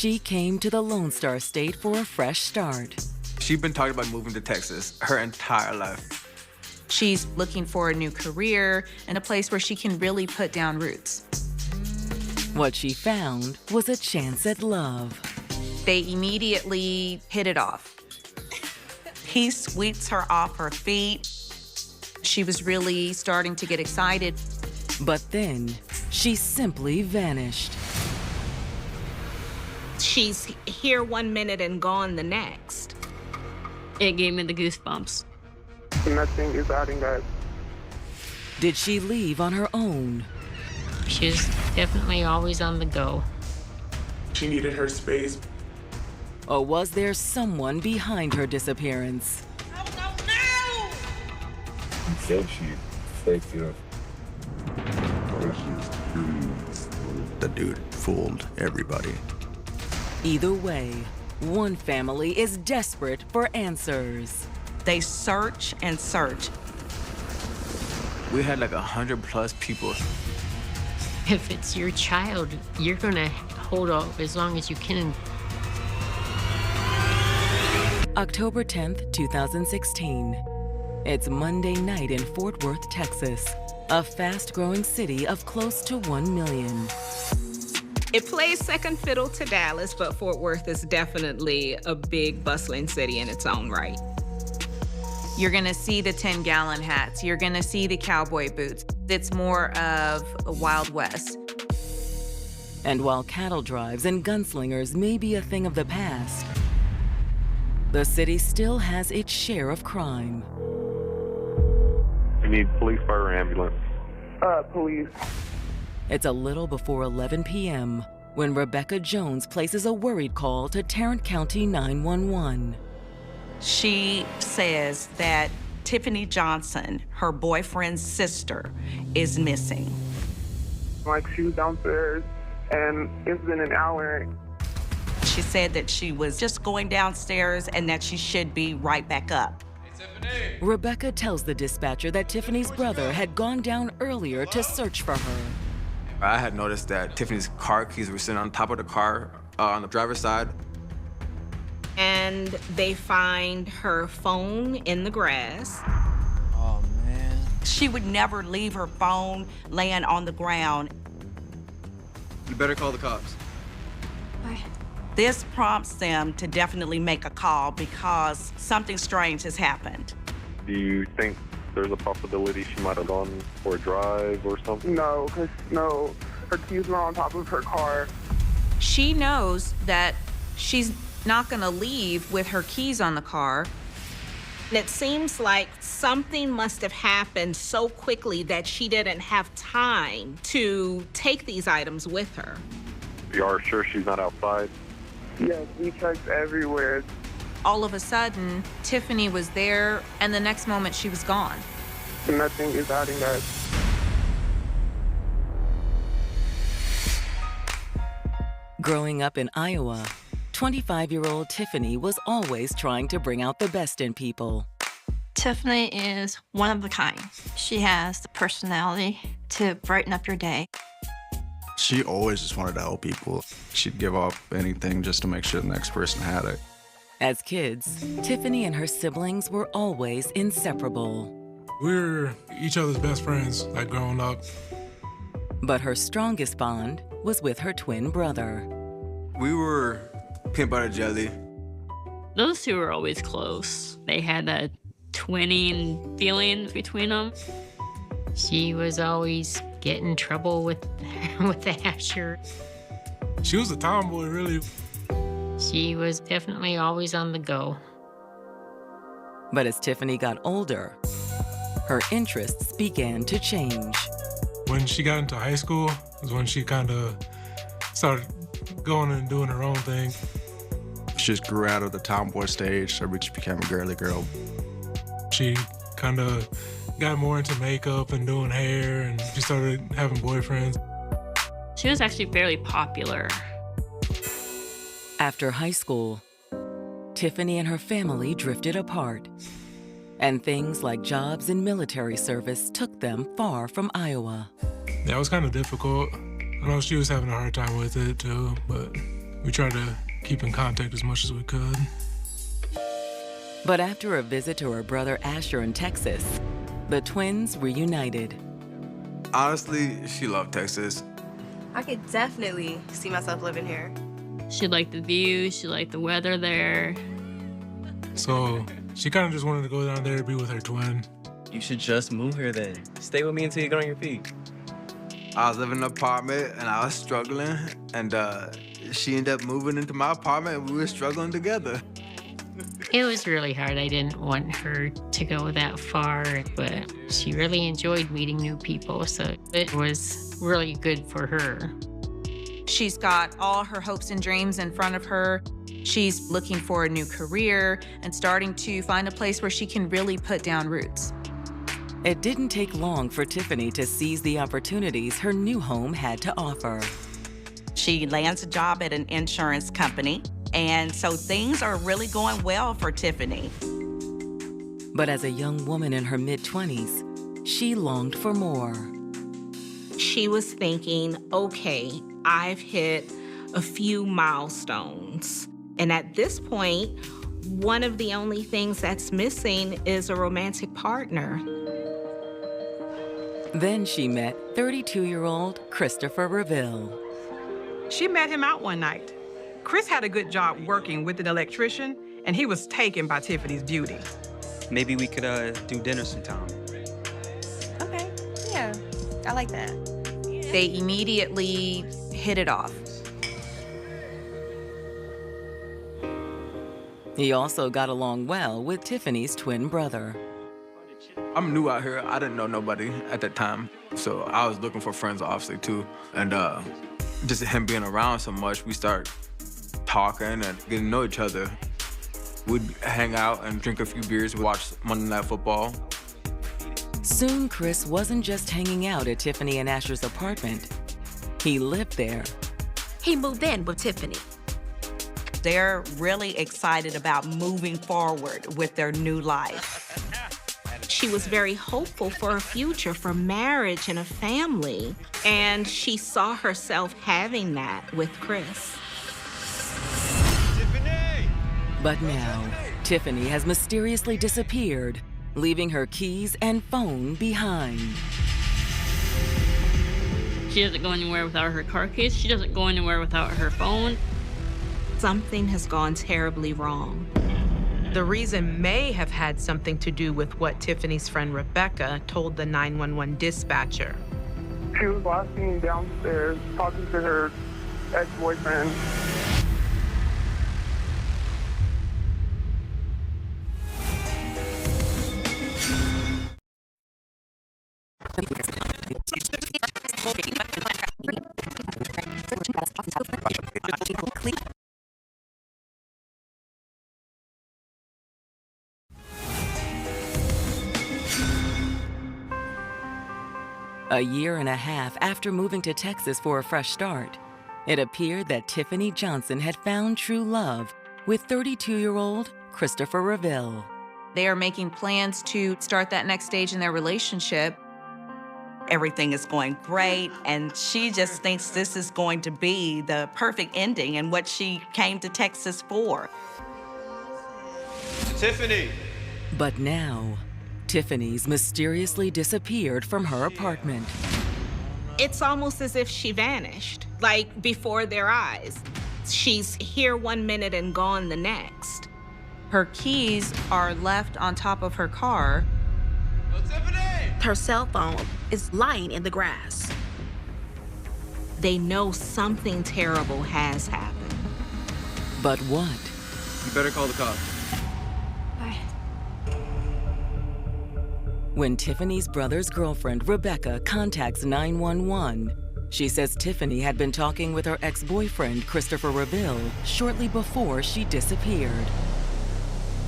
She came to the Lone Star State for a fresh start. She's been talking about moving to Texas her entire life. She's looking for a new career and a place where she can really put down roots. What she found was a chance at love. They immediately hit it off. He sweeps her off her feet. She was really starting to get excited. But then, she simply vanished. She's here 1 minute and gone the next. It gave me the goosebumps. Nothing is adding that. Did she leave on her own? She's definitely always on the go. She needed her space. Or was there someone behind her disappearance? He said she faked it. The dude fooled everybody. Either way, one family is desperate for answers. They search and search. We had like 100+ people. If it's your child, you're gonna hold off as long as you can. October 10th, 2016. It's Monday night in Fort Worth, Texas, a fast-growing city of close to 1 million. It plays second fiddle to Dallas, but Fort Worth is definitely a big, bustling city in its own right. You're gonna see the 10-gallon hats. You're gonna see the cowboy boots. It's more of a Wild West. And while cattle drives and gunslingers may be a thing of the past, the city still has its share of crime. We need police, fire, ambulance. Police. It's a little before 11 p.m. when Rebecca Jones places a worried call to Tarrant County 911. She says that Tiffany Johnson, her boyfriend's sister, is missing. Like, she was downstairs, and it's been an hour. She said that she was just going downstairs and that she should be right back up. Rebecca tells the dispatcher that Tiffany's brother had gone down earlier to search for her. I had noticed that Tiffany's car keys were sitting on top of the car on the driver's side. And they find her phone in the grass. Oh, man. She would never leave her phone laying on the ground. You better call the cops. Why? This prompts them to definitely make a call because something strange has happened. Do you think there's a possibility she might have gone for a drive or something? No, her keys were on top of her car. She knows that she's not gonna leave with her keys on the car. And it seems like something must have happened so quickly that she didn't have time to take these items with her. You are sure she's not outside? Yes, we checked everywhere. All of a sudden, Tiffany was there, and the next moment she was gone. Nothing is adding that. Growing up in Iowa, 25-year-old Tiffany was always trying to bring out the best in people. Tiffany is one of a kind. She has the personality to brighten up your day. She always just wanted to help people. She'd give up anything just to make sure the next person had it. As kids, Tiffany and her siblings were always inseparable. We were each other's best friends, like growing up. But her strongest bond was with her twin brother. We were peanut butter jelly. Those two were always close. They had that twinning feeling between them. She was always getting in trouble with Asher. She was a tomboy, really. She was definitely always on the go. But as Tiffany got older, her interests began to change. When she got into high school was when she kind of started going and doing her own thing. She just grew out of the tomboy stage, so she became a girly girl. She kind of got more into makeup and doing hair, and she started having boyfriends. She was actually fairly popular. After high school, Tiffany and her family drifted apart, and things like jobs and military service took them far from Iowa. Yeah, it was kind of difficult. I know she was having a hard time with it too, but We tried to keep in contact as much as we could. But after a visit to her brother Asher in Texas, the twins reunited. Honestly, she loved Texas. I could definitely see myself living here. She liked the view, she liked the weather there. So she kind of just wanted to go down there and be with her twin. You should just move here then. Stay with me until you get on your feet. I was living in an apartment and I was struggling, and she ended up moving into my apartment and we were struggling together. It was really hard. I didn't want her to go that far, but she really enjoyed meeting new people, so it was really good for her. She's got all her hopes and dreams in front of her. She's looking for a new career and starting to find a place where she can really put down roots. It didn't take long for Tiffany to seize the opportunities her new home had to offer. She lands a job at an insurance company, and so things are really going well for Tiffany. But as a young woman in her mid-20s, she longed for more. She was thinking, okay, I've hit a few milestones. And at this point, one of the only things that's missing is a romantic partner. Then she met 32-year-old Christopher Reville. She met him out one night. Chris had a good job working with an electrician, and he was taken by Tiffany's beauty. Maybe we could do dinner sometime. Okay, yeah, I like that. They immediately hit it off. He also got along well with Tiffany's twin brother. I'm new out here. I didn't know nobody at that time, so I was looking for friends, obviously, too. And just him being around so much, we start talking and getting to know each other. We'd hang out and drink a few beers. We'd watch Monday Night Football. Soon, Chris wasn't just hanging out at Tiffany and Asher's apartment. He lived there. He moved in with Tiffany. They're really excited about moving forward with their new life. She was very hopeful for a future, for marriage and a family. And she saw herself having that with Chris. Tiffany! But now, Tiffany has mysteriously disappeared, leaving her keys and phone behind. She doesn't go anywhere without her car keys. She doesn't go anywhere without her phone. Something has gone terribly wrong. The reason may have had something to do with what Tiffany's friend Rebecca told the 911 dispatcher. She was last seen downstairs talking to her ex-boyfriend. A year and a half after moving to Texas for a fresh start, it appeared that Tiffany Johnson had found true love with 32-year-old Christopher Reville. They are making plans to start that next stage in their relationship. Everything is going great, and she just thinks this is going to be the perfect ending and what she came to Texas for. Tiffany! But now, Tiffany's mysteriously disappeared from her apartment. It's almost as if she vanished, like before their eyes. She's here one minute and gone the next. Her keys are left on top of her car. Her cell phone is lying in the grass. They know something terrible has happened. But what? You better call the cops. When Tiffany's brother's girlfriend, Rebecca, contacts 911, she says Tiffany had been talking with her ex-boyfriend, Christopher Reville, shortly before she disappeared.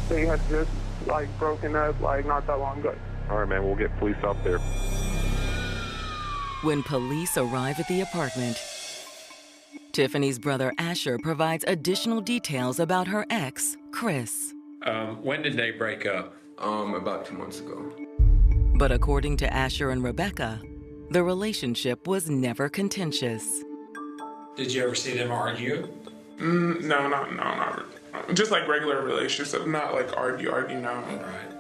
They had just, broken up, not that long ago. All right, man, we'll get police out there. When police arrive at the apartment, Tiffany's brother, Asher, provides additional details about her ex, Chris. When did they break up? About 2 months ago. But according to Asher and Rebecca, the relationship was never contentious. Did you ever see them argue? No, not. Just like regular relationships, not like argue, no. Right.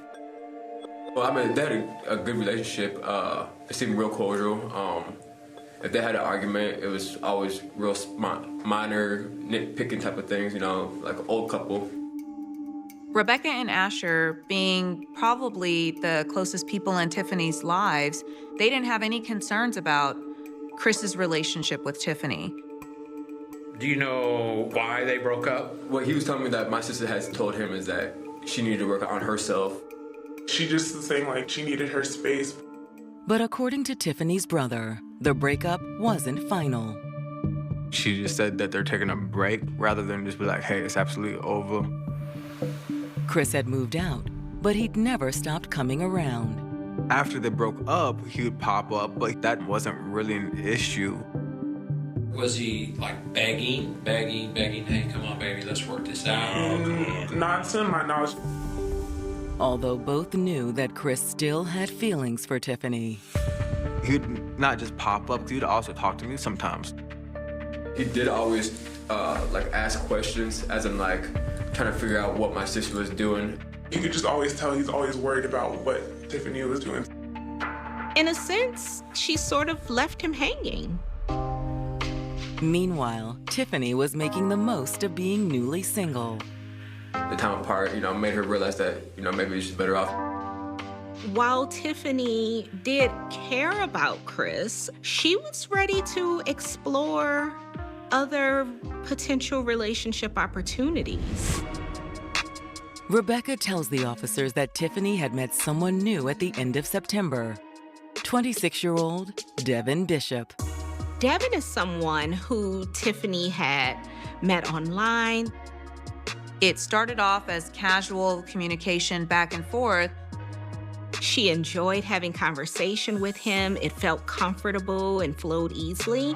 Well, I mean, they had a good relationship. It seemed real cordial. If they had an argument, it was always real minor, nitpicking type of things, like an old couple. Rebecca and Asher, being probably the closest people in Tiffany's lives, they didn't have any concerns about Chris's relationship with Tiffany. Do you know why they broke up? What he was telling me that my sister has told him is that she needed to work on herself. She just was saying like she needed her space. But according to Tiffany's brother, the breakup wasn't final. She just said that they're taking a break rather than just be like, hey, it's absolutely over. Chris had moved out, but he'd never stopped coming around. After they broke up, he would pop up, but that wasn't really an issue. Was he like begging, hey, come on, baby, let's work this out? Not to my knowledge. Although both knew that Chris still had feelings for Tiffany. He'd not just pop up, he'd also talk to me sometimes. He did always ask questions, as in trying to figure out what my sister was doing. You could just always tell he's always worried about what Tiffany was doing. In a sense, she sort of left him hanging. Meanwhile, Tiffany was making the most of being newly single. The time apart, made her realize that, maybe she's better off. While Tiffany did care about Chris, she was ready to explore other potential relationship opportunities. Rebecca tells the officers that Tiffany had met someone new at the end of September. 26-year-old Devin Bishop. Devin is someone who Tiffany had met online. It started off as casual communication back and forth. She enjoyed having conversation with him. It felt comfortable and flowed easily.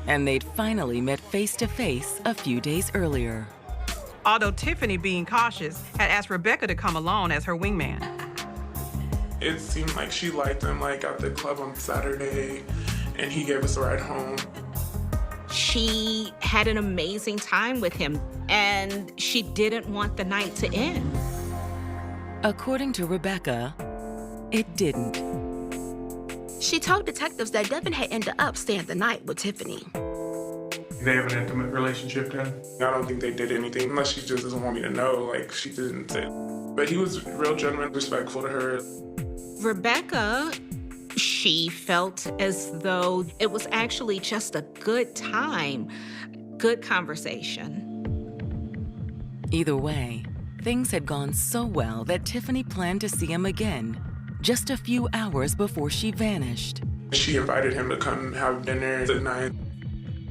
And they'd finally met face-to-face a few days earlier. Although Tiffany, being cautious, had asked Rebecca to come along as her wingman. It seemed like she liked him at the club on Saturday, and he gave us a ride home. She had an amazing time with him, and she didn't want the night to end. According to Rebecca, it didn't. She told detectives that Devin had ended up staying the night with Tiffany. They have an intimate relationship then? I don't think they did anything, unless she just doesn't want me to know, she didn't say. But he was real genuine, respectful to her. Rebecca, she felt as though it was actually just a good time, good conversation. Either way, things had gone so well that Tiffany planned to see him again, just a few hours before she vanished. She invited him to come have dinner at night.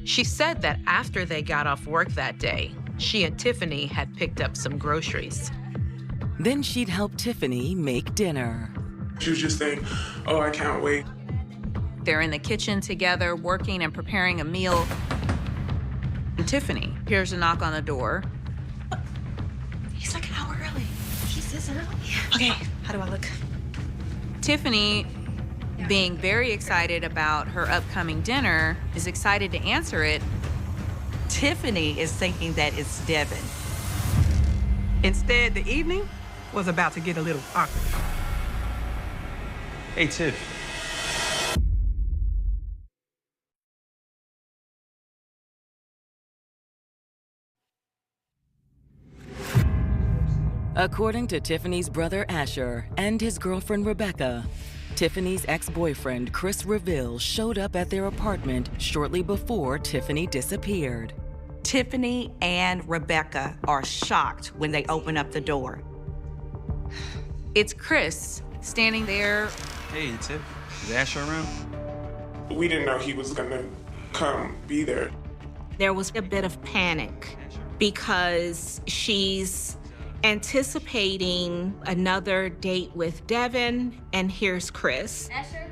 She said that after they got off work that day, she and Tiffany had picked up some groceries. Then she'd help Tiffany make dinner. She was just saying, oh, I can't wait. They're in the kitchen together, working and preparing a meal. And Tiffany hears a knock on the door. He's like an hour early. He says early. Okay, how do I look? Tiffany, being very excited about her upcoming dinner, is excited to answer it. Tiffany is thinking that it's Devin. Instead, the evening was about to get a little awkward. Hey, Tiff. According to Tiffany's brother Asher and his girlfriend Rebecca, Tiffany's ex-boyfriend Chris Reville showed up at their apartment shortly before Tiffany disappeared. Tiffany and Rebecca are shocked when they open up the door. It's Chris standing there. Hey, Tiff. Is Asher around? We didn't know he was gonna come be there. There was a bit of panic because she's anticipating another date with Devin, and here's Chris. Asher?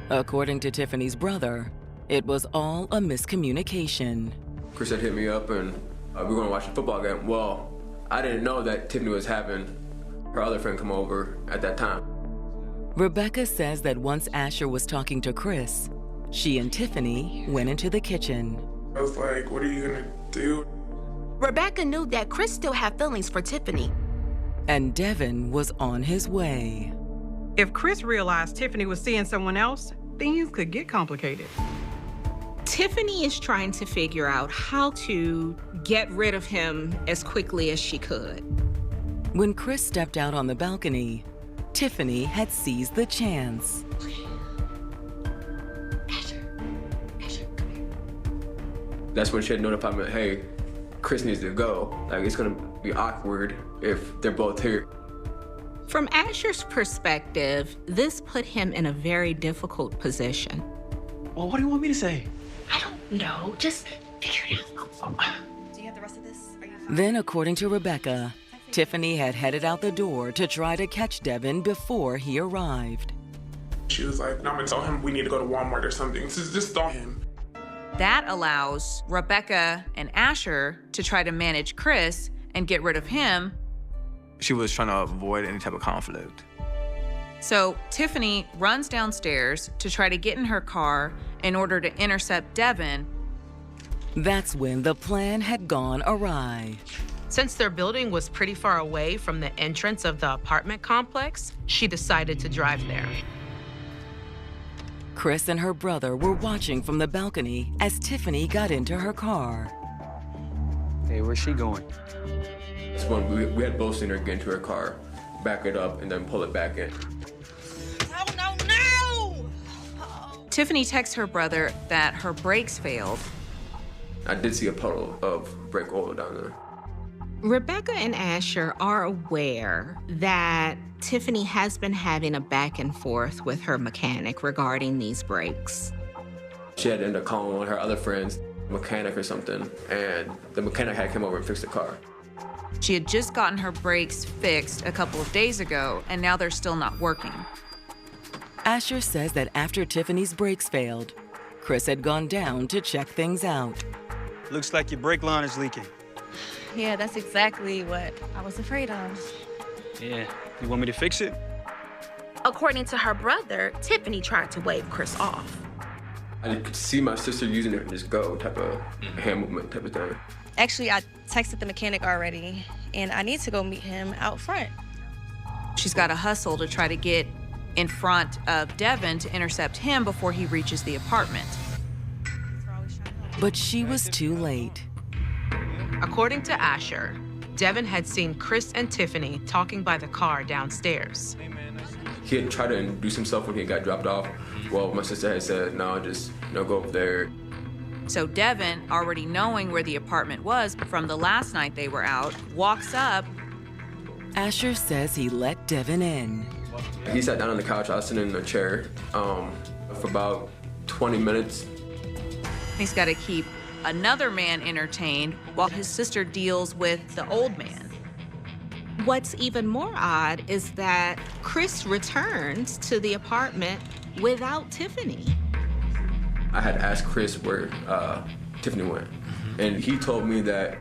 According to Tiffany's brother, it was all a miscommunication. Chris had hit me up and we were gonna watch a football game. Well, I didn't know that Tiffany was having her other friend come over at that time. Rebecca says that once Asher was talking to Chris, she and Tiffany went into the kitchen. I was like, what are you gonna do? Rebecca knew that Chris still had feelings for Tiffany. And Devin was on his way. If Chris realized Tiffany was seeing someone else, things could get complicated. Tiffany is trying to figure out how to get rid of him as quickly as she could. When Chris stepped out on the balcony, Tiffany had seized the chance. That's when she had notified me, hey, Chris needs to go. Like, it's gonna be awkward if they're both here. From Asher's perspective, this put him in a very difficult position. Well, what do you want me to say? I don't know. Just figure it out. Do you have the rest of this? Are you fine? Then, according to Rebecca, Tiffany had headed out the door to try to catch Devin before he arrived. She was like, no, I'm gonna tell him we need to go to Walmart or something. Just tell him. That allows Rebecca and Asher to try to manage Chris and get rid of him. She was trying to avoid any type of conflict. So Tiffany runs downstairs to try to get in her car in order to intercept Devin. That's when the plan had gone awry. Since their building was pretty far away from the entrance of the apartment complex, she decided to drive there. Chris and her brother were watching from the balcony as Tiffany got into her car. Hey, where's she going? That's when we had both seen her get into her car, back it up, and then pull it back in. Tiffany texts her brother that her brakes failed. I did see a puddle of brake oil down there. Rebecca and Asher are aware that Tiffany has been having a back and forth with her mechanic regarding these brakes. She had to end up calling one of her other friends, mechanic or something, and the mechanic had come over and fixed the car. She had just gotten her brakes fixed a couple of days ago, and now they're still not working. Asher says that after Tiffany's brakes failed, Chris had gone down to check things out. Looks like your brake line is leaking. Yeah, that's exactly what I was afraid of. Yeah, you want me to fix it? According to her brother, Tiffany tried to wave Chris off. I could see my sister using it, just go type of hand movement type of thing. Actually, I texted the mechanic already, and I need to go meet him out front. She's got to hustle to try to get in front of Devin to intercept him before he reaches the apartment. But she was too late. According to Asher, Devin had seen Chris and Tiffany talking by the car downstairs. He had tried to introduce himself when he got dropped off. Well, my sister had said, no, just go over there. So Devin, already knowing where the apartment was from the last night they were out, walks up. Asher says he let Devin in. He sat down on the couch. I was sitting in a chair for about 20 minutes. He's got to keep another man entertained while his sister deals with the old man. What's even more odd is that Chris returns to the apartment without Tiffany. I had asked Chris where Tiffany went, and he told me that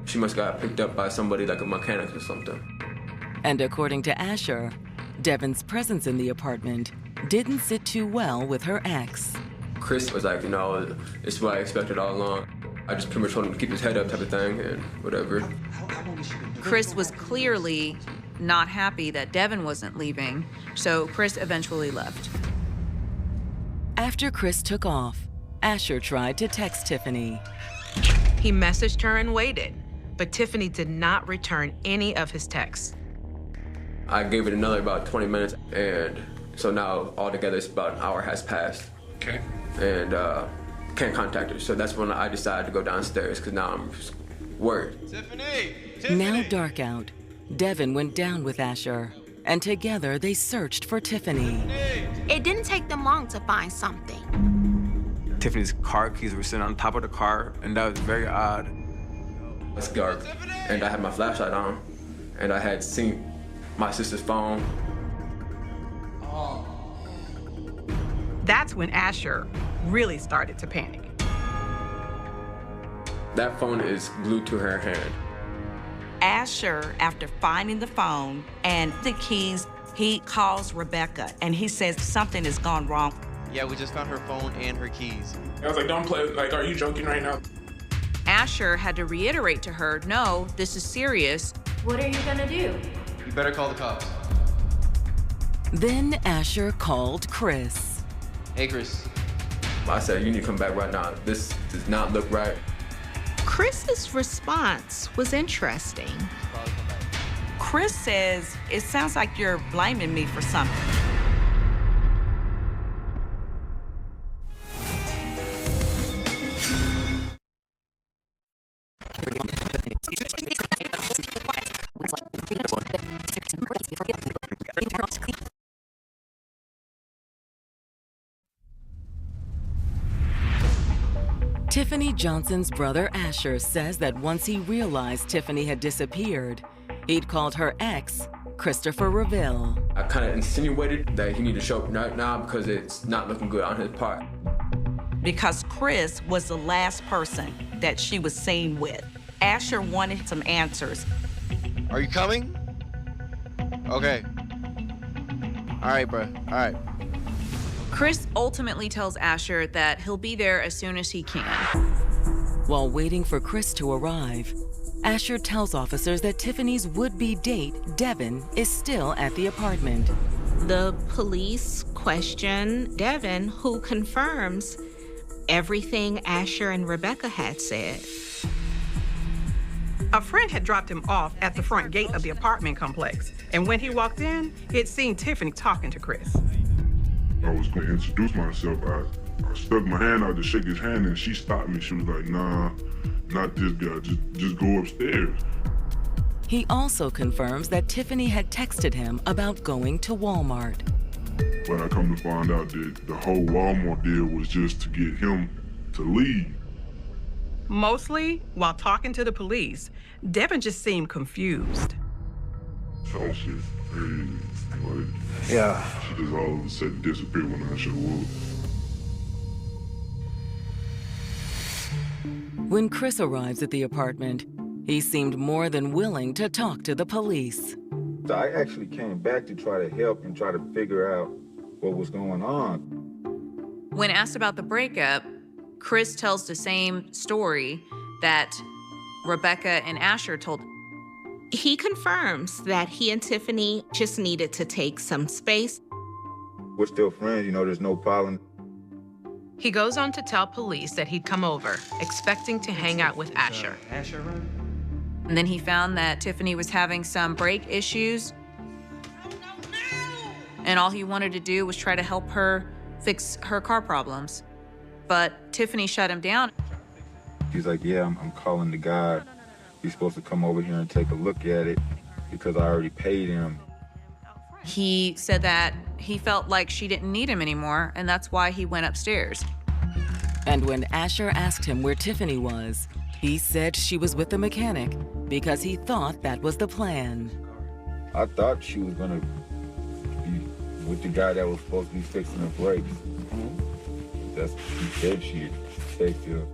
she must have got picked up by somebody like a mechanic or something. And according to Asher, Devin's presence in the apartment didn't sit too well with her ex. Chris was like, it's what I expected all along. I just pretty much told him to keep his head up type of thing and whatever. Chris was clearly not happy that Devin wasn't leaving, so Chris eventually left. After Chris took off, Asher tried to text Tiffany. He messaged her and waited, but Tiffany did not return any of his texts. I gave it another about 20 minutes, and so now altogether it's about an hour has passed. Okay. And can't contact her, so that's when I decided to go downstairs, because now I'm just worried. Tiffany! Now dark out, Devin went down with Asher, and together they searched for Tiffany. It didn't take them long to find something. Tiffany's car keys were sitting on top of the car, and that was very odd. It's dark, and I had my flashlight on, and I had seen my sister's phone. That's when Asher really started to panic. That phone is glued to her hand. Asher, after finding the phone and the keys, he calls Rebecca and he says something has gone wrong. Yeah, we just found her phone and her keys. I was like, don't play, like, are you joking right now? Asher had to reiterate to her, no, this is serious. What are you gonna do? You better call the cops. Then Asher called Chris. Hey, Chris. I said, you need to come back right now. This does not look right. Chris's response was interesting. Chris says, it sounds like you're blaming me for something. Tiffany Johnson's brother Asher says that once he realized Tiffany had disappeared, he'd called her ex, Christopher Reville. I kind of insinuated that he needed to show up right now because it's not looking good on his part. Because Chris was the last person that she was seen with. Asher wanted some answers. Are you coming? Okay. All right, bro. All right. Chris ultimately tells Asher that he'll be there as soon as he can. While waiting for Chris to arrive, Asher tells officers that Tiffany's would-be date, Devin, is still at the apartment. The police question Devin, who confirms everything Asher and Rebecca had said. A friend had dropped him off at the front gate of the apartment complex, and when he walked in, he'd seen Tiffany talking to Chris. I was going to introduce myself. I stuck my hand out to shake his hand, and she stopped me. She was like, nah, not this guy, just go upstairs. He also confirms that Tiffany had texted him about going to Walmart. But I come to find out that the whole Walmart deal was just to get him to leave. Mostly, while talking to the police, Devin just seemed confused. So shit, crazy. Like, yeah. She just all of a sudden disappeared when I showed up. When Chris arrives at the apartment, he seemed more than willing to talk to the police. I actually came back to try to help and try to figure out what was going on. When asked about the breakup, Chris tells the same story that Rebecca and Asher told. He confirms that he and Tiffany just needed to take some space. We're still friends, you know, there's no problem. He goes on to tell police that he'd come over, expecting to hang out with Asher. Asher, right? And then he found that Tiffany was having some brake issues. And all he wanted to do was try to help her fix her car problems. But Tiffany shut him down. He's like, yeah, I'm calling the guy. He's supposed to come over here and take a look at it because I already paid him. He said that he felt like she didn't need him anymore, and that's why he went upstairs. And when Asher asked him where Tiffany was, he said she was with the mechanic because he thought that was the plan. I thought she was gonna be with the guy that was supposed to be fixing her brakes. That's what he said she'd take to.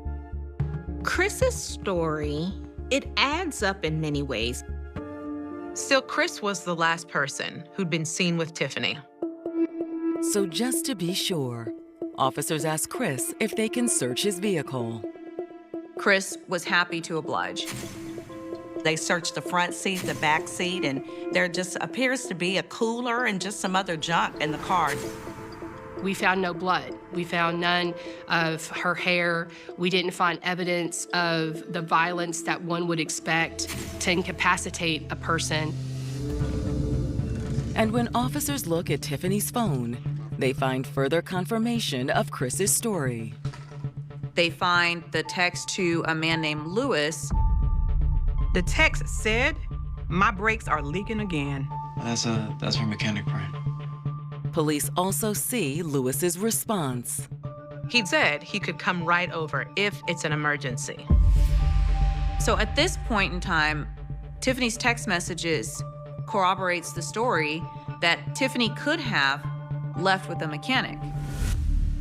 Chris's story, it adds up in many ways. Still, Chris was the last person who'd been seen with Tiffany. So just to be sure, officers ask Chris if they can search his vehicle. Chris was happy to oblige. They searched the front seat, the back seat, and there just appears to be a cooler and just some other junk in the car. We found no blood. We found none of her hair. We didn't find evidence of the violence that one would expect to incapacitate a person. And when officers look at Tiffany's phone, they find further confirmation of Chris's story. They find the text to a man named Lewis. The text said, "My brakes are leaking again." That's her mechanic friend. Police also see Lewis's response. He'd said he could come right over if it's an emergency. So at this point in time, Tiffany's text messages corroborates the story that Tiffany could have left with the mechanic.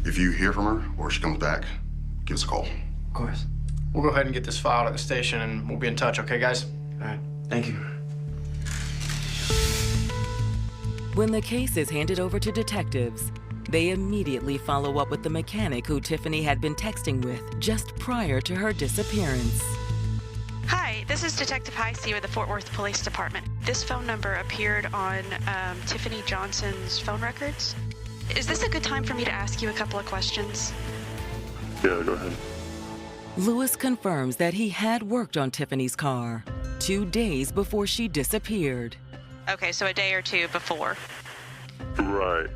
If you hear from her or she comes back, give us a call. Of course. We'll go ahead and get this filed at the station and we'll be in touch, okay, guys? All right, thank you. When the case is handed over to detectives, They immediately follow up with the mechanic who Tiffany had been texting with just prior to her disappearance. Hi, this is Detective Heisey with the Fort Worth Police Department. This phone number appeared on Tiffany Johnson's phone records. Is this a good time for me to ask you a couple of questions? Yeah, go ahead. Lewis confirms that he had worked on Tiffany's car 2 days before she disappeared. Okay, so a day or two before. Right.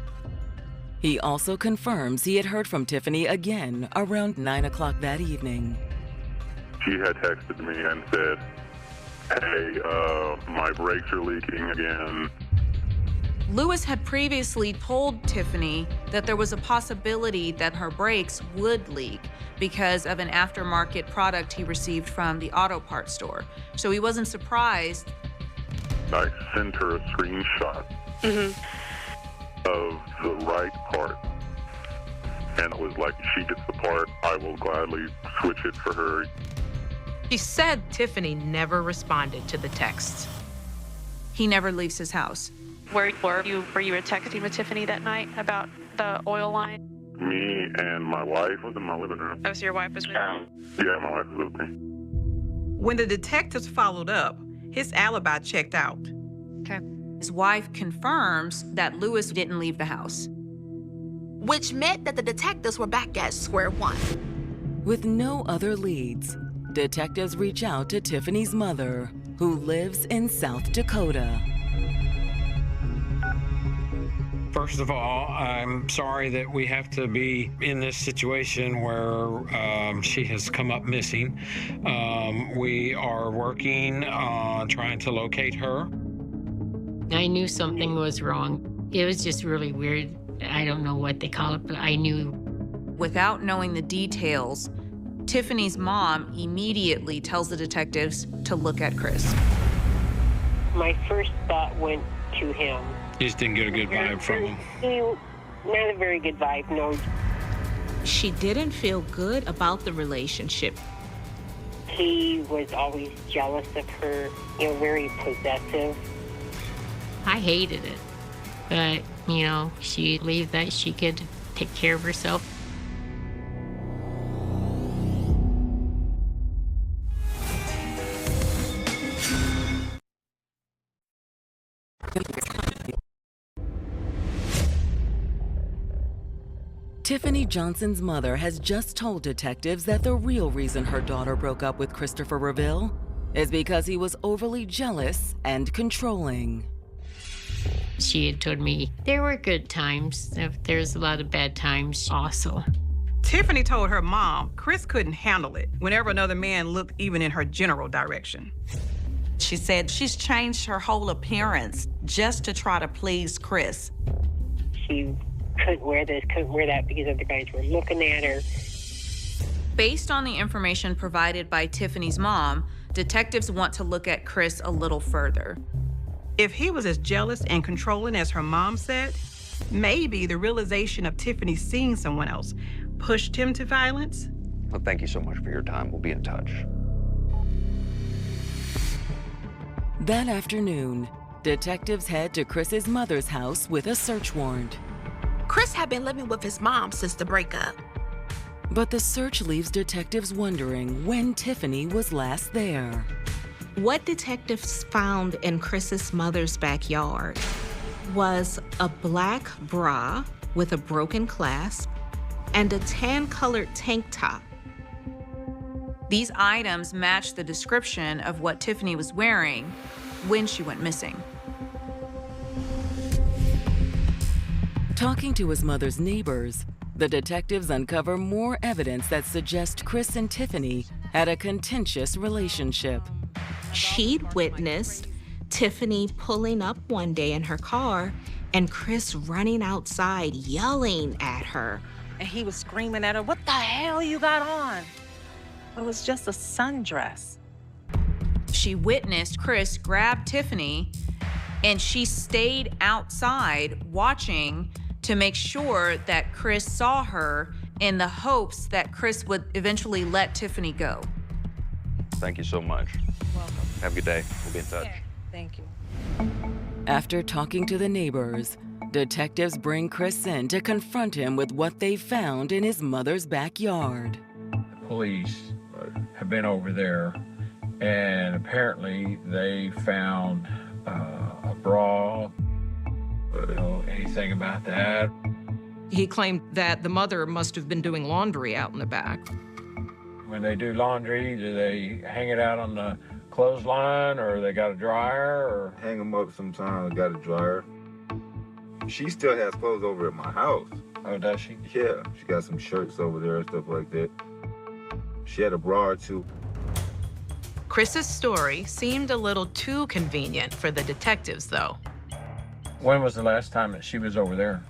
He also confirms he had heard from Tiffany again around 9 o'clock that evening. She had texted me and said, hey, my brakes are leaking again. Lewis had previously told Tiffany that there was a possibility that her brakes would leak because of an aftermarket product he received from the auto parts store. So he wasn't surprised. I sent her a screenshot of the right part. And it was like, if she gets the part, I will gladly switch it for her. She said Tiffany never responded to the texts. He never leaves his house. Were you texting with Tiffany that night about the oil line? Me and my wife was in my living room. Oh, so your wife was with you? Yeah, my wife was with me. When the detectives followed up, his alibi checked out. Okay. His wife confirms that Lewis didn't leave the house. Which meant that the detectives were back at square one. With no other leads, detectives reach out to Tiffany's mother, who lives in South Dakota. First of all, I'm sorry that we have to be in this situation where she has come up missing. We are working on trying to locate her. I knew something was wrong. It was just really weird. I don't know what they call it, but I knew. Without knowing the details, Tiffany's mom immediately tells the detectives to look at Chris. My first thought went to him. You just didn't get a good vibe from him. Not a very good vibe, no. She didn't feel good about the relationship. He was always jealous of her, very possessive. I hated it. But, she believed that she could take care of herself. Tiffany Johnson's mother has just told detectives that the real reason her daughter broke up with Christopher Reville is because he was overly jealous and controlling. She had told me there were good times. There's a lot of bad times also. Tiffany told her mom Chris couldn't handle it whenever another man looked even in her general direction. She said she's changed her whole appearance just to try to please Chris. She couldn't wear this, couldn't wear that because other guys were looking at her. Based on the information provided by Tiffany's mom, detectives want to look at Chris a little further. If he was as jealous and controlling as her mom said, maybe the realization of Tiffany seeing someone else pushed him to violence. Well, thank you so much for your time. We'll be in touch. That afternoon, detectives head to Chris's mother's house with a search warrant. Chris had been living with his mom since the breakup. But the search leaves detectives wondering when Tiffany was last there. What detectives found in Chris's mother's backyard was a black bra with a broken clasp and a tan-colored tank top. These items match the description of what Tiffany was wearing when she went missing. Talking to his mother's neighbors, the detectives uncover more evidence that suggests Chris and Tiffany had a contentious relationship. She'd witnessed Tiffany pulling up one day in her car and Chris running outside yelling at her. And he was screaming at her, "What the hell you got on?" It was just a sundress. She witnessed Chris grab Tiffany and she stayed outside watching to make sure that Chris saw her in the hopes that Chris would eventually let Tiffany go. Thank you so much. Welcome. Have a good day. We'll be in touch. Thank you. After talking to the neighbors, Detectives bring Chris in to confront him with what they found in his mother's backyard. Police have been over there, and apparently they found a bra. Anything about that? He claimed that the mother must have been doing laundry out in the back. When they do laundry, do they hang it out on the clothesline, or they got a dryer, or? Hang them up sometimes, got a dryer. She still has clothes over at my house. Oh, does she? Yeah, she got some shirts over there and stuff like that. She had a bra or two. Chris's story seemed a little too convenient for the detectives, though. When was the last time that she was over there?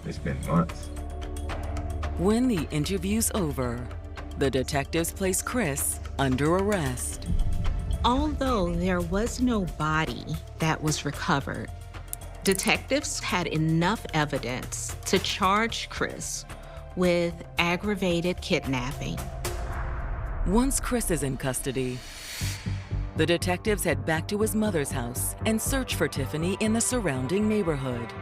It's been months. When the interview's over, the detectives place Chris under arrest. Although there was no body that was recovered, detectives had enough evidence to charge Chris with aggravated kidnapping. Once Chris is in custody, the detectives head back to his mother's house and search for Tiffany in the surrounding neighborhood.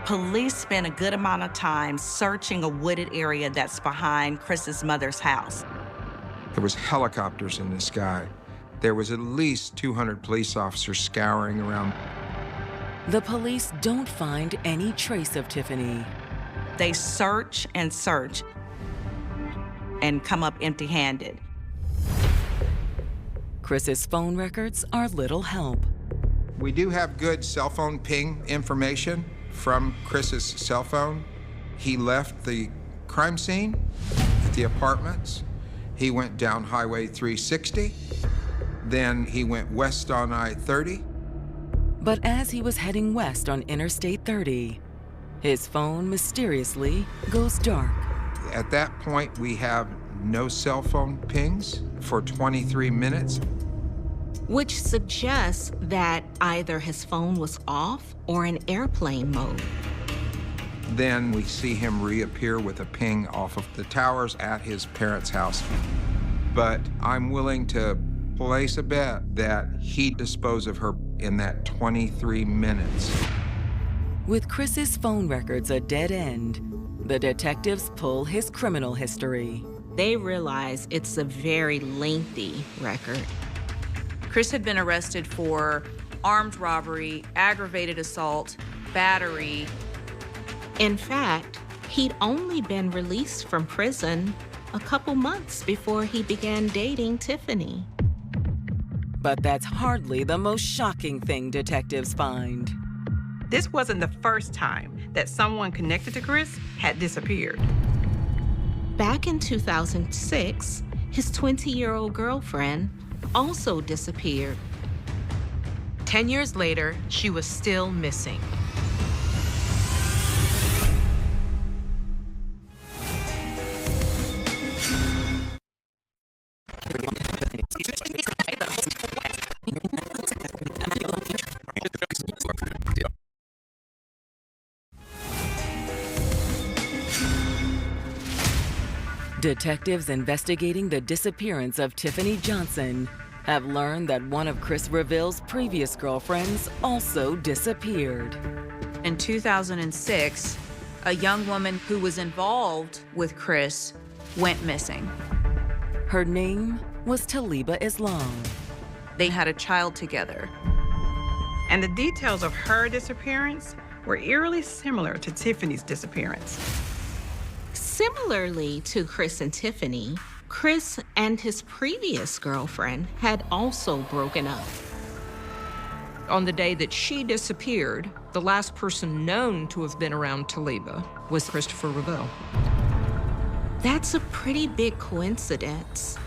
Police spent a good amount of time searching a wooded area that's behind Chris's mother's house. There was helicopters in the sky. There was at least 200 police officers scouring around. The police don't find any trace of Tiffany. They search and search and come up empty-handed. Chris's phone records are little help. We do have good cell phone ping information from Chris's cell phone. He left the crime scene at the apartments. He went down Highway 360. Then he went west on I-30. But as he was heading west on Interstate 30, his phone mysteriously goes dark. At that point, we have no cell phone pings for 23 minutes. Which suggests that either his phone was off or in airplane mode. Then we see him reappear with a ping off of the towers at his parents' house. But I'm willing to place a bet that he disposed of her in that 23 minutes. With Chris's phone records a dead end, the detectives pull his criminal history. They realize it's a very lengthy record. Chris had been arrested for armed robbery, aggravated assault, battery. In fact, he'd only been released from prison a couple months before he began dating Tiffany. But that's hardly the most shocking thing detectives find. This wasn't the first time that someone connected to Chris had disappeared. Back in 2006, his 20-year-old girlfriend also disappeared. 10 years later, she was still missing. Detectives investigating the disappearance of Tiffany Johnson have learned that one of Chris Reville's previous girlfriends also disappeared. In 2006, a young woman who was involved with Chris went missing. Her name was Taliba Islam. They had a child together. And the details of her disappearance were eerily similar to Tiffany's disappearance. Similarly to Chris and Tiffany, Chris and his previous girlfriend had also broken up. On the day that she disappeared, the last person known to have been around Taliba was Christopher Reville. That's a pretty big coincidence.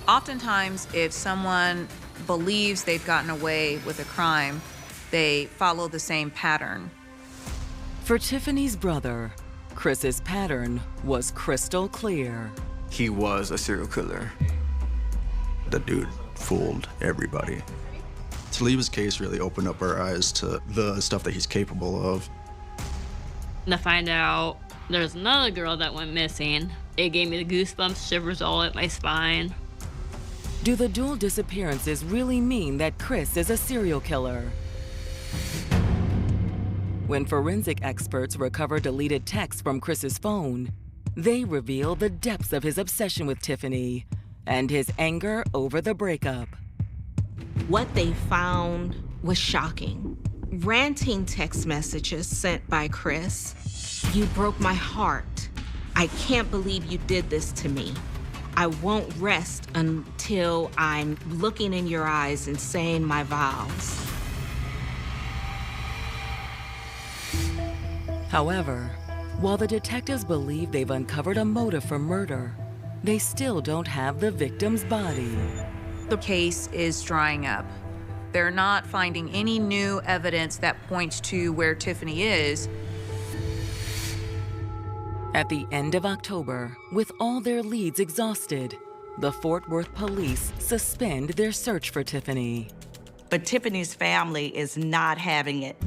Oftentimes, if someone believes they've gotten away with a crime, they follow the same pattern. For Tiffany's brother, Chris's pattern was crystal clear. He was a serial killer. The dude fooled everybody. Taliba's case really opened up our eyes to the stuff that he's capable of. To find out there's another girl that went missing, it gave me the goosebumps, shivers all up my spine. Do the dual disappearances really mean that Chris is a serial killer? When forensic experts recover deleted texts from Chris's phone, they reveal the depths of his obsession with Tiffany and his anger over the breakup. What they found was shocking. Ranting text messages sent by Chris. "You broke my heart. I can't believe you did this to me. I won't rest until I'm looking in your eyes and saying my vows." However, while the detectives believe they've uncovered a motive for murder, they still don't have the victim's body. The case is drying up. They're not finding any new evidence that points to where Tiffany is. At the end of October, with all their leads exhausted, the Fort Worth police suspend their search for Tiffany. But Tiffany's family is not having it.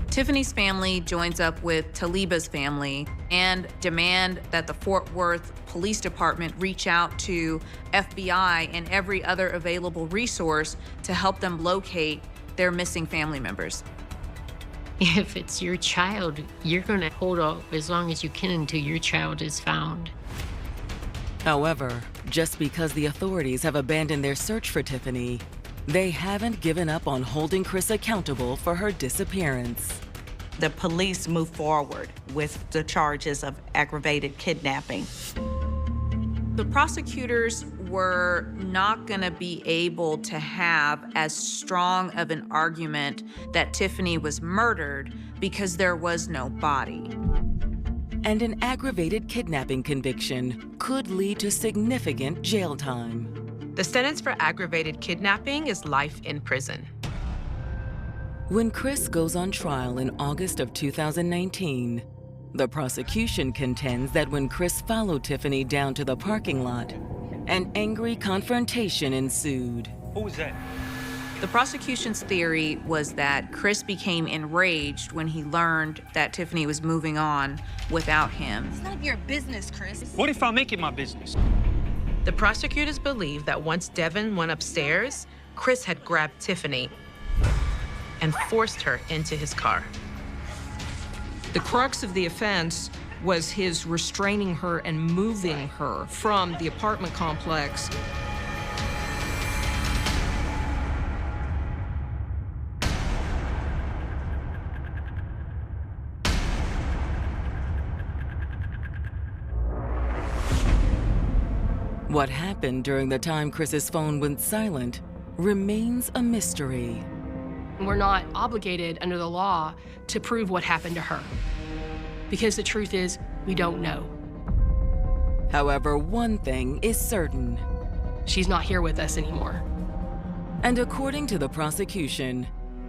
Tiffany's family joins up with Taliba's family and demand that the Fort Worth Police Department reach out to FBI and every other available resource to help them locate their missing family members. If it's your child, you're going to hold off as long as you can until your child is found. However, just because the authorities have abandoned their search for Tiffany, they haven't given up on holding Chris accountable for her disappearance. The police move forward with the charges of aggravated kidnapping. The prosecutors were not going to be able to have as strong of an argument that Tiffany was murdered because there was no body. And an aggravated kidnapping conviction could lead to significant jail time. The sentence for aggravated kidnapping is life in prison. When Chris goes on trial in August of 2019, the prosecution contends that when Chris followed Tiffany down to the parking lot, an angry confrontation ensued. Who was that? The prosecution's theory was that Chris became enraged when he learned that Tiffany was moving on without him. It's none of your business, Chris. What if I make it my business? The prosecutors believe that once Devin went upstairs, Chris had grabbed Tiffany and forced her into his car. The crux of the offense was his restraining her and moving her from the apartment complex. What happened during the time Chris's phone went silent remains a mystery. We're not obligated under the law to prove what happened to her, because the truth is, we don't know. However, one thing is certain. She's not here with us anymore. And according to the prosecution,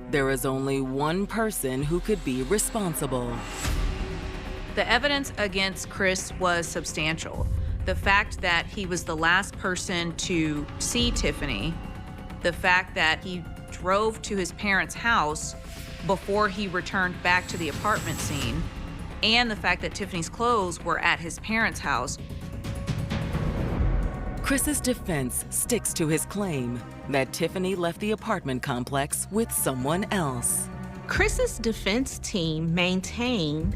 there is only one person who could be responsible. The evidence against Chris was substantial. The fact that he was the last person to see Tiffany, the fact that he drove to his parents' house before he returned back to the apartment scene, and the fact that Tiffany's clothes were at his parents' house. Chris's defense sticks to his claim that Tiffany left the apartment complex with someone else. Chris's defense team maintained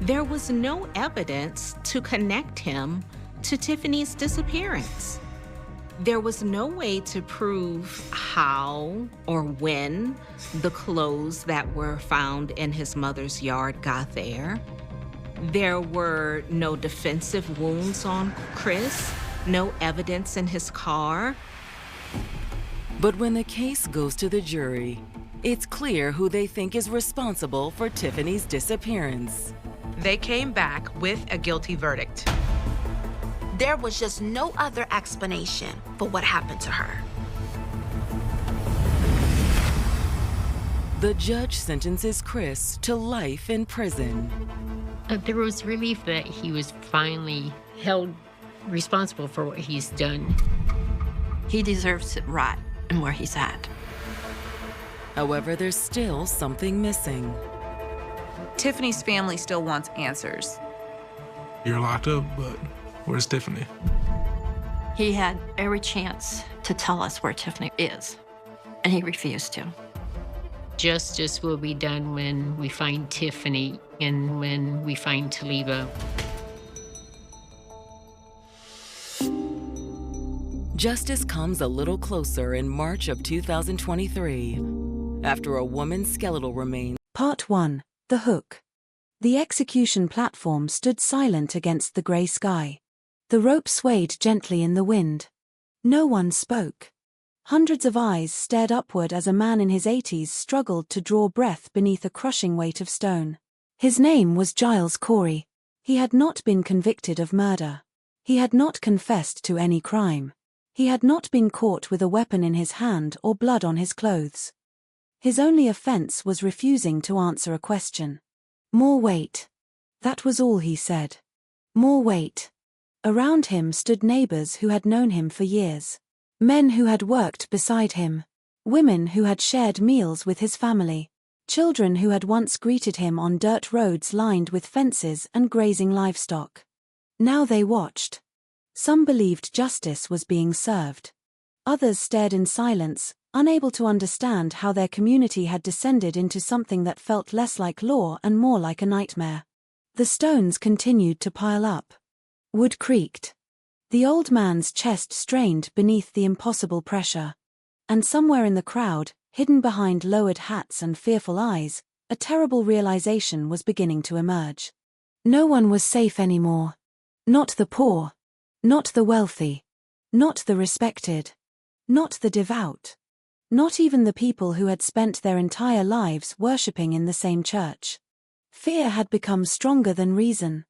there was no evidence to connect him to Tiffany's disappearance. There was no way to prove how or when the clothes that were found in his mother's yard got there. There were no defensive wounds on Chris, no evidence in his car. But when the case goes to the jury, it's clear who they think is responsible for Tiffany's disappearance. They came back with a guilty verdict. There was just no other explanation for what happened to her. The judge sentences Chris to life in prison. There was relief that he was finally held responsible for what he's done. He deserves it right and where he's at. However, there's still something missing. Tiffany's family still wants answers. You're locked up, but where's Tiffany? He had every chance to tell us where Tiffany is, and he refused to. Justice will be done when we find Tiffany and when we find Taliba. Justice comes a little closer in March of 2023 after a woman's skeletal remains. Part 1. The Hook. The execution platform stood silent against the grey sky. The rope swayed gently in the wind. No one spoke. Hundreds of eyes stared upward as a man in his 80s struggled to draw breath beneath a crushing weight of stone. His name was Giles Corey. He had not been convicted of murder. He had not confessed to any crime. He had not been caught with a weapon in his hand or blood on his clothes. His only offense was refusing to answer a question. More weight. That was all he said. More weight. Around him stood neighbors who had known him for years. Men who had worked beside him. Women who had shared meals with his family. Children who had once greeted him on dirt roads lined with fences and grazing livestock. Now they watched. Some believed justice was being served. Others stared in silence, unable to understand how their community had descended into something that felt less like law and more like a nightmare. The stones continued to pile up. Wood creaked. The old man's chest strained beneath the impossible pressure. And somewhere in the crowd, hidden behind lowered hats and fearful eyes, a terrible realization was beginning to emerge. No one was safe anymore. Not the poor. Not the wealthy. Not the respected. Not the devout. Not even the people who had spent their entire lives worshipping in the same church. Fear had become stronger than reason.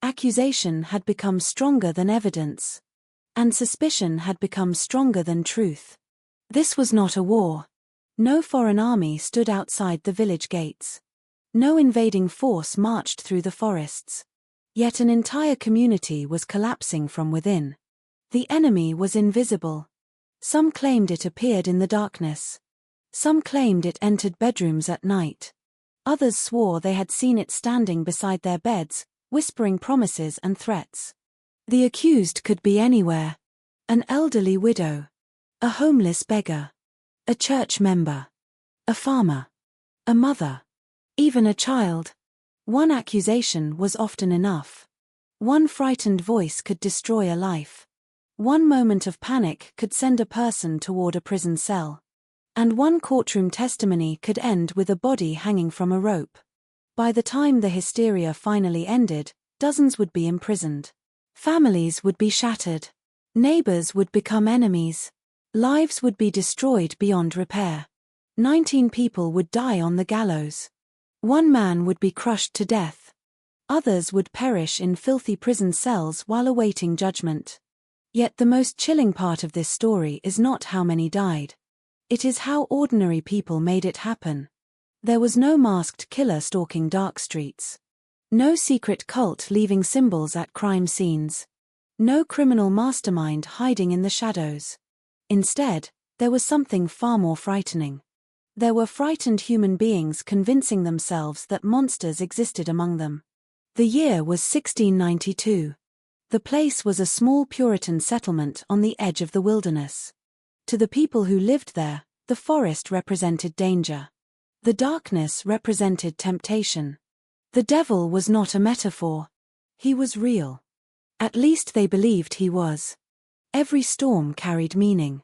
Accusation had become stronger than evidence. And suspicion had become stronger than truth. This was not a war. No foreign army stood outside the village gates. No invading force marched through the forests. Yet an entire community was collapsing from within. The enemy was invisible. Some claimed it appeared in the darkness. Some claimed it entered bedrooms at night. Others swore they had seen it standing beside their beds, whispering promises and threats. The accused could be anywhere. An elderly widow. A homeless beggar. A church member. A farmer. A mother. Even a child. One accusation was often enough. One frightened voice could destroy a life. One moment of panic could send a person toward a prison cell. And one courtroom testimony could end with a body hanging from a rope. By the time the hysteria finally ended, dozens would be imprisoned. Families would be shattered. Neighbors would become enemies. Lives would be destroyed beyond repair. 19 people would die on the gallows. One man would be crushed to death. Others would perish in filthy prison cells while awaiting judgment. Yet the most chilling part of this story is not how many died. It is how ordinary people made it happen. There was no masked killer stalking dark streets. No secret cult leaving symbols at crime scenes. No criminal mastermind hiding in the shadows. Instead, there was something far more frightening. There were frightened human beings convincing themselves that monsters existed among them. The year was 1692. The place was a small Puritan settlement on the edge of the wilderness. To the people who lived there, the forest represented danger. The darkness represented temptation. The devil was not a metaphor. He was real. At least they believed he was. Every storm carried meaning.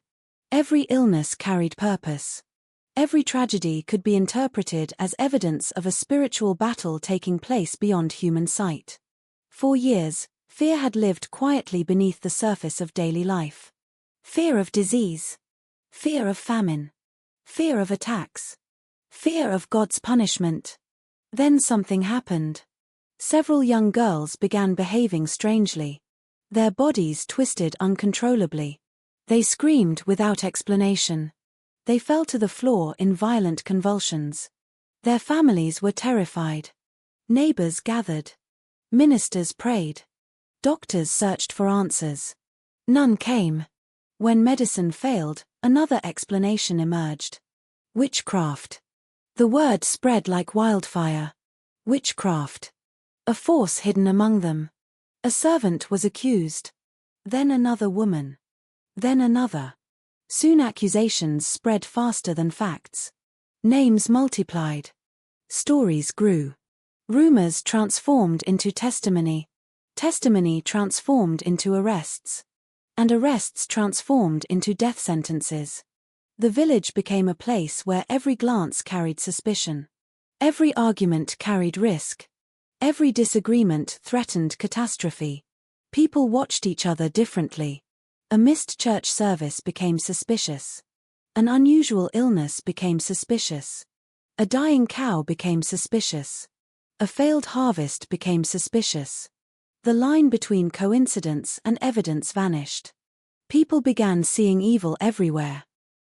Every illness carried purpose. Every tragedy could be interpreted as evidence of a spiritual battle taking place beyond human sight. For years, fear had lived quietly beneath the surface of daily life. Fear of disease. Fear of famine. Fear of attacks. Fear of God's punishment. Then something happened. Several young girls began behaving strangely. Their bodies twisted uncontrollably. They screamed without explanation. They fell to the floor in violent convulsions. Their families were terrified. Neighbors gathered. Ministers prayed. Doctors searched for answers. None came. When medicine failed, another explanation emerged. Witchcraft. The word spread like wildfire. Witchcraft. A force hidden among them. A servant was accused. Then another woman. Then another. Soon accusations spread faster than facts. Names multiplied. Stories grew. Rumors transformed into testimony. Testimony transformed into arrests. And arrests transformed into death sentences. The village became a place where every glance carried suspicion. Every argument carried risk. Every disagreement threatened catastrophe. People watched each other differently. A missed church service became suspicious. An unusual illness became suspicious. A dying cow became suspicious. A failed harvest became suspicious. The line between coincidence and evidence vanished. People began seeing evil everywhere.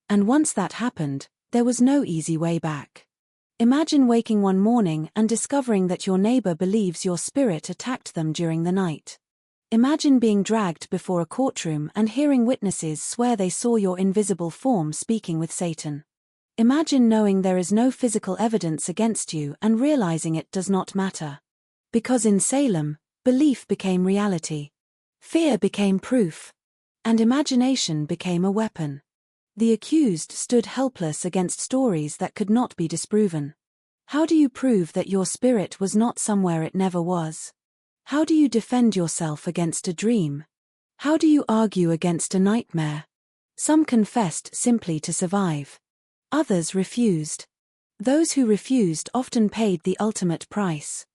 And once that happened, there was no easy way back. Imagine waking one morning and discovering that your neighbor believes your spirit attacked them during the night. Imagine being dragged before a courtroom and hearing witnesses swear they saw your invisible form speaking with Satan. Imagine knowing there is no physical evidence against you and realizing it does not matter. Because in Salem, belief became reality. Fear became proof. And imagination became a weapon. The accused stood helpless against stories that could not be disproven. How do you prove that your spirit was not somewhere it never was? How do you defend yourself against a dream? How do you argue against a nightmare? Some confessed simply to survive. Others refused. Those who refused often paid the ultimate price.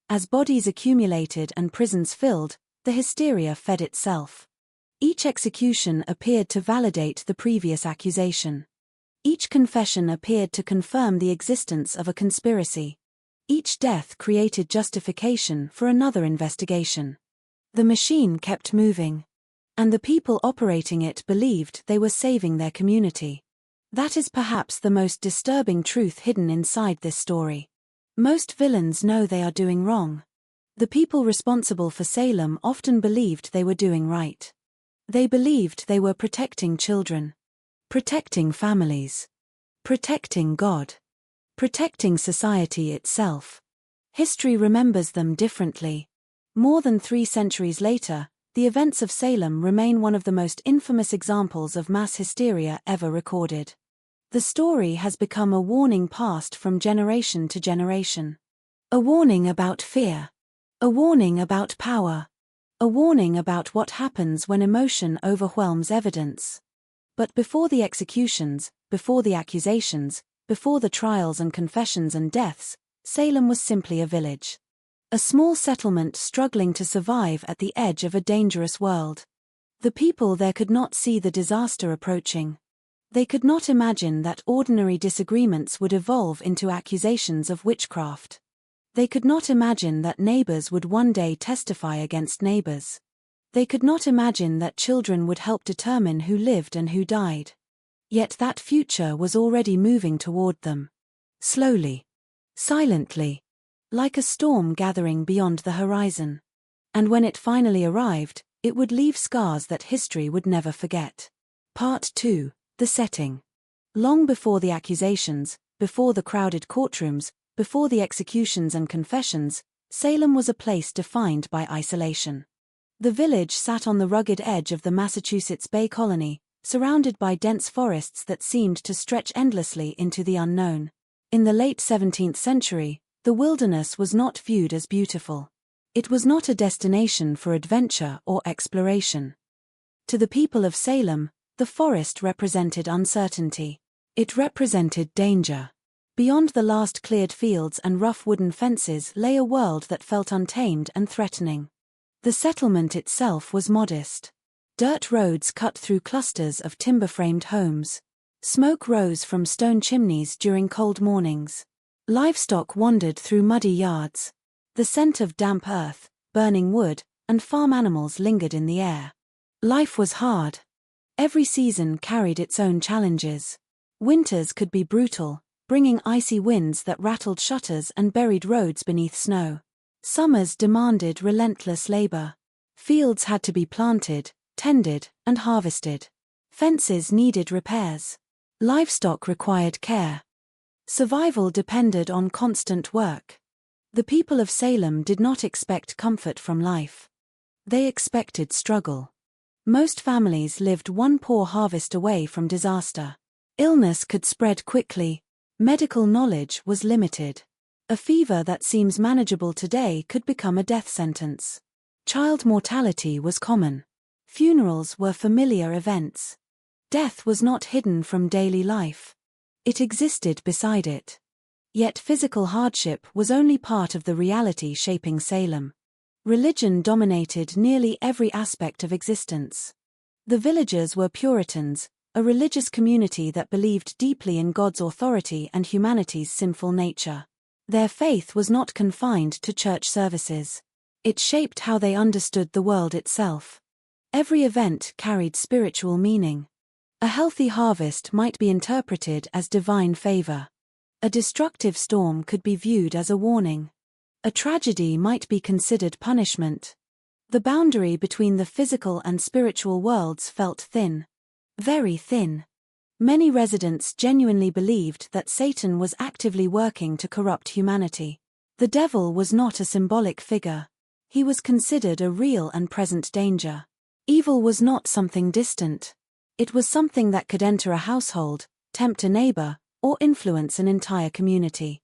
As bodies accumulated and prisons filled, the hysteria fed itself. Each execution appeared to validate the previous accusation. Each confession appeared to confirm the existence of a conspiracy. Each death created justification for another investigation. The machine kept moving. And the people operating it believed they were saving their community. That is perhaps the most disturbing truth hidden inside this story. Most villains know they are doing wrong. The people responsible for Salem often believed they were doing right. They believed they were protecting children, protecting families, protecting God, protecting society itself. History remembers them differently. More than 3 centuries later, the events of Salem remain one of the most infamous examples of mass hysteria ever recorded. The story has become a warning passed from generation to generation. A warning about fear. A warning about power. A warning about what happens when emotion overwhelms evidence. But before the executions, before the accusations, before the trials and confessions and deaths, Salem was simply a village. A small settlement struggling to survive at the edge of a dangerous world. The people there could not see the disaster approaching. They could not imagine that ordinary disagreements would evolve into accusations of witchcraft. They could not imagine that neighbors would one day testify against neighbors. They could not imagine that children would help determine who lived and who died. Yet that future was already moving toward them. Slowly. Silently. Like a storm gathering beyond the horizon. And when it finally arrived, it would leave scars that history would never forget. Part 2. The setting. Long before the accusations, before the crowded courtrooms, before the executions and confessions, Salem was a place defined by isolation. The village sat on the rugged edge of the Massachusetts Bay Colony, surrounded by dense forests that seemed to stretch endlessly into the unknown. In the late 17th century, the wilderness was not viewed as beautiful. It was not a destination for adventure or exploration. To the people of Salem, the forest represented uncertainty. It represented danger. Beyond the last cleared fields and rough wooden fences lay a world that felt untamed and threatening. The settlement itself was modest. Dirt roads cut through clusters of timber-framed homes. Smoke rose from stone chimneys during cold mornings. Livestock wandered through muddy yards. The scent of damp earth, burning wood, and farm animals lingered in the air. Life was hard. Every season carried its own challenges. Winters could be brutal, bringing icy winds that rattled shutters and buried roads beneath snow. Summers demanded relentless labor. Fields had to be planted, tended, and harvested. Fences needed repairs. Livestock required care. Survival depended on constant work. The people of Salem did not expect comfort from life. They expected struggle. Most families lived one poor harvest away from disaster. Illness could spread quickly. Medical knowledge was limited. A fever that seems manageable today could become a death sentence. Child mortality was common. Funerals were familiar events. Death was not hidden from daily life. It existed beside it. Yet physical hardship was only part of the reality shaping Salem. Religion dominated nearly every aspect of existence. The villagers were Puritans, a religious community that believed deeply in God's authority and humanity's sinful nature. Their faith was not confined to church services. It shaped how they understood the world itself. Every event carried spiritual meaning. A healthy harvest might be interpreted as divine favor. A destructive storm could be viewed as a warning. A tragedy might be considered punishment. The boundary between the physical and spiritual worlds felt thin. Very thin. Many residents genuinely believed that Satan was actively working to corrupt humanity. The devil was not a symbolic figure. He was considered a real and present danger. Evil was not something distant. It was something that could enter a household, tempt a neighbor, or influence an entire community.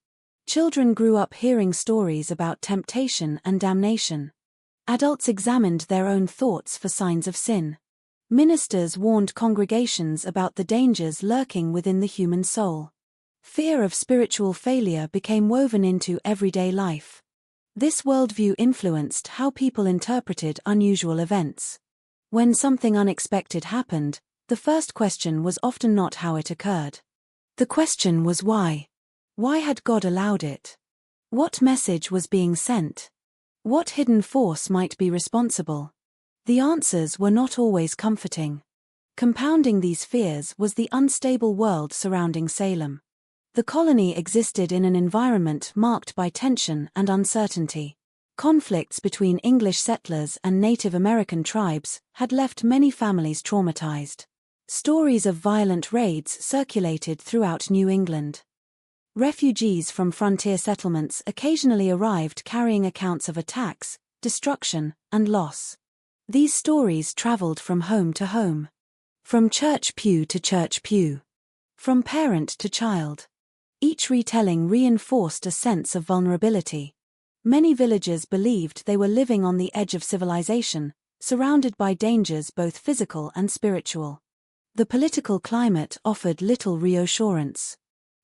Children grew up hearing stories about temptation and damnation. Adults examined their own thoughts for signs of sin. Ministers warned congregations about the dangers lurking within the human soul. Fear of spiritual failure became woven into everyday life. This worldview influenced how people interpreted unusual events. When something unexpected happened, the first question was often not how it occurred. The question was why. Why had God allowed it? What message was being sent? What hidden force might be responsible? The answers were not always comforting. Compounding these fears was the unstable world surrounding Salem. The colony existed in an environment marked by tension and uncertainty. Conflicts between English settlers and Native American tribes had left many families traumatized. Stories of violent raids circulated throughout New England. Refugees from frontier settlements occasionally arrived carrying accounts of attacks, destruction, and loss. These stories traveled from home to home. From church pew to church pew. From parent to child. Each retelling reinforced a sense of vulnerability. Many villagers believed they were living on the edge of civilization, surrounded by dangers both physical and spiritual. The political climate offered little reassurance.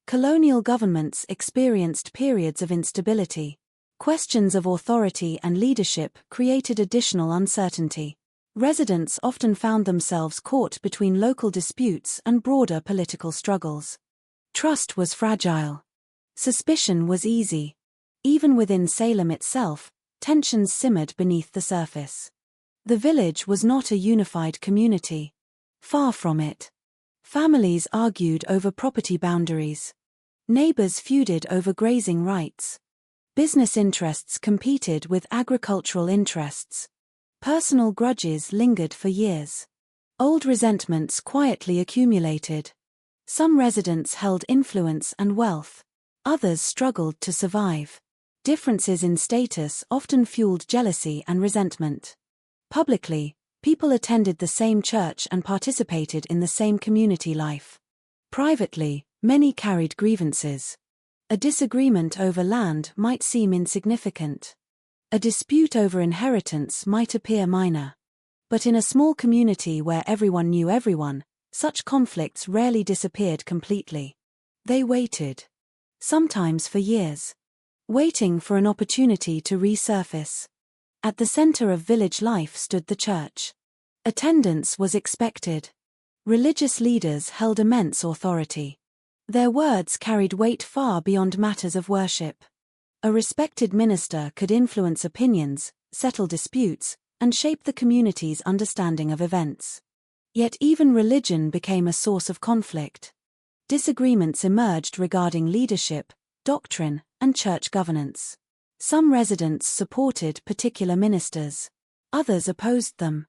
Colonial governments experienced periods of instability. Questions of authority and leadership created additional uncertainty. Residents often found themselves caught between local disputes and broader political struggles. Trust was fragile. Suspicion was easy. Even within Salem itself, tensions simmered beneath the surface. The village was not a unified community. Far from it. Families argued over property boundaries. Neighbors feuded over grazing rights. Business interests competed with agricultural interests. Personal grudges lingered for years. Old resentments quietly accumulated. Some residents held influence and wealth. Others struggled to survive. Differences in status often fueled jealousy and resentment. Publicly, people attended the same church and participated in the same community life. Privately, many carried grievances. A disagreement over land might seem insignificant. A dispute over inheritance might appear minor. But in a small community where everyone knew everyone, such conflicts rarely disappeared completely. They waited. Sometimes for years. Waiting for an opportunity to resurface. At the center of village life stood the church. Attendance was expected. Religious leaders held immense authority. Their words carried weight far beyond matters of worship. A respected minister could influence opinions, settle disputes, and shape the community's understanding of events. Yet even religion became a source of conflict. Disagreements emerged regarding leadership, doctrine, and church governance. Some residents supported particular ministers. Others opposed them.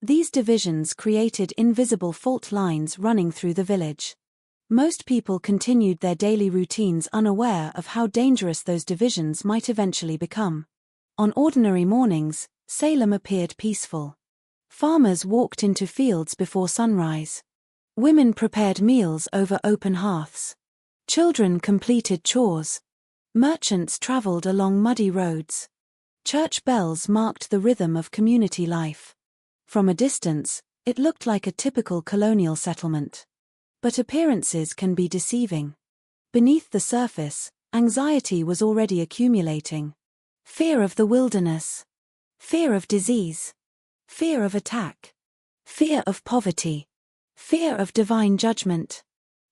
These divisions created invisible fault lines running through the village. Most people continued their daily routines unaware of how dangerous those divisions might eventually become. On ordinary mornings, Salem appeared peaceful. Farmers walked into fields before sunrise. Women prepared meals over open hearths. Children completed chores. Merchants traveled along muddy roads. Church bells marked the rhythm of community life. From a distance, it looked like a typical colonial settlement. But appearances can be deceiving. Beneath the surface, anxiety was already accumulating. Fear of the wilderness. Fear of disease. Fear of attack. Fear of poverty. Fear of divine judgment.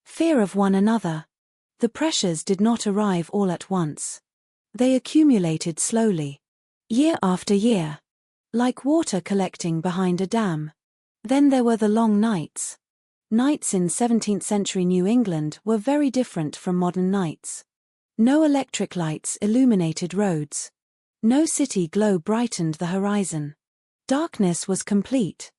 Fear of one another. The pressures did not arrive all at once. They accumulated slowly. Year after year. Like water collecting behind a dam. Then there were the long nights. Nights in 17th century New England were very different from modern nights. No electric lights illuminated roads. No city glow brightened the horizon. Darkness was complete.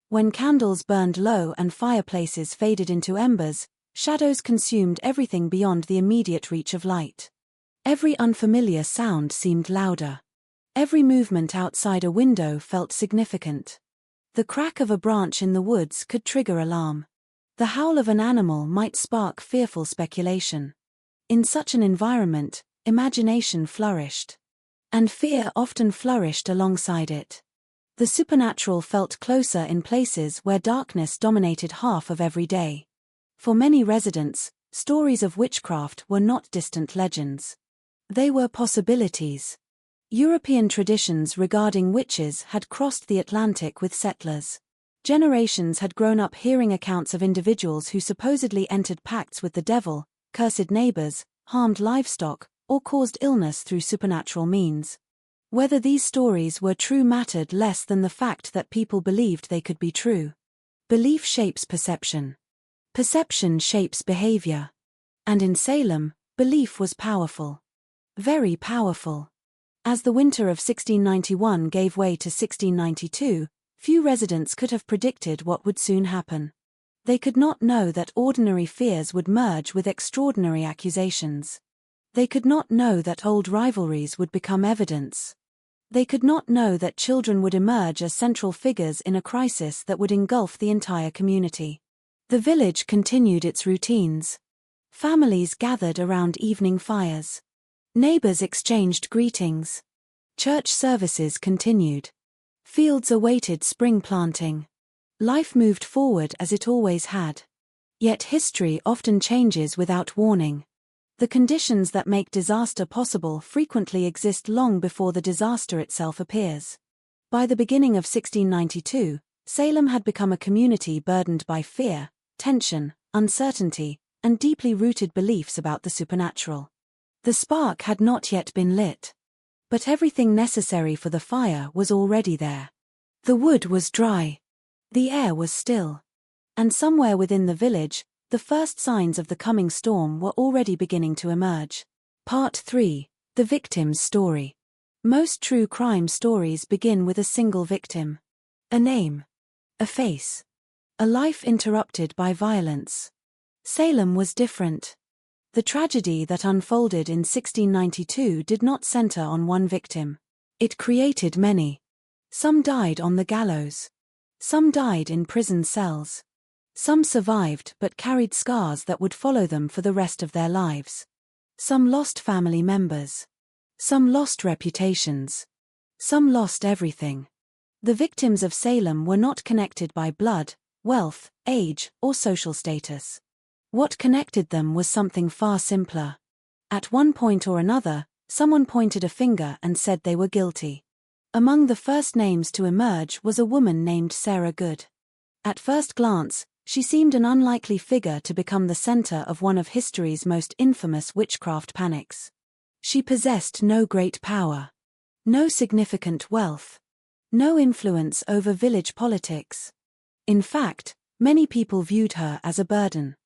When candles burned low and fireplaces faded into embers, shadows consumed everything beyond the immediate reach of light. Every unfamiliar sound seemed louder. Every movement outside a window felt significant. The crack of a branch in the woods could trigger alarm. The howl of an animal might spark fearful speculation. In such an environment, imagination flourished. And fear often flourished alongside it. The supernatural felt closer in places where darkness dominated half of every day. For many residents, stories of witchcraft were not distant legends. They were possibilities. European traditions regarding witches had crossed the Atlantic with settlers. Generations had grown up hearing accounts of individuals who supposedly entered pacts with the devil, cursed neighbors, harmed livestock, or caused illness through supernatural means. Whether these stories were true mattered less than the fact that people believed they could be true. Belief shapes perception. Perception shapes behavior. And in Salem, belief was powerful. Very powerful. As the winter of 1691 gave way to 1692, few residents could have predicted what would soon happen. They could not know that ordinary fears would merge with extraordinary accusations. They could not know that old rivalries would become evidence. They could not know that children would emerge as central figures in a crisis that would engulf the entire community. The village continued its routines. Families gathered around evening fires. Neighbors exchanged greetings. Church services continued. Fields awaited spring planting. Life moved forward as it always had. Yet history often changes without warning. The conditions that make disaster possible frequently exist long before the disaster itself appears. By the beginning of 1692, Salem had become a community burdened by fear, tension, uncertainty, and deeply rooted beliefs about the supernatural. The spark had not yet been lit. But everything necessary for the fire was already there. The wood was dry. The air was still. And somewhere within the village, the first signs of the coming storm were already beginning to emerge. Part 3. The Victim's Story. Most true crime stories begin with a single victim. A name. A face. A life interrupted by violence. Salem was different. The tragedy that unfolded in 1692 did not center on one victim. It created many. Some died on the gallows. Some died in prison cells. Some survived but carried scars that would follow them for the rest of their lives. Some lost family members. Some lost reputations. Some lost everything. The victims of Salem were not connected by blood, wealth, age, or social status. What connected them was something far simpler. At one point or another, someone pointed a finger and said they were guilty. Among the first names to emerge was a woman named Sarah Good. At first glance, she seemed an unlikely figure to become the center of one of history's most infamous witchcraft panics. She possessed no great power. No significant wealth. No influence over village politics. In fact, many people viewed her as a burden.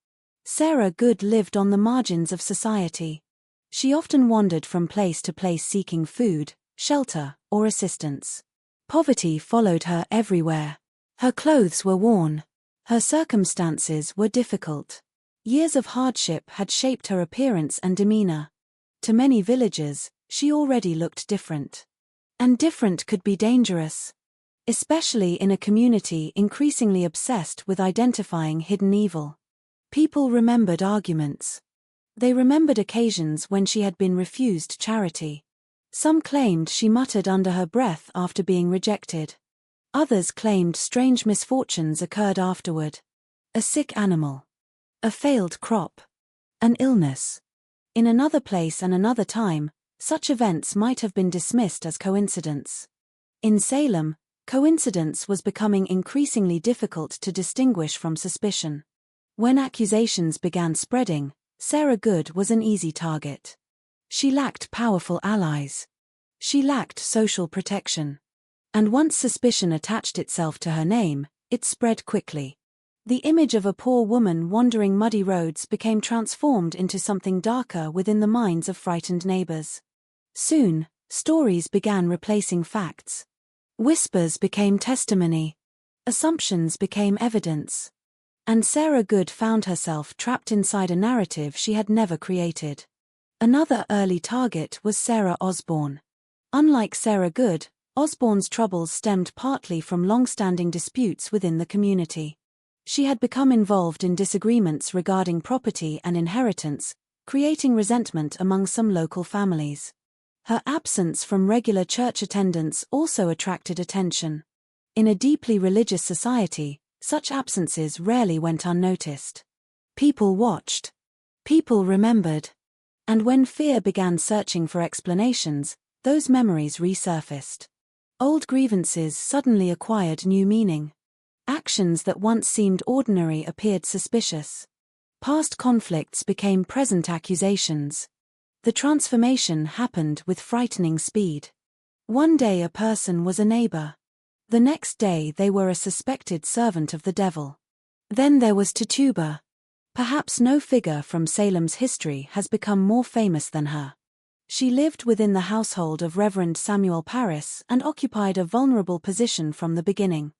Sarah Good lived on the margins of society. She often wandered from place to place seeking food, shelter, or assistance. Poverty followed her everywhere. Her clothes were worn. Her circumstances were difficult. Years of hardship had shaped her appearance and demeanor. To many villagers, she already looked different. And different could be dangerous. Especially in a community increasingly obsessed with identifying hidden evil. People remembered arguments. They remembered occasions when she had been refused charity. Some claimed she muttered under her breath after being rejected. Others claimed strange misfortunes occurred afterward. A sick animal. A failed crop. An illness. In another place and another time, such events might have been dismissed as coincidence. In Salem, coincidence was becoming increasingly difficult to distinguish from suspicion. When accusations began spreading, Sarah Good was an easy target. She lacked powerful allies. She lacked social protection. And once suspicion attached itself to her name, it spread quickly. The image of a poor woman wandering muddy roads became transformed into something darker within the minds of frightened neighbors. Soon, stories began replacing facts. Whispers became testimony. Assumptions became evidence. And Sarah Good found herself trapped inside a narrative she had never created. Another early target was Sarah Osborne. Unlike Sarah Good, Osborne's troubles stemmed partly from long-standing disputes within the community. She had become involved in disagreements regarding property and inheritance, creating resentment among some local families. Her absence from regular church attendance also attracted attention. In a deeply religious society, such absences rarely went unnoticed. People watched. People remembered. And when fear began searching for explanations, those memories resurfaced. Old grievances suddenly acquired new meaning. Actions that once seemed ordinary appeared suspicious. Past conflicts became present accusations. The transformation happened with frightening speed. One day a person was a neighbor. The next day they were a suspected servant of the devil. Then there was Tituba. Perhaps no figure from Salem's history has become more famous than her. She lived within the household of Reverend Samuel Parris and occupied a vulnerable position from the beginning.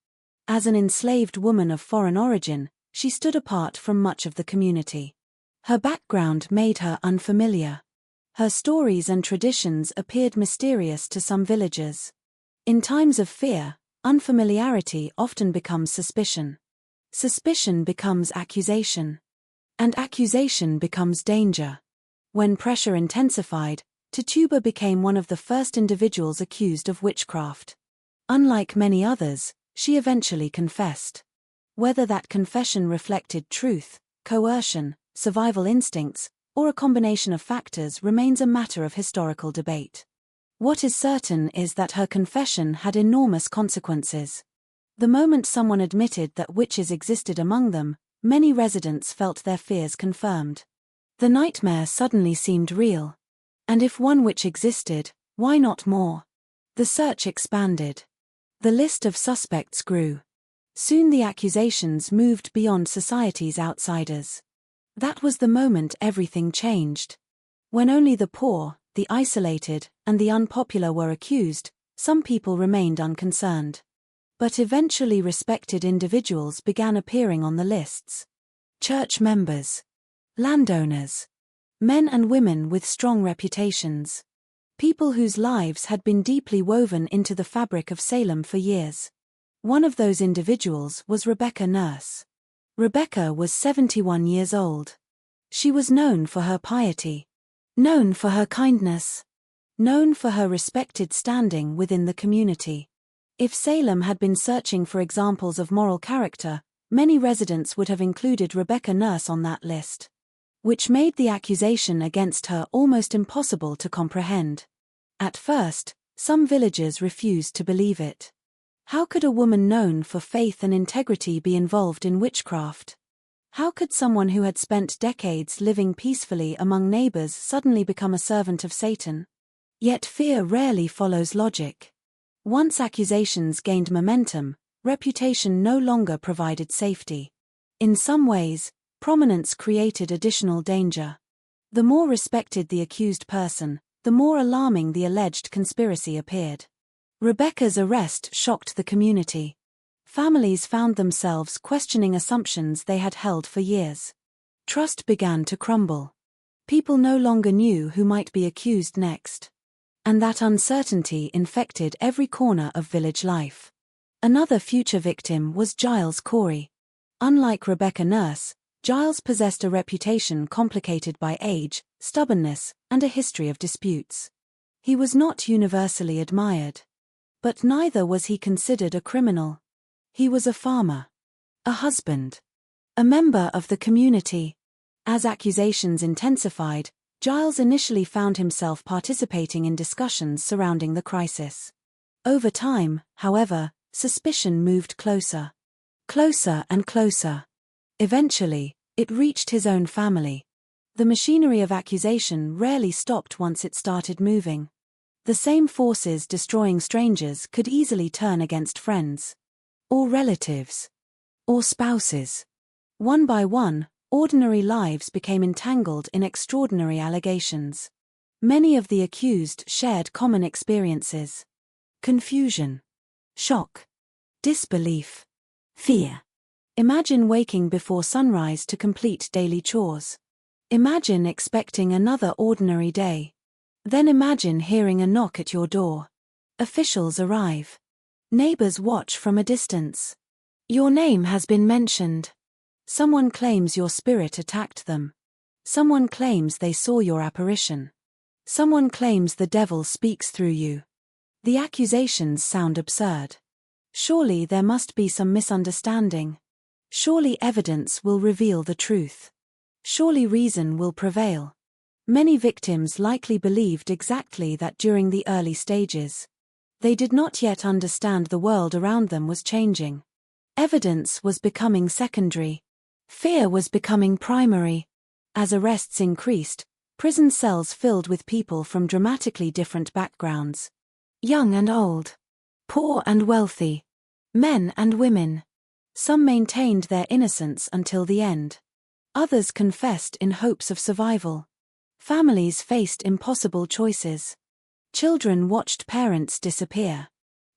As an enslaved woman of foreign origin, she stood apart from much of the community. Her background made her unfamiliar. Her stories and traditions appeared mysterious to some villagers. In times of fear, unfamiliarity often becomes suspicion. Suspicion becomes accusation. And accusation becomes danger. When pressure intensified, Tituba became one of the first individuals accused of witchcraft. Unlike many others, she eventually confessed. Whether that confession reflected truth, coercion, survival instincts, or a combination of factors remains a matter of historical debate. What is certain is that her confession had enormous consequences. The moment someone admitted that witches existed among them, many residents felt their fears confirmed. The nightmare suddenly seemed real. And if one witch existed, why not more? The search expanded. The list of suspects grew. Soon the accusations moved beyond society's outsiders. That was the moment everything changed. When only the poor, the isolated, and the unpopular were accused, some people remained unconcerned. But eventually respected individuals began appearing on the lists. Church members. Landowners. Men and women with strong reputations. People whose lives had been deeply woven into the fabric of Salem for years. One of those individuals was Rebecca Nurse. Rebecca was 71 years old. She was known for her piety. Known for her kindness. Known for her respected standing within the community. If Salem had been searching for examples of moral character, many residents would have included Rebecca Nurse on that list. Which made the accusation against her almost impossible to comprehend. At first, some villagers refused to believe it. How could a woman known for faith and integrity be involved in witchcraft? How could someone who had spent decades living peacefully among neighbors suddenly become a servant of Satan? Yet fear rarely follows logic. Once accusations gained momentum, reputation no longer provided safety. In some ways, prominence created additional danger. The more respected the accused person, the more alarming the alleged conspiracy appeared. Rebecca's arrest shocked the community. Families found themselves questioning assumptions they had held for years. Trust began to crumble. People no longer knew who might be accused next. And that uncertainty infected every corner of village life. Another future victim was Giles Corey. Unlike Rebecca Nurse, Giles possessed a reputation complicated by age, stubbornness, and a history of disputes. He was not universally admired. But neither was he considered a criminal. He was a farmer, a husband, a member of the community. As accusations intensified, Giles initially found himself participating in discussions surrounding the crisis. Over time, however, suspicion moved closer. Closer and closer. Eventually, it reached his own family. The machinery of accusation rarely stopped once it started moving. The same forces destroying strangers could easily turn against friends, or relatives, or spouses. One by one, ordinary lives became entangled in extraordinary allegations. Many of the accused shared common experiences: confusion, shock, disbelief, fear. Imagine waking before sunrise to complete daily chores. Imagine expecting another ordinary day. Then imagine hearing a knock at your door. Officials arrive. Neighbors watch from a distance. Your name has been mentioned. Someone claims your spirit attacked them. Someone claims they saw your apparition. Someone claims the devil speaks through you. The accusations sound absurd. Surely there must be some misunderstanding. Surely evidence will reveal the truth. Surely reason will prevail. Many victims likely believed exactly that during the early stages. They did not yet understand the world around them was changing. Evidence was becoming secondary. Fear was becoming primary. As arrests increased, prison cells filled with people from dramatically different backgrounds. Young and old. Poor and wealthy. Men and women. Some maintained their innocence until the end. Others confessed in hopes of survival. Families faced impossible choices. Children watched parents disappear.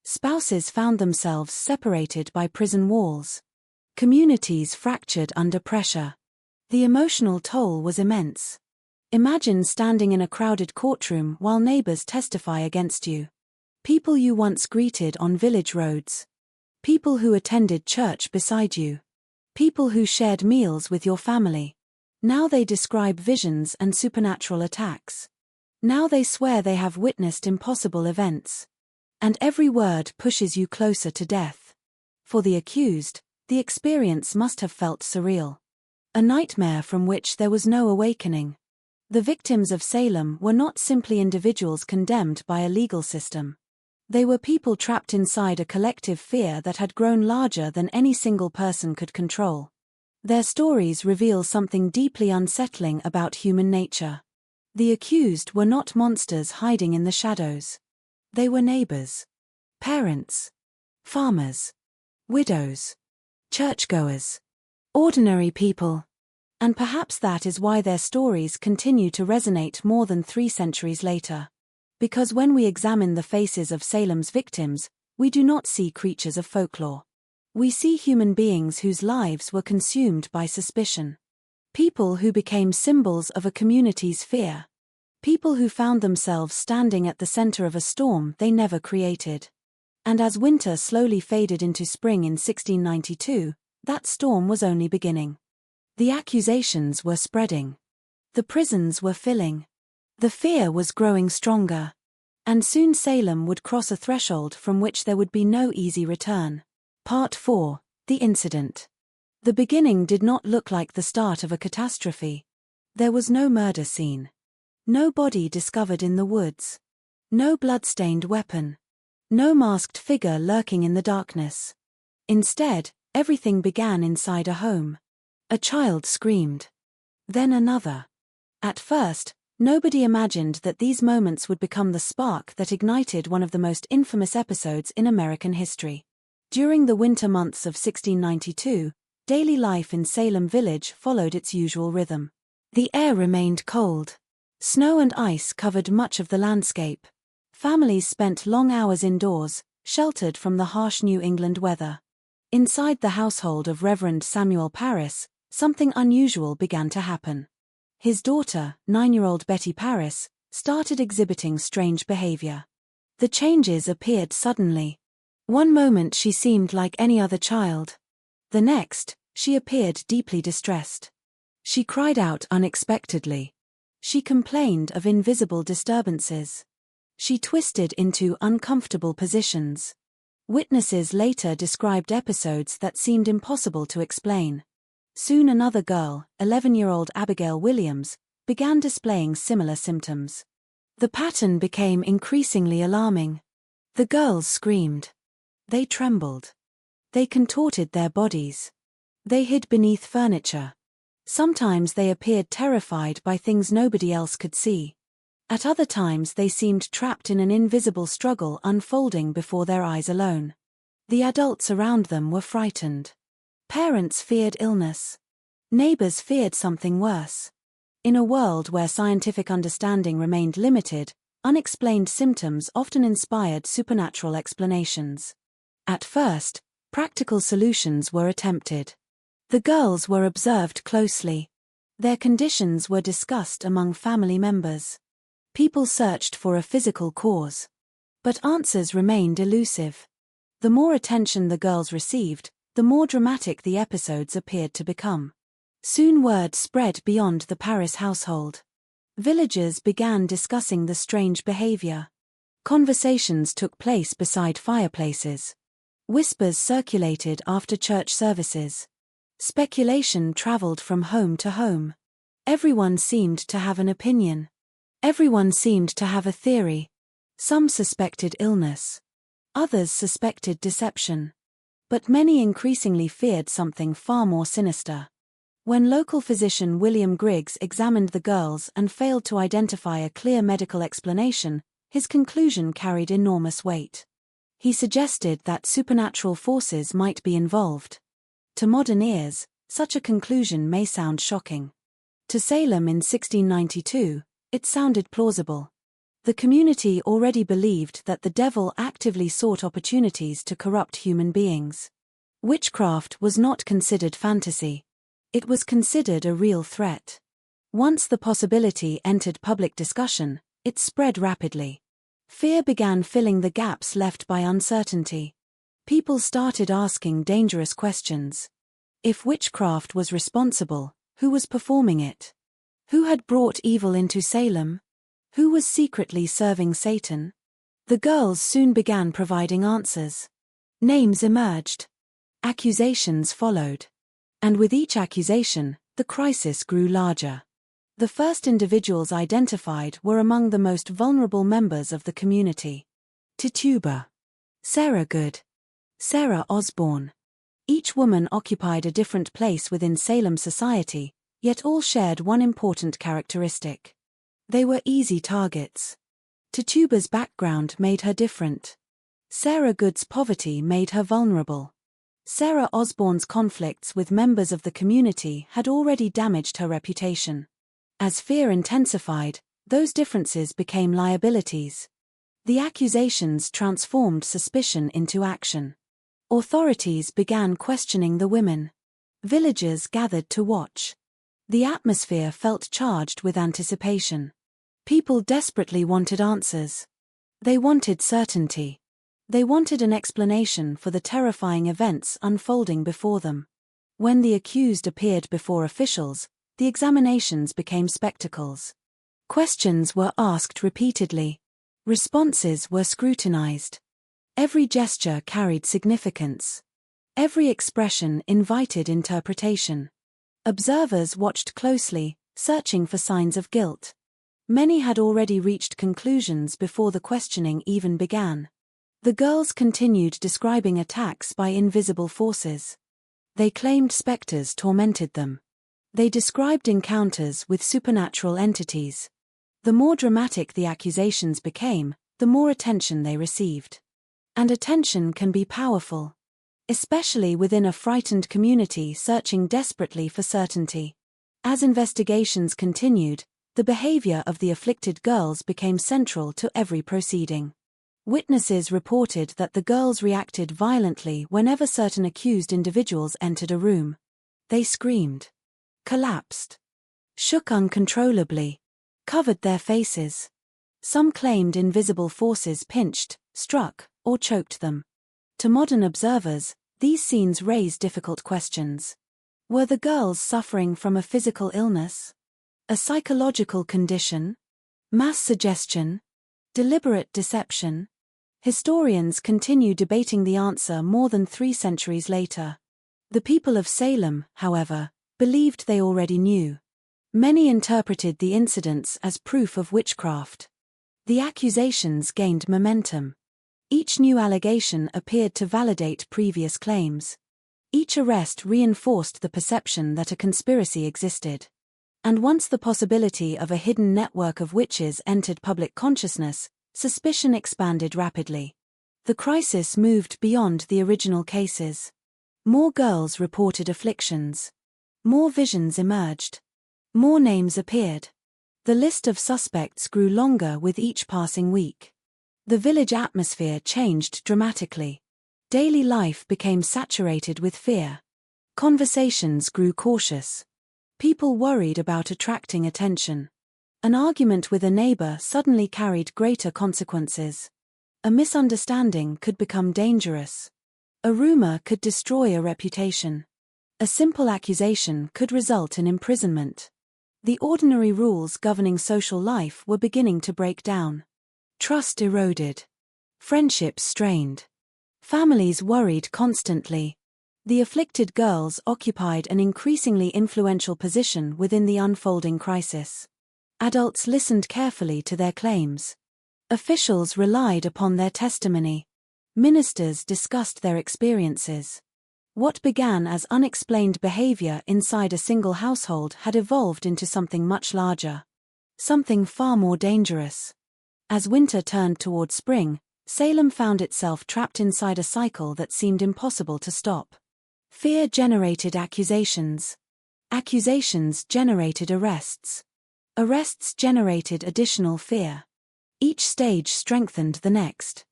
Spouses found themselves separated by prison walls. Communities fractured under pressure. The emotional toll was immense. Imagine standing in a crowded courtroom while neighbors testify against you. People you once greeted on village roads. People who attended church beside you. People who shared meals with your family. Now they describe visions and supernatural attacks. Now they swear they have witnessed impossible events. And every word pushes you closer to death. For the accused, the experience must have felt surreal. A nightmare from which there was no awakening. The victims of Salem were not simply individuals condemned by a legal system. They were people trapped inside a collective fear that had grown larger than any single person could control. Their stories reveal something deeply unsettling about human nature. The accused were not monsters hiding in the shadows. They were neighbors, parents, farmers, widows, churchgoers, ordinary people. And perhaps that is why their stories continue to resonate more than 3 centuries later. Because when we examine the faces of Salem's victims, we do not see creatures of folklore. We see human beings whose lives were consumed by suspicion. People who became symbols of a community's fear. People who found themselves standing at the center of a storm they never created. And as winter slowly faded into spring in 1692, that storm was only beginning. The accusations were spreading. The prisons were filling. The fear was growing stronger. And soon Salem would cross a threshold from which there would be no easy return. Part 4. The Incident. The beginning did not look like the start of a catastrophe. There was no murder scene. No body discovered in the woods. No blood-stained weapon. No masked figure lurking in the darkness. Instead, everything began inside a home. A child screamed. Then another. At first, nobody imagined that these moments would become the spark that ignited one of the most infamous episodes in American history. During the winter months of 1692, daily life in Salem Village followed its usual rhythm. The air remained cold. Snow and ice covered much of the landscape. Families spent long hours indoors, sheltered from the harsh New England weather. Inside the household of Reverend Samuel Parris, something unusual began to happen. His daughter, 9-year-old Betty Parris, started exhibiting strange behavior. The changes appeared suddenly. One moment she seemed like any other child. The next, She appeared deeply distressed. She cried out unexpectedly. She complained of invisible disturbances. She twisted into uncomfortable positions. Witnesses later described episodes that seemed impossible to explain. Soon another girl, 11-year-old Abigail Williams, began displaying similar symptoms. The pattern became increasingly alarming. The girls screamed. They trembled. They contorted their bodies. They hid beneath furniture. Sometimes they appeared terrified by things nobody else could see. At other times they seemed trapped in an invisible struggle unfolding before their eyes alone. The adults around them were frightened. Parents feared illness. Neighbors feared something worse. In a world where scientific understanding remained limited, unexplained symptoms often inspired supernatural explanations. At first, practical solutions were attempted. The girls were observed closely. Their conditions were discussed among family members. People searched for a physical cause. But answers remained elusive. The more attention the girls received, the more dramatic the episodes appeared to become. Soon word spread beyond the Paris household. Villagers began discussing the strange behavior. Conversations took place beside fireplaces. Whispers circulated after church services. Speculation traveled from home to home. Everyone seemed to have an opinion. Everyone seemed to have a theory. Some suspected illness. Others suspected deception. But many increasingly feared something far more sinister. When local physician William Griggs examined the girls and failed to identify a clear medical explanation, his conclusion carried enormous weight. He suggested that supernatural forces might be involved. To modern ears, such a conclusion may sound shocking. To Salem in 1692, it sounded plausible. The community already believed that the devil actively sought opportunities to corrupt human beings. Witchcraft was not considered fantasy. It was considered a real threat. Once the possibility entered public discussion, it spread rapidly. Fear began filling the gaps left by uncertainty. People started asking dangerous questions. If witchcraft was responsible, who was performing it? Who had brought evil into Salem? Who was secretly serving Satan? The girls soon began providing answers. Names emerged. Accusations followed. And with each accusation, the crisis grew larger. The first individuals identified were among the most vulnerable members of the community. Tituba. Sarah Good. Sarah Osborne. Each woman occupied a different place within Salem society, yet all shared one important characteristic. They were easy targets. Tituba's background made her different. Sarah Good's poverty made her vulnerable. Sarah Osborne's conflicts with members of the community had already damaged her reputation. As fear intensified, those differences became liabilities. The accusations transformed suspicion into action. Authorities began questioning the women. Villagers gathered to watch. The atmosphere felt charged with anticipation. People desperately wanted answers. They wanted certainty. They wanted an explanation for the terrifying events unfolding before them. When the accused appeared before officials, the examinations became spectacles. Questions were asked repeatedly. Responses were scrutinized. Every gesture carried significance. Every expression invited interpretation. Observers watched closely, searching for signs of guilt. Many had already reached conclusions before the questioning even began. The girls continued describing attacks by invisible forces. They claimed specters tormented them. They described encounters with supernatural entities. The more dramatic the accusations became, the more attention they received. And attention can be powerful, especially within a frightened community searching desperately for certainty. As investigations continued, the behavior of the afflicted girls became central to every proceeding. Witnesses reported that the girls reacted violently whenever certain accused individuals entered a room. They screamed, collapsed, shook uncontrollably, covered their faces. Some claimed invisible forces pinched, struck, or choked them. To modern observers, these scenes raise difficult questions. Were the girls suffering from a physical illness? A psychological condition? Mass suggestion? Deliberate deception? Historians continue debating the answer more than 3 centuries later. The people of Salem, however, believed they already knew. Many interpreted the incidents as proof of witchcraft. The accusations gained momentum. Each new allegation appeared to validate previous claims. Each arrest reinforced the perception that a conspiracy existed. And once the possibility of a hidden network of witches entered public consciousness, suspicion expanded rapidly. The crisis moved beyond the original cases. More girls reported afflictions. More visions emerged. More names appeared. The list of suspects grew longer with each passing week. The village atmosphere changed dramatically. Daily life became saturated with fear. Conversations grew cautious. People worried about attracting attention. An argument with a neighbor suddenly carried greater consequences. A misunderstanding could become dangerous. A rumor could destroy a reputation. A simple accusation could result in imprisonment. The ordinary rules governing social life were beginning to break down. Trust eroded. Friendships strained. Families worried constantly. The afflicted girls occupied an increasingly influential position within the unfolding crisis. Adults listened carefully to their claims. Officials relied upon their testimony. Ministers discussed their experiences. What began as unexplained behavior inside a single household had evolved into something much larger. Something far more dangerous. As winter turned toward spring, Salem found itself trapped inside a cycle that seemed impossible to stop. Fear generated accusations. Accusations generated arrests. Arrests generated additional fear. Each stage strengthened the next.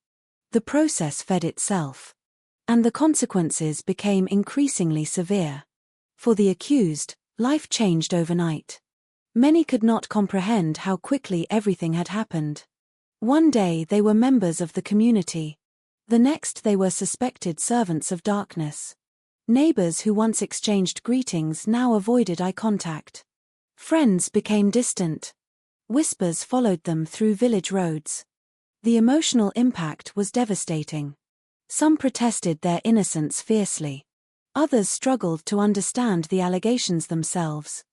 The process fed itself. And the consequences became increasingly severe. For the accused, life changed overnight. Many could not comprehend how quickly everything had happened. One day they were members of the community. The next they were suspected servants of darkness. Neighbors who once exchanged greetings now avoided eye contact. Friends became distant. Whispers followed them through village roads. The emotional impact was devastating. Some protested their innocence fiercely. Others struggled to understand the allegations themselves.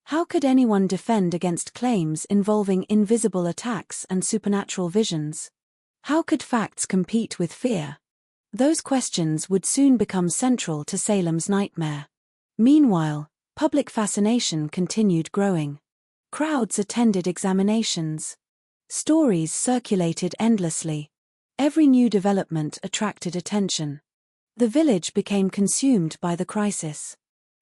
How could anyone defend against claims involving invisible attacks and supernatural visions? How could facts compete with fear? Those questions would soon become central to Salem's nightmare. Meanwhile, public fascination continued growing. Crowds attended examinations. Stories circulated endlessly. Every new development attracted attention. The village became consumed by the crisis.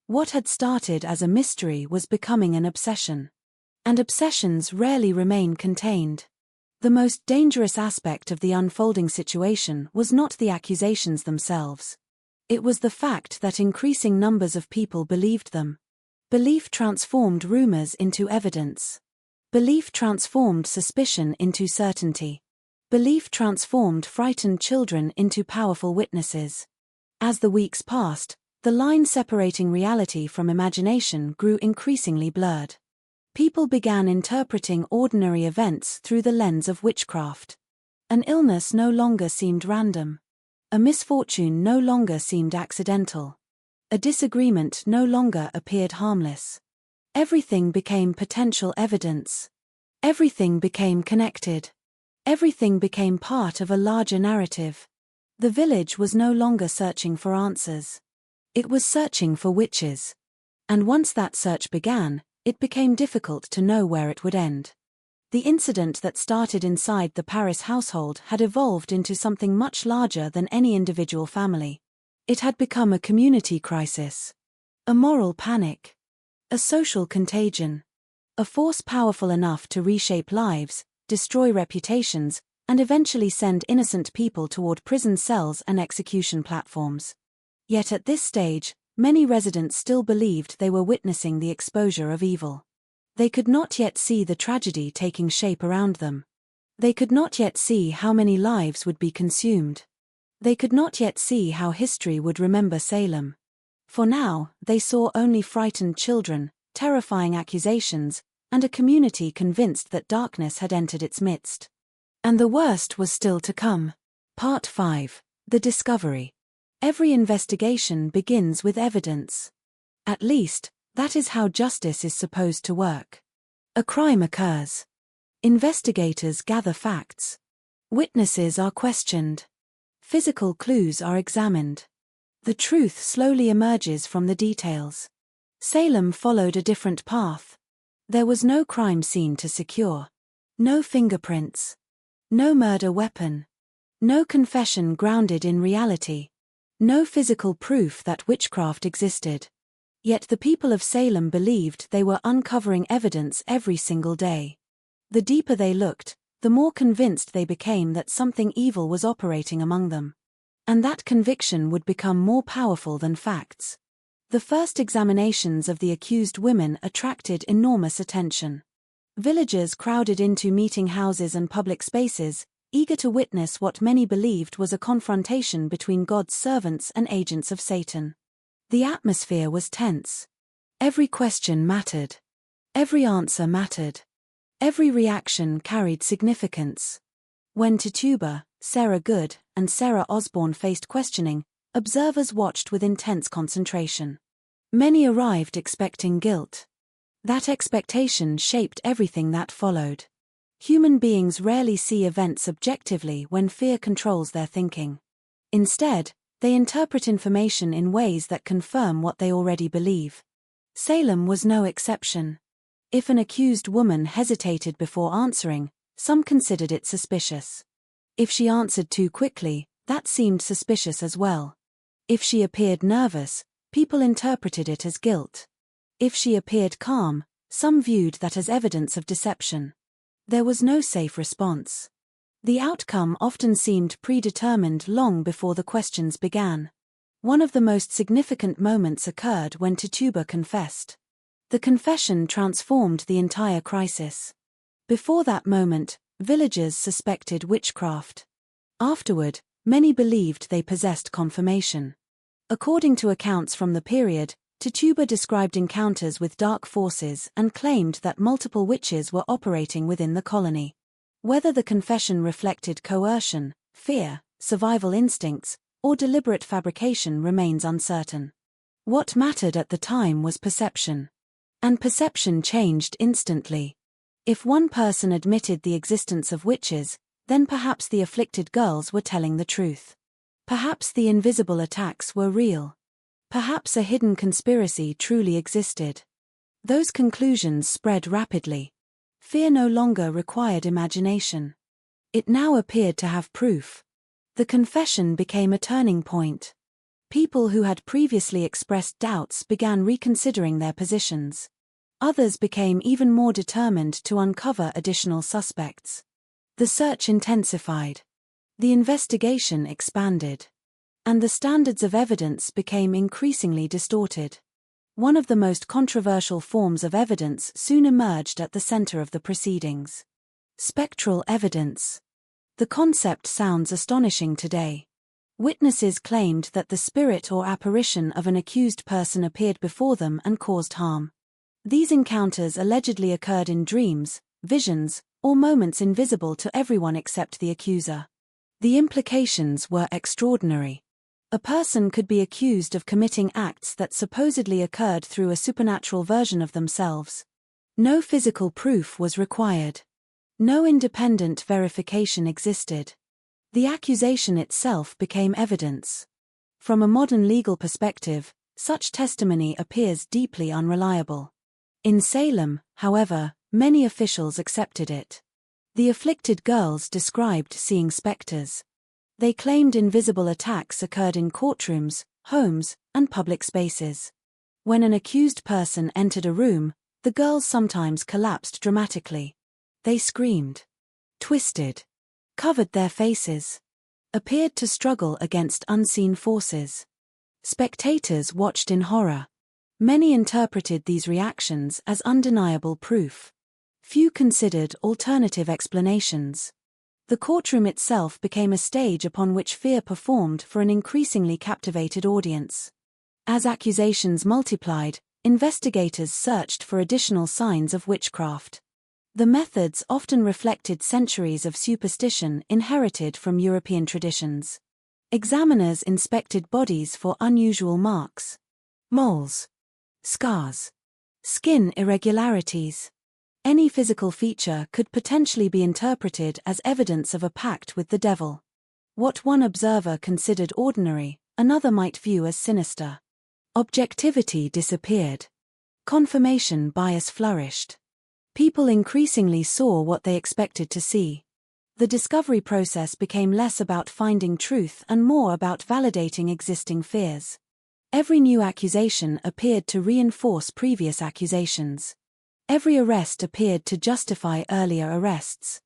What had started as a mystery was becoming an obsession. And obsessions rarely remain contained. The most dangerous aspect of the unfolding situation was not the accusations themselves. It was the fact that increasing numbers of people believed them. Belief transformed rumors into evidence. Belief transformed suspicion into certainty. Belief transformed frightened children into powerful witnesses. As the weeks passed, the line separating reality from imagination grew increasingly blurred. People began interpreting ordinary events through the lens of witchcraft. An illness no longer seemed random. A misfortune no longer seemed accidental. A disagreement no longer appeared harmless. Everything became potential evidence. Everything became connected. Everything became part of a larger narrative. The village was no longer searching for answers. It was searching for witches. And once that search began, it became difficult to know where it would end. The incident that started inside the Paris household had evolved into something much larger than any individual family. It had become a community crisis. A moral panic. A social contagion. A force powerful enough to reshape lives, destroy reputations, and eventually send innocent people toward prison cells and execution platforms. Yet at this stage, many residents still believed they were witnessing the exposure of evil. They could not yet see the tragedy taking shape around them. They could not yet see how many lives would be consumed. They could not yet see how history would remember Salem. For now, they saw only frightened children, terrifying accusations, and a community convinced that darkness had entered its midst. And the worst was still to come. Part 5. The Discovery. Every investigation begins with evidence. At least, that is how justice is supposed to work. A crime occurs. Investigators gather facts. Witnesses are questioned. Physical clues are examined. The truth slowly emerges from the details. Salem followed a different path. There was no crime scene to secure. No fingerprints. No murder weapon. No confession grounded in reality. No physical proof that witchcraft existed. Yet the people of Salem believed they were uncovering evidence every single day. The deeper they looked, the more convinced they became that something evil was operating among them. And that conviction would become more powerful than facts. The first examinations of the accused women attracted enormous attention. Villagers crowded into meeting houses and public spaces, eager to witness what many believed was a confrontation between God's servants and agents of Satan. The atmosphere was tense. Every question mattered. Every answer mattered. Every reaction carried significance. When Tituba, Sarah Good, and Sarah Osborne faced questioning, observers watched with intense concentration. Many arrived expecting guilt. That expectation shaped everything that followed. Human beings rarely see events objectively when fear controls their thinking. Instead, they interpret information in ways that confirm what they already believe. Salem was no exception. If an accused woman hesitated before answering, some considered it suspicious. If she answered too quickly, that seemed suspicious as well. If she appeared nervous, people interpreted it as guilt. If she appeared calm, some viewed that as evidence of deception. There was no safe response. The outcome often seemed predetermined long before the questions began. One of the most significant moments occurred when Tituba confessed. The confession transformed the entire crisis. Before that moment, villagers suspected witchcraft. Afterward, many believed they possessed confirmation. According to accounts from the period, Tituba described encounters with dark forces and claimed that multiple witches were operating within the colony. Whether the confession reflected coercion, fear, survival instincts, or deliberate fabrication remains uncertain. What mattered at the time was perception. And perception changed instantly. If one person admitted the existence of witches, then perhaps the afflicted girls were telling the truth. Perhaps the invisible attacks were real. Perhaps a hidden conspiracy truly existed. Those conclusions spread rapidly. Fear no longer required imagination. It now appeared to have proof. The confession became a turning point. People who had previously expressed doubts began reconsidering their positions. Others became even more determined to uncover additional suspects. The search intensified. The investigation expanded. And the standards of evidence became increasingly distorted. One of the most controversial forms of evidence soon emerged at the center of the proceedings. Spectral evidence. The concept sounds astonishing today. Witnesses claimed that the spirit or apparition of an accused person appeared before them and caused harm. These encounters allegedly occurred in dreams, visions, or moments invisible to everyone except the accuser. The implications were extraordinary. A person could be accused of committing acts that supposedly occurred through a supernatural version of themselves. No physical proof was required. No independent verification existed. The accusation itself became evidence. From a modern legal perspective, such testimony appears deeply unreliable. In Salem, however, many officials accepted it. The afflicted girls described seeing specters. They claimed invisible attacks occurred in courtrooms, homes, and public spaces. When an accused person entered a room, the girls sometimes collapsed dramatically. They screamed, twisted, covered their faces, appeared to struggle against unseen forces. Spectators watched in horror. Many interpreted these reactions as undeniable proof. Few considered alternative explanations. The courtroom itself became a stage upon which fear performed for an increasingly captivated audience. As accusations multiplied, investigators searched for additional signs of witchcraft. The methods often reflected centuries of superstition inherited from European traditions. Examiners inspected bodies for unusual marks, moles, scars, skin irregularities. Any physical feature could potentially be interpreted as evidence of a pact with the devil. What one observer considered ordinary, another might view as sinister. Objectivity disappeared. Confirmation bias flourished. People increasingly saw what they expected to see. The discovery process became less about finding truth and more about validating existing fears. Every new accusation appeared to reinforce previous accusations. Every arrest appeared to justify earlier arrests.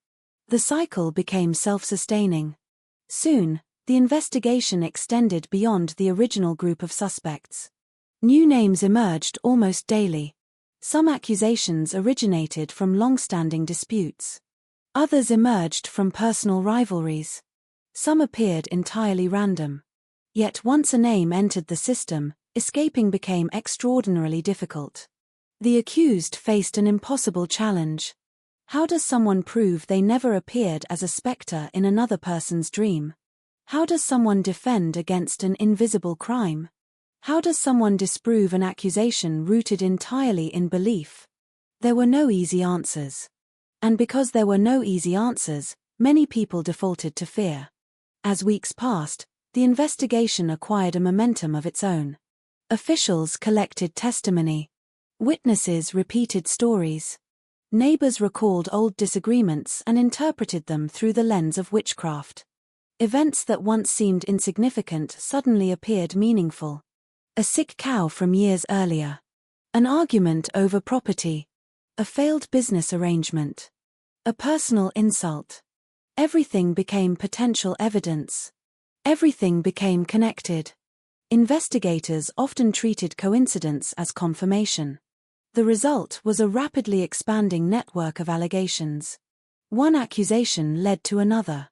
The cycle became self-sustaining. Soon, the investigation extended beyond the original group of suspects. New names emerged almost daily. Some accusations originated from long-standing disputes. Others emerged from personal rivalries. Some appeared entirely random. Yet once a name entered the system, escaping became extraordinarily difficult. The accused faced an impossible challenge. How does someone prove they never appeared as a specter in another person's dream? How does someone defend against an invisible crime? How does someone disprove an accusation rooted entirely in belief? There were no easy answers. And because there were no easy answers, many people defaulted to fear. As weeks passed, the investigation acquired a momentum of its own. Officials collected testimony. Witnesses repeated stories. Neighbors recalled old disagreements and interpreted them through the lens of witchcraft. Events that once seemed insignificant suddenly appeared meaningful. A sick cow from years earlier. An argument over property. A failed business arrangement. A personal insult. Everything became potential evidence. Everything became connected. Investigators often treated coincidence as confirmation. The result was a rapidly expanding network of allegations. One accusation led to another.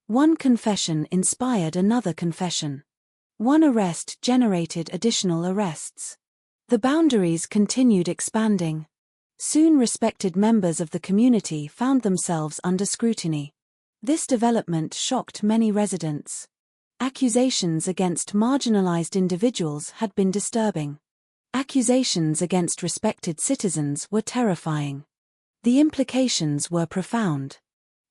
One confession inspired another confession. One arrest generated additional arrests. The boundaries continued expanding. Soon respected members of the community found themselves under scrutiny. This development shocked many residents. Accusations against marginalized individuals had been disturbing. Accusations against respected citizens were terrifying. The implications were profound.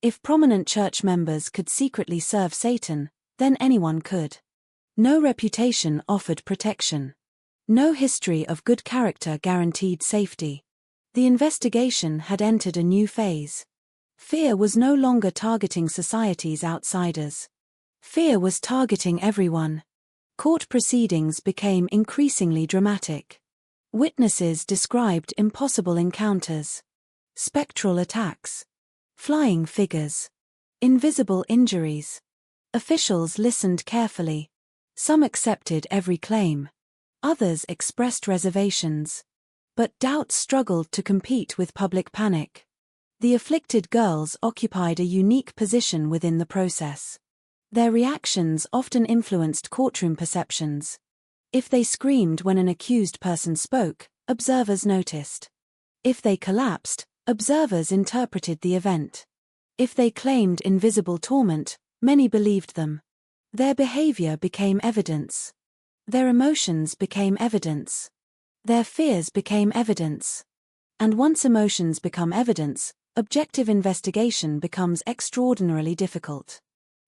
If prominent church members could secretly serve Satan, then anyone could. No reputation offered protection. No history of good character guaranteed safety. The investigation had entered a new phase. Fear was no longer targeting society's outsiders. Fear was targeting everyone. Court proceedings became increasingly dramatic. Witnesses described impossible encounters. Spectral attacks. Flying figures. Invisible injuries. Officials listened carefully. Some accepted every claim. Others expressed reservations. But doubts struggled to compete with public panic. The afflicted girls occupied a unique position within the process. Their reactions often influenced courtroom perceptions. If they screamed when an accused person spoke, observers noticed. If they collapsed, observers interpreted the event. If they claimed invisible torment, many believed them. Their behavior became evidence. Their emotions became evidence. Their fears became evidence. And once emotions become evidence, objective investigation becomes extraordinarily difficult.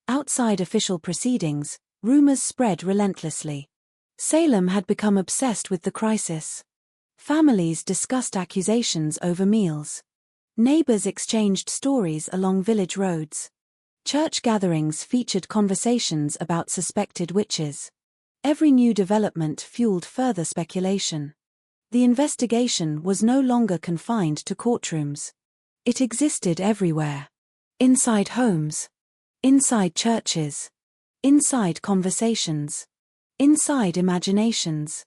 Outside official proceedings, rumors spread relentlessly. Salem had become obsessed with the crisis. Families discussed accusations over meals. Neighbors exchanged stories along village roads. Church gatherings featured conversations about suspected witches. Every new development fueled further speculation. The investigation was no longer confined to courtrooms. It existed everywhere. Inside homes. Inside churches. Inside conversations. Inside imaginations.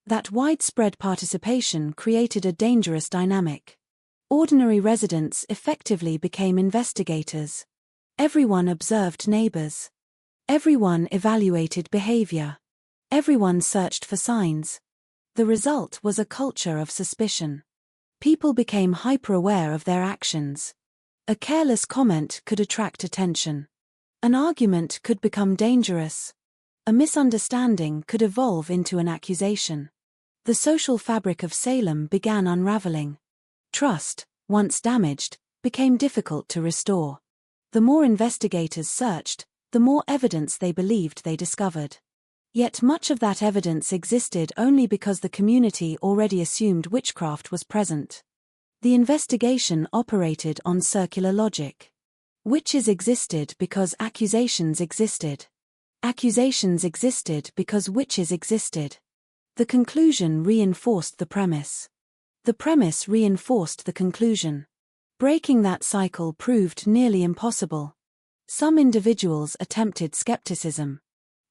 That widespread participation created a dangerous dynamic. Ordinary residents effectively became investigators. Everyone observed neighbors. Everyone evaluated behavior. Everyone searched for signs. The result was a culture of suspicion. People became hyper-aware of their actions. A careless comment could attract attention. An argument could become dangerous. A misunderstanding could evolve into an accusation. The social fabric of Salem began unraveling. Trust, once damaged, became difficult to restore. The more investigators searched, the more evidence they believed they discovered. Yet much of that evidence existed only because the community already assumed witchcraft was present. The investigation operated on circular logic. Witches existed because accusations existed. Accusations existed because witches existed. The conclusion reinforced the premise. The premise reinforced the conclusion. Breaking that cycle proved nearly impossible. Some individuals attempted skepticism.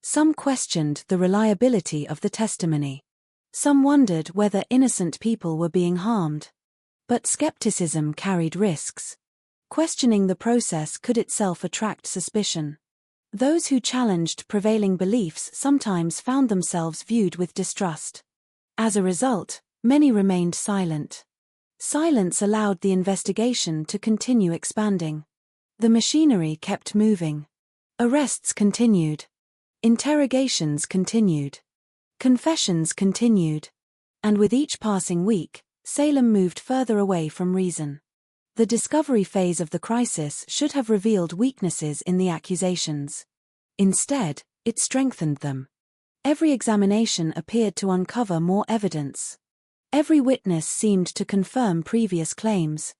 Some questioned the reliability of the testimony. Some wondered whether innocent people were being harmed. But skepticism carried risks. Questioning the process could itself attract suspicion. Those who challenged prevailing beliefs sometimes found themselves viewed with distrust. As a result, many remained silent. Silence allowed the investigation to continue expanding. The machinery kept moving. Arrests continued. Interrogations continued. Confessions continued. And with each passing week, Salem moved further away from reason. The discovery phase of the crisis should have revealed weaknesses in the accusations. Instead, it strengthened them. Every examination appeared to uncover more evidence. Every witness seemed to confirm previous claims.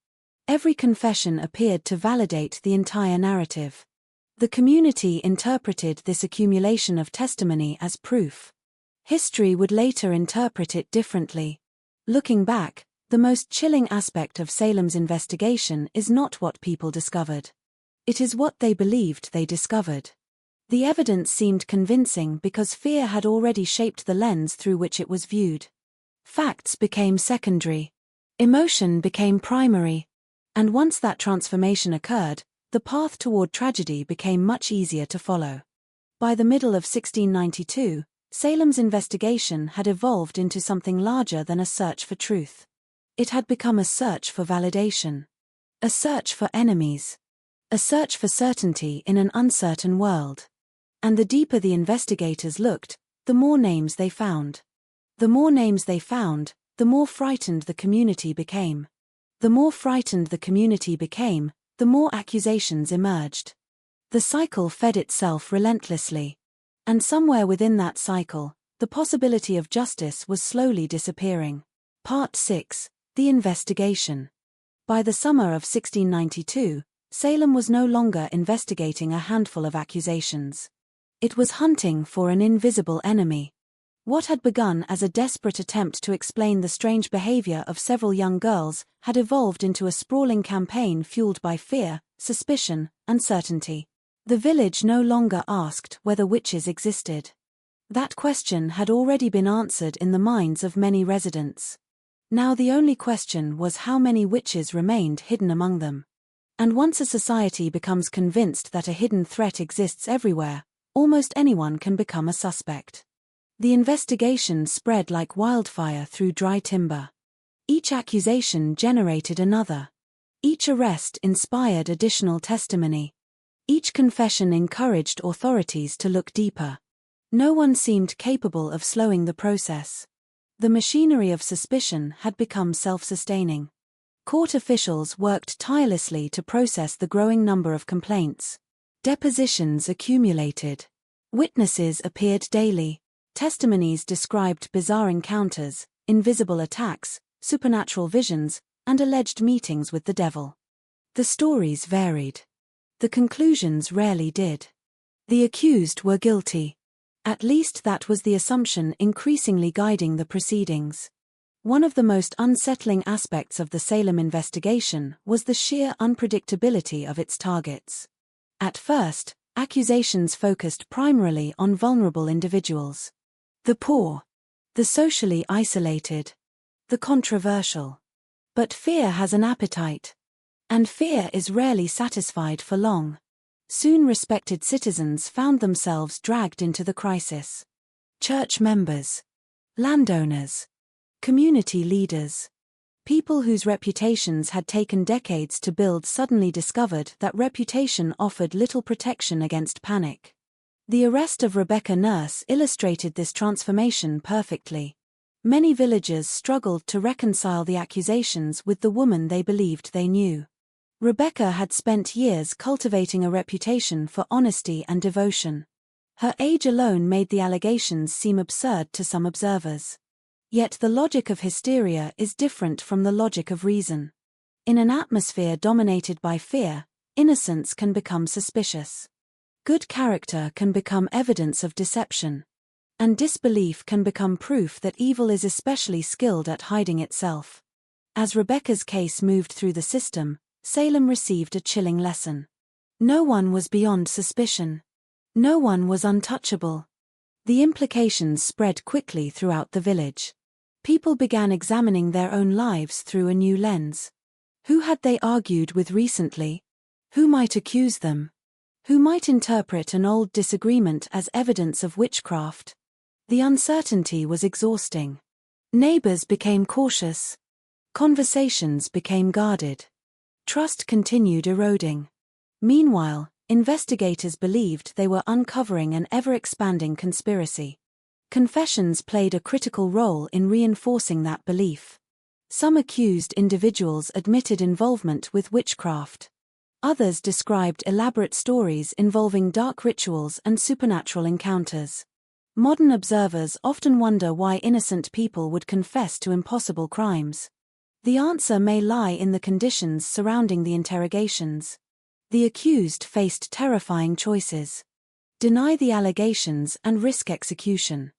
Every confession appeared to validate the entire narrative. The community interpreted this accumulation of testimony as proof. History would later interpret it differently. Looking back, the most chilling aspect of Salem's investigation is not what people discovered. It is what they believed they discovered. The evidence seemed convincing because fear had already shaped the lens through which it was viewed. Facts became secondary. Emotion became primary. And once that transformation occurred, the path toward tragedy became much easier to follow. By the middle of 1692, Salem's investigation had evolved into something larger than a search for truth. It had become a search for validation. A search for enemies. A search for certainty in an uncertain world. And the deeper the investigators looked, the more names they found. The more names they found, the more frightened the community became. The more frightened the community became, the more accusations emerged. The cycle fed itself relentlessly. And somewhere within that cycle, the possibility of justice was slowly disappearing. Part 6. The Investigation. By the summer of 1692, Salem was no longer investigating a handful of accusations. It was hunting for an invisible enemy. What had begun as a desperate attempt to explain the strange behavior of several young girls had evolved into a sprawling campaign fueled by fear, suspicion, uncertainty. The village no longer asked whether witches existed. That question had already been answered in the minds of many residents. Now the only question was how many witches remained hidden among them. And once a society becomes convinced that a hidden threat exists everywhere, almost anyone can become a suspect. The investigation spread like wildfire through dry timber. Each accusation generated another. Each arrest inspired additional testimony. Each confession encouraged authorities to look deeper. No one seemed capable of slowing the process. The machinery of suspicion had become self-sustaining. Court officials worked tirelessly to process the growing number of complaints. Depositions accumulated. Witnesses appeared daily. Testimonies described bizarre encounters, invisible attacks, supernatural visions, and alleged meetings with the devil. The stories varied. The conclusions rarely did. The accused were guilty. At least that was the assumption increasingly guiding the proceedings. One of the most unsettling aspects of the Salem investigation was the sheer unpredictability of its targets. At first, accusations focused primarily on vulnerable individuals. The poor. The socially isolated. The controversial. But fear has an appetite. And fear is rarely satisfied for long. Soon respected citizens found themselves dragged into the crisis. church members, landowners, community leaders. People whose reputations had taken decades to build suddenly discovered that reputation offered little protection against panic. The arrest of Rebecca Nurse illustrated this transformation perfectly. Many villagers struggled to reconcile the accusations with the woman they believed they knew. Rebecca had spent years cultivating a reputation for honesty and devotion. Her age alone made the allegations seem absurd to some observers. Yet the logic of hysteria is different from the logic of reason. In an atmosphere dominated by fear, innocence can become suspicious. Good character can become evidence of deception. And disbelief can become proof that evil is especially skilled at hiding itself. As Rebecca's case moved through the system, Salem received a chilling lesson. No one was beyond suspicion. No one was untouchable. The implications spread quickly throughout the village. People began examining their own lives through a new lens. Who had they argued with recently? Who might accuse them? Who might interpret an old disagreement as evidence of witchcraft? The uncertainty was exhausting. Neighbors became cautious. Conversations became guarded. Trust continued eroding. Meanwhile, investigators believed they were uncovering an ever-expanding conspiracy. Confessions played a critical role in reinforcing that belief. Some accused individuals admitted involvement with witchcraft. Others described elaborate stories involving dark rituals and supernatural encounters. Modern observers often wonder why innocent people would confess to impossible crimes. The answer may lie in the conditions surrounding the interrogations. The accused faced terrifying choices. Deny the allegations and risk execution.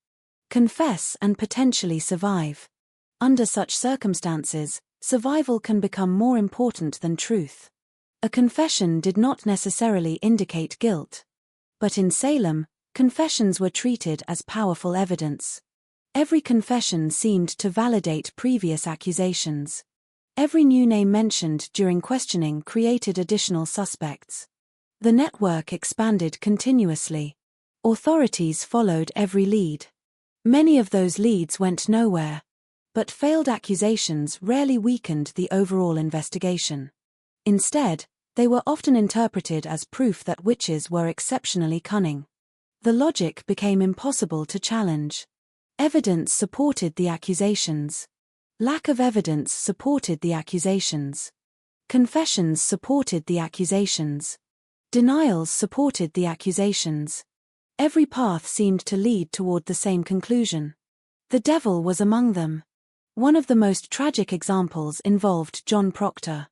Confess and potentially survive. Under such circumstances, survival can become more important than truth. A confession did not necessarily indicate guilt. But in Salem, confessions were treated as powerful evidence. Every confession seemed to validate previous accusations. Every new name mentioned during questioning created additional suspects. The network expanded continuously. Authorities followed every lead. Many of those leads went nowhere. But failed accusations rarely weakened the overall investigation. Instead, they were often interpreted as proof that witches were exceptionally cunning. The logic became impossible to challenge. Evidence supported the accusations. Lack of evidence supported the accusations. Confessions supported the accusations. Denials supported the accusations. Every path seemed to lead toward the same conclusion. The devil was among them. One of the most tragic examples involved John Proctor.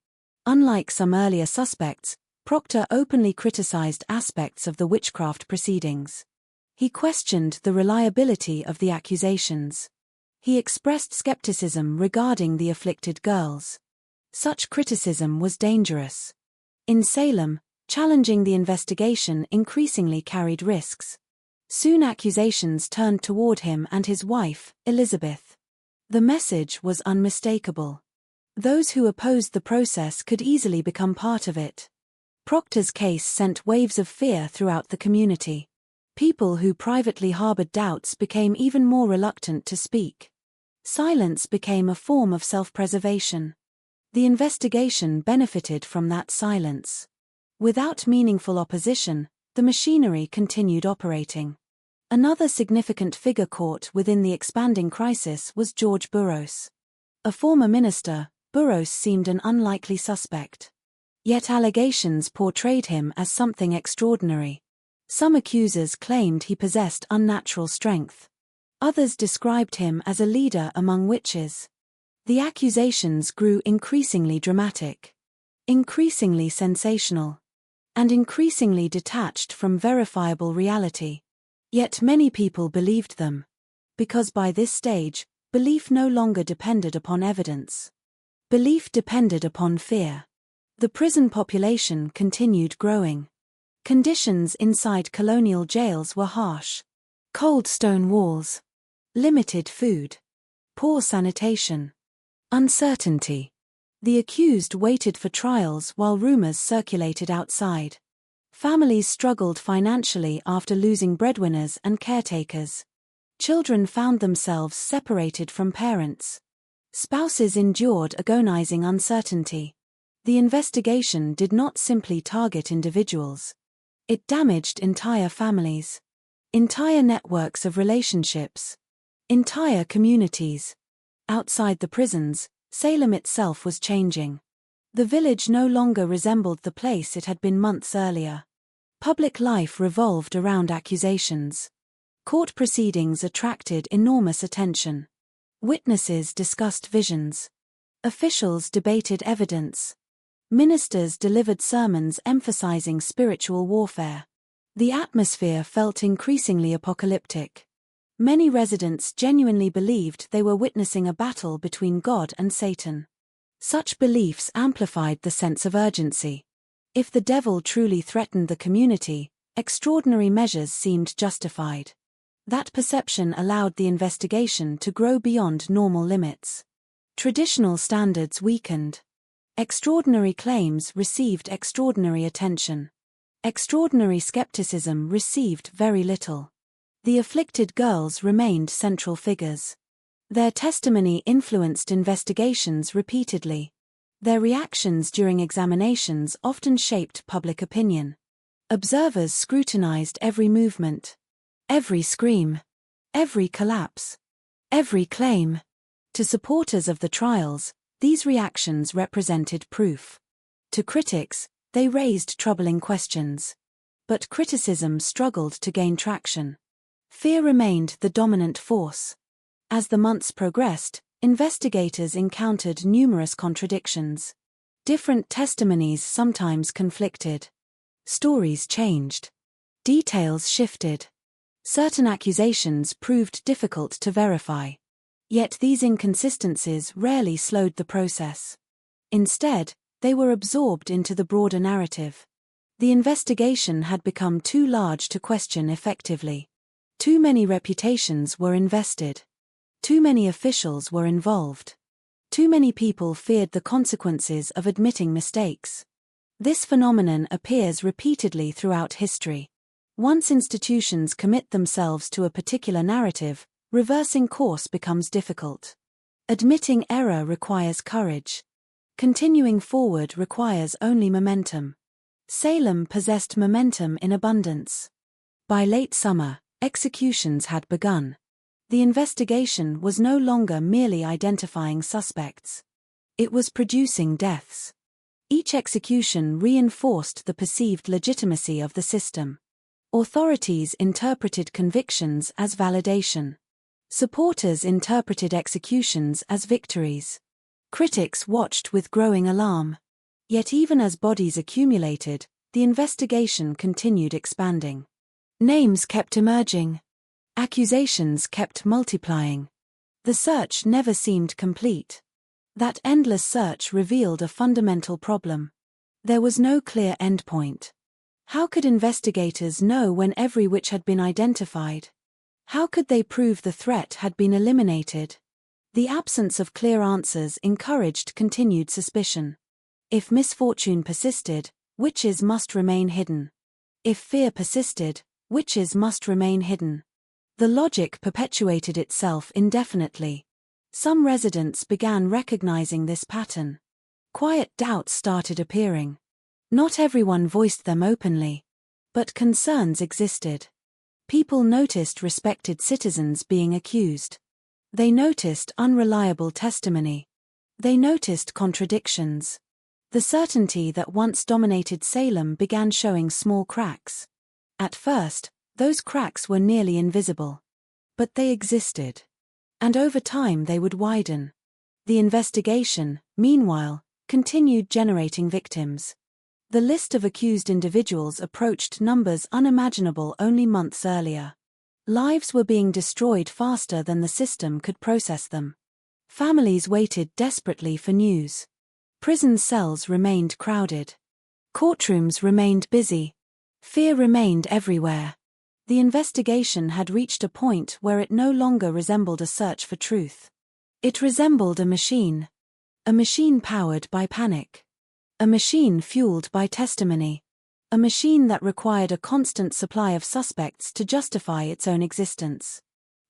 Unlike some earlier suspects, Proctor openly criticized aspects of the witchcraft proceedings. He questioned the reliability of the accusations. He expressed skepticism regarding the afflicted girls. Such criticism was dangerous. In Salem, challenging the investigation increasingly carried risks. Soon accusations turned toward him and his wife, Elizabeth. The message was unmistakable. Those who opposed the process could easily become part of it. Proctor's case sent waves of fear throughout the community. People who privately harbored doubts became even more reluctant to speak. Silence became a form of self-preservation. The investigation benefited from that silence. Without meaningful opposition, the machinery continued operating. Another significant figure caught within the expanding crisis was George Burroughs. A former minister, Burroughs seemed an unlikely suspect. Yet allegations portrayed him as something extraordinary. Some accusers claimed he possessed unnatural strength. Others described him as a leader among witches. The accusations grew increasingly dramatic, increasingly sensational, and increasingly detached from verifiable reality. Yet many people believed them. Because by this stage, belief no longer depended upon evidence. Belief depended upon fear. The prison population continued growing. Conditions inside colonial jails were harsh. Cold stone walls. Limited food. Poor sanitation. Uncertainty. The accused waited for trials while rumors circulated outside. Families struggled financially after losing breadwinners and caretakers. Children found themselves separated from parents. Spouses endured agonizing uncertainty. The investigation did not simply target individuals. It damaged entire families, entire networks of relationships, entire communities. Outside the prisons, Salem itself was changing. The village no longer resembled the place it had been months earlier. Public life revolved around accusations. Court proceedings attracted enormous attention. Witnesses discussed visions. Officials debated evidence. Ministers delivered sermons emphasizing spiritual warfare. The atmosphere felt increasingly apocalyptic. Many residents genuinely believed they were witnessing a battle between God and Satan. Such beliefs amplified the sense of urgency. If the devil truly threatened the community, extraordinary measures seemed justified. That perception allowed the investigation to grow beyond normal limits. Traditional standards weakened. Extraordinary claims received extraordinary attention. Extraordinary skepticism received very little. The afflicted girls remained central figures. Their testimony influenced investigations repeatedly. Their reactions during examinations often shaped public opinion. Observers scrutinized every movement, every scream, every collapse, every claim. To supporters of the trials, these reactions represented proof. To critics, they raised troubling questions. But criticism struggled to gain traction. Fear remained the dominant force. As the months progressed, investigators encountered numerous contradictions. Different testimonies sometimes conflicted. Stories changed. Details shifted. Certain accusations proved difficult to verify. Yet these inconsistencies rarely slowed the process. Instead, they were absorbed into the broader narrative. The investigation had become too large to question effectively. Too many reputations were invested. Too many officials were involved. Too many people feared the consequences of admitting mistakes. This phenomenon appears repeatedly throughout history. Once institutions commit themselves to a particular narrative, reversing course becomes difficult. Admitting error requires courage. Continuing forward requires only momentum. Salem possessed momentum in abundance. By late summer, executions had begun. The investigation was no longer merely identifying suspects. It was producing deaths. Each execution reinforced the perceived legitimacy of the system. Authorities interpreted convictions as validation. Supporters interpreted executions as victories. Critics watched with growing alarm. Yet even as bodies accumulated, the investigation continued expanding. Names kept emerging. Accusations kept multiplying. The search never seemed complete. That endless search revealed a fundamental problem. There was no clear endpoint. How could investigators know when every witch had been identified? How could they prove the threat had been eliminated? The absence of clear answers encouraged continued suspicion. If misfortune persisted, witches must remain hidden. If fear persisted, witches must remain hidden. The logic perpetuated itself indefinitely. Some residents began recognizing this pattern. Quiet doubts started appearing. Not everyone voiced them openly. But concerns existed. People noticed respected citizens being accused. They noticed unreliable testimony. They noticed contradictions. The certainty that once dominated Salem began showing small cracks. At first, those cracks were nearly invisible. But they existed. And over time they would widen. The investigation, meanwhile, continued generating victims. The list of accused individuals approached numbers unimaginable only months earlier. Lives were being destroyed faster than the system could process them. Families waited desperately for news. Prison cells remained crowded. Courtrooms remained busy. Fear remained everywhere. The investigation had reached a point where it no longer resembled a search for truth. It resembled a machine. A machine powered by panic. A machine fueled by testimony. A machine that required a constant supply of suspects to justify its own existence.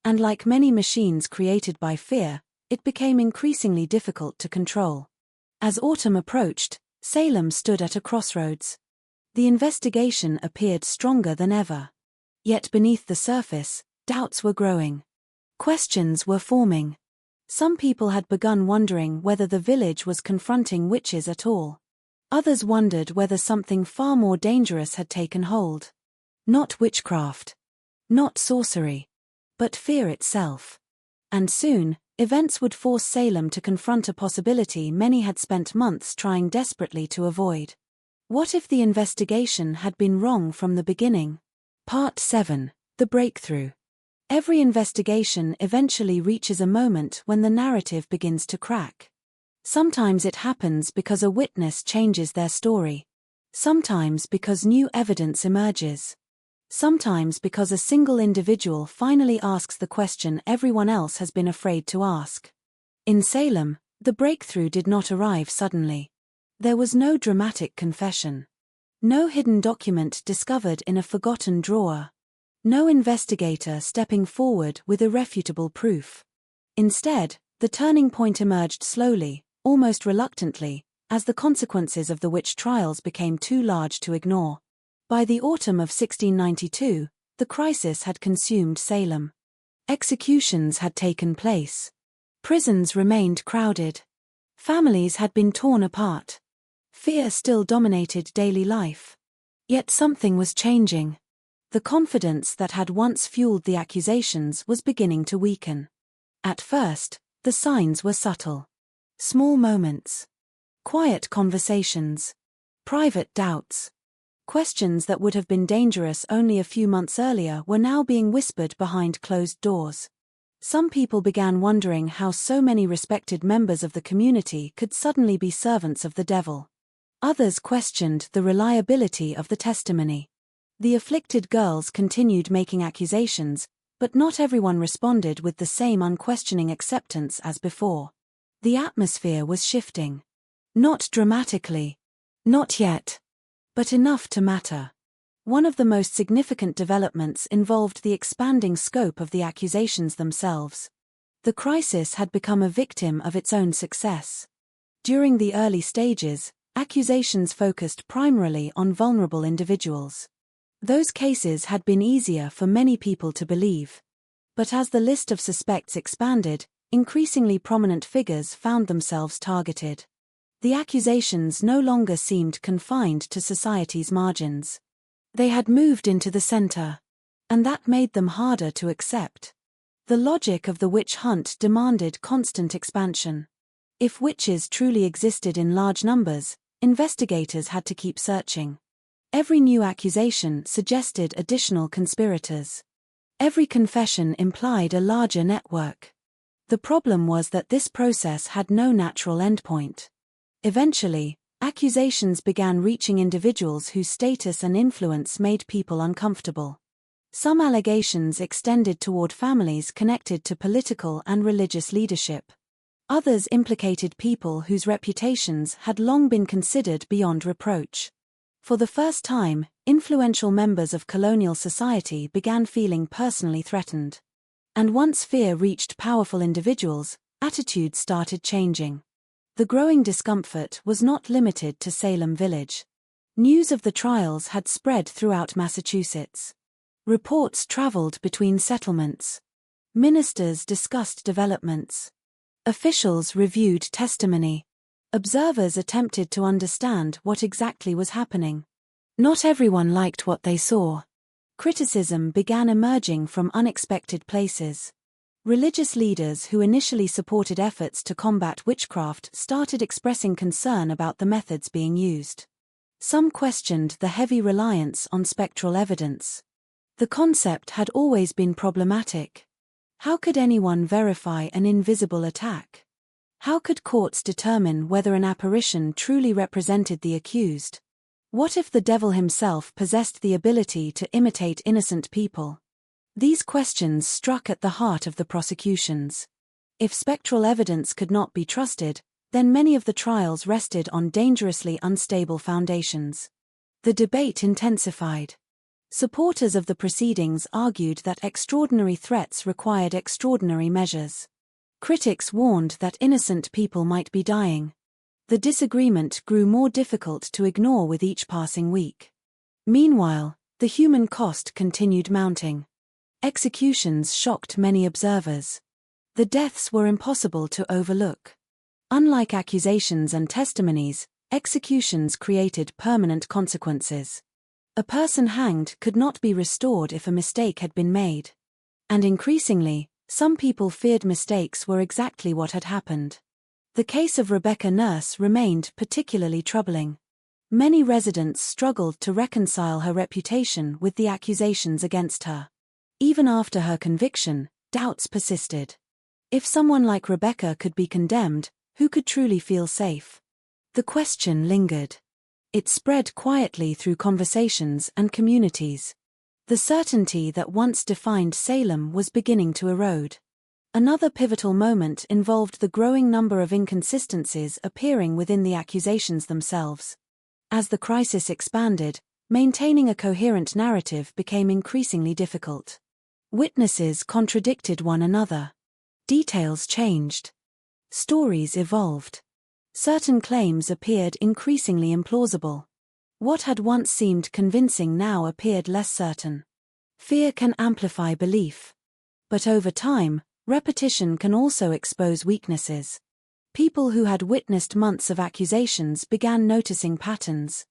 And like many machines created by fear, it became increasingly difficult to control. As autumn approached, Salem stood at a crossroads. The investigation appeared stronger than ever. Yet beneath the surface, doubts were growing. Questions were forming. Some people had begun wondering whether the village was confronting witches at all. Others wondered whether something far more dangerous had taken hold. Not witchcraft. Not sorcery. But fear itself. And soon, events would force Salem to confront a possibility many had spent months trying desperately to avoid. What if the investigation had been wrong from the beginning? Part 7. The Breakthrough. Every investigation eventually reaches a moment when the narrative begins to crack. Sometimes it happens because a witness changes their story. Sometimes because new evidence emerges. Sometimes because a single individual finally asks the question everyone else has been afraid to ask. In Salem, the breakthrough did not arrive suddenly. There was no dramatic confession. No hidden document discovered in a forgotten drawer. No investigator stepping forward with irrefutable proof. Instead, the turning point emerged slowly, almost reluctantly, as the consequences of the witch trials became too large to ignore. By the autumn of 1692, the crisis had consumed Salem. Executions had taken place. Prisons remained crowded. Families had been torn apart. Fear still dominated daily life. Yet something was changing. The confidence that had once fueled the accusations was beginning to weaken. At first, the signs were subtle. Small moments. Quiet conversations. Private doubts. Questions that would have been dangerous only a few months earlier were now being whispered behind closed doors. Some people began wondering how so many respected members of the community could suddenly be servants of the devil. Others questioned the reliability of the testimony. The afflicted girls continued making accusations, but not everyone responded with the same unquestioning acceptance as before. The atmosphere was shifting. Not dramatically. Not yet. But enough to matter. One of the most significant developments involved the expanding scope of the accusations themselves. The crisis had become a victim of its own success. During the early stages, accusations focused primarily on vulnerable individuals. Those cases had been easier for many people to believe. But as the list of suspects expanded, increasingly prominent figures found themselves targeted. The accusations no longer seemed confined to society's margins. They had moved into the center. And that made them harder to accept. The logic of the witch hunt demanded constant expansion. If witches truly existed in large numbers, investigators had to keep searching. Every new accusation suggested additional conspirators. Every confession implied a larger network. The problem was that this process had no natural endpoint. Eventually, accusations began reaching individuals whose status and influence made people uncomfortable. Some allegations extended toward families connected to political and religious leadership. Others implicated people whose reputations had long been considered beyond reproach. For the first time, influential members of colonial society began feeling personally threatened. And once fear reached powerful individuals, attitudes started changing. The growing discomfort was not limited to Salem Village. News of the trials had spread throughout Massachusetts. Reports traveled between settlements. Ministers discussed developments. Officials reviewed testimony. Observers attempted to understand what exactly was happening. Not everyone liked what they saw. Criticism began emerging from unexpected places. Religious leaders who initially supported efforts to combat witchcraft started expressing concern about the methods being used. Some questioned the heavy reliance on spectral evidence. The concept had always been problematic. How could anyone verify an invisible attack? How could courts determine whether an apparition truly represented the accused? What if the devil himself possessed the ability to imitate innocent people? These questions struck at the heart of the prosecutions. If spectral evidence could not be trusted, then many of the trials rested on dangerously unstable foundations. The debate intensified. Supporters of the proceedings argued that extraordinary threats required extraordinary measures. Critics warned that innocent people might be dying. The disagreement grew more difficult to ignore with each passing week. Meanwhile, the human cost continued mounting. Executions shocked many observers. The deaths were impossible to overlook. Unlike accusations and testimonies, executions created permanent consequences. A person hanged could not be restored if a mistake had been made. And increasingly, some people feared mistakes were exactly what had happened. The case of Rebecca Nurse remained particularly troubling. Many residents struggled to reconcile her reputation with the accusations against her. Even after her conviction, doubts persisted. If someone like Rebecca could be condemned, who could truly feel safe? The question lingered. It spread quietly through conversations and communities. The certainty that once defined Salem was beginning to erode. Another pivotal moment involved the growing number of inconsistencies appearing within the accusations themselves. As the crisis expanded, maintaining a coherent narrative became increasingly difficult. Witnesses contradicted one another. Details changed. Stories evolved. Certain claims appeared increasingly implausible. What had once seemed convincing now appeared less certain. Fear can amplify belief. But over time, repetition can also expose weaknesses. People who had witnessed months of accusations began noticing patterns.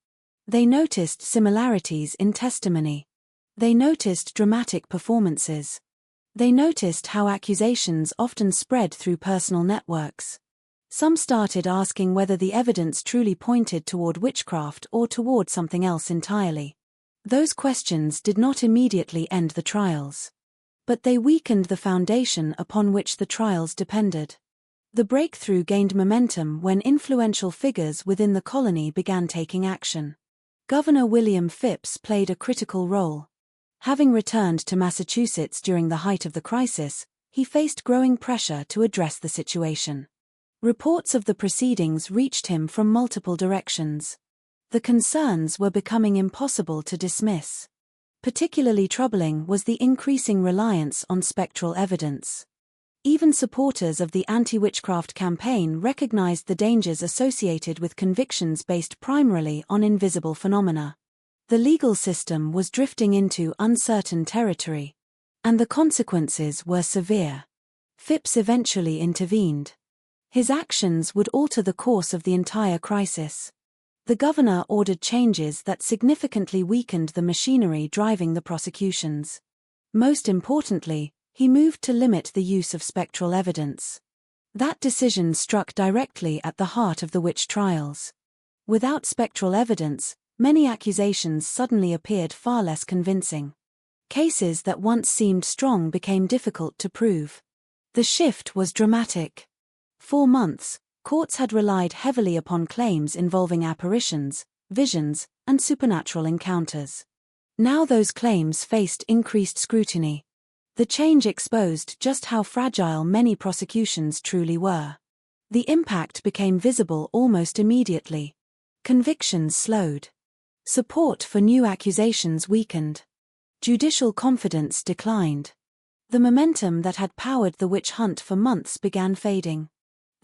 They noticed similarities in testimony. They noticed dramatic performances. They noticed how accusations often spread through personal networks. Some started asking whether the evidence truly pointed toward witchcraft or toward something else entirely. Those questions did not immediately end the trials. But they weakened the foundation upon which the trials depended. The breakthrough gained momentum when influential figures within the colony began taking action. Governor William Phips played a critical role. Having returned to Massachusetts during the height of the crisis, he faced growing pressure to address the situation. Reports of the proceedings reached him from multiple directions. The concerns were becoming impossible to dismiss. Particularly troubling was the increasing reliance on spectral evidence. Even supporters of the anti-witchcraft campaign recognized the dangers associated with convictions based primarily on invisible phenomena. The legal system was drifting into uncertain territory. And the consequences were severe. Phips eventually intervened. His actions would alter the course of the entire crisis. The governor ordered changes that significantly weakened the machinery driving the prosecutions. Most importantly, he moved to limit the use of spectral evidence. That decision struck directly at the heart of the witch trials. Without spectral evidence, many accusations suddenly appeared far less convincing. Cases that once seemed strong became difficult to prove. The shift was dramatic. For months, courts had relied heavily upon claims involving apparitions, visions, and supernatural encounters. Now those claims faced increased scrutiny. The change exposed just how fragile many prosecutions truly were. The impact became visible almost immediately. Convictions slowed. Support for new accusations weakened. Judicial confidence declined. The momentum that had powered the witch hunt for months began fading.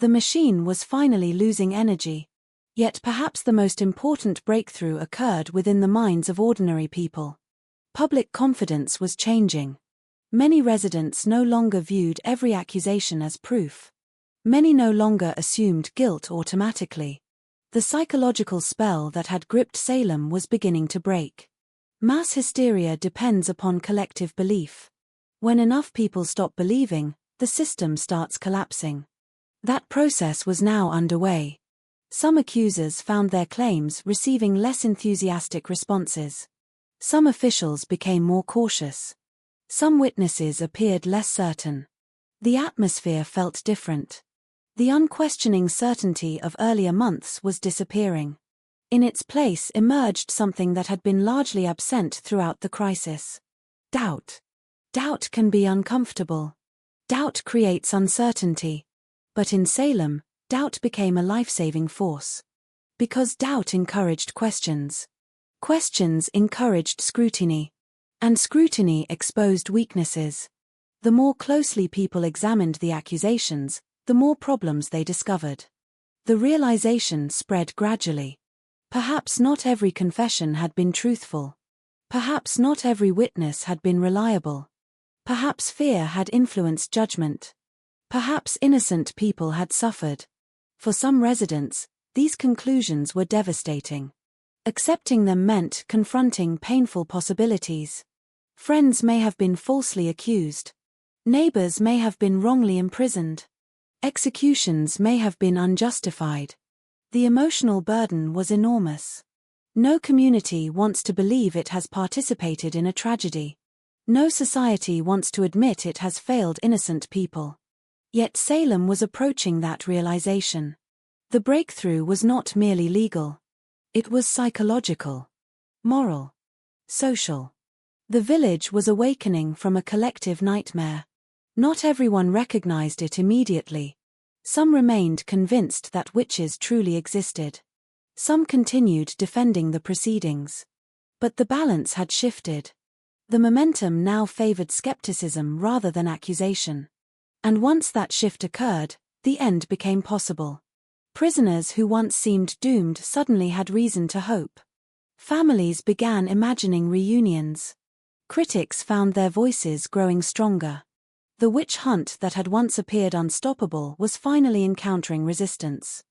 The machine was finally losing energy. Yet perhaps the most important breakthrough occurred within the minds of ordinary people. Public confidence was changing. Many residents no longer viewed every accusation as proof. Many no longer assumed guilt automatically. The psychological spell that had gripped Salem was beginning to break. Mass hysteria depends upon collective belief. When enough people stop believing, the system starts collapsing. That process was now underway. Some accusers found their claims receiving less enthusiastic responses. Some officials became more cautious. Some witnesses appeared less certain. The atmosphere felt different. The unquestioning certainty of earlier months was disappearing. In its place emerged something that had been largely absent throughout the crisis. Doubt. Doubt can be uncomfortable. Doubt creates uncertainty. But in Salem, doubt became a life-saving force. Because doubt encouraged questions. Questions encouraged scrutiny. And scrutiny exposed weaknesses. The more closely people examined the accusations, the more problems they discovered. The realization spread gradually. Perhaps not every confession had been truthful. Perhaps not every witness had been reliable. Perhaps fear had influenced judgment. Perhaps innocent people had suffered. For some residents, these conclusions were devastating. Accepting them meant confronting painful possibilities. Friends may have been falsely accused. Neighbors may have been wrongly imprisoned. Executions may have been unjustified. The emotional burden was enormous. No community wants to believe it has participated in a tragedy. No society wants to admit it has failed innocent people. Yet Salem was approaching that realization. The breakthrough was not merely legal. It was psychological, moral, social. The village was awakening from a collective nightmare. Not everyone recognized it immediately. Some remained convinced that witches truly existed. Some continued defending the proceedings. But the balance had shifted. The momentum now favored skepticism rather than accusation. And once that shift occurred, the end became possible. Prisoners who once seemed doomed suddenly had reason to hope. Families began imagining reunions. Critics found their voices growing stronger. The witch hunt that had once appeared unstoppable was finally encountering resistance.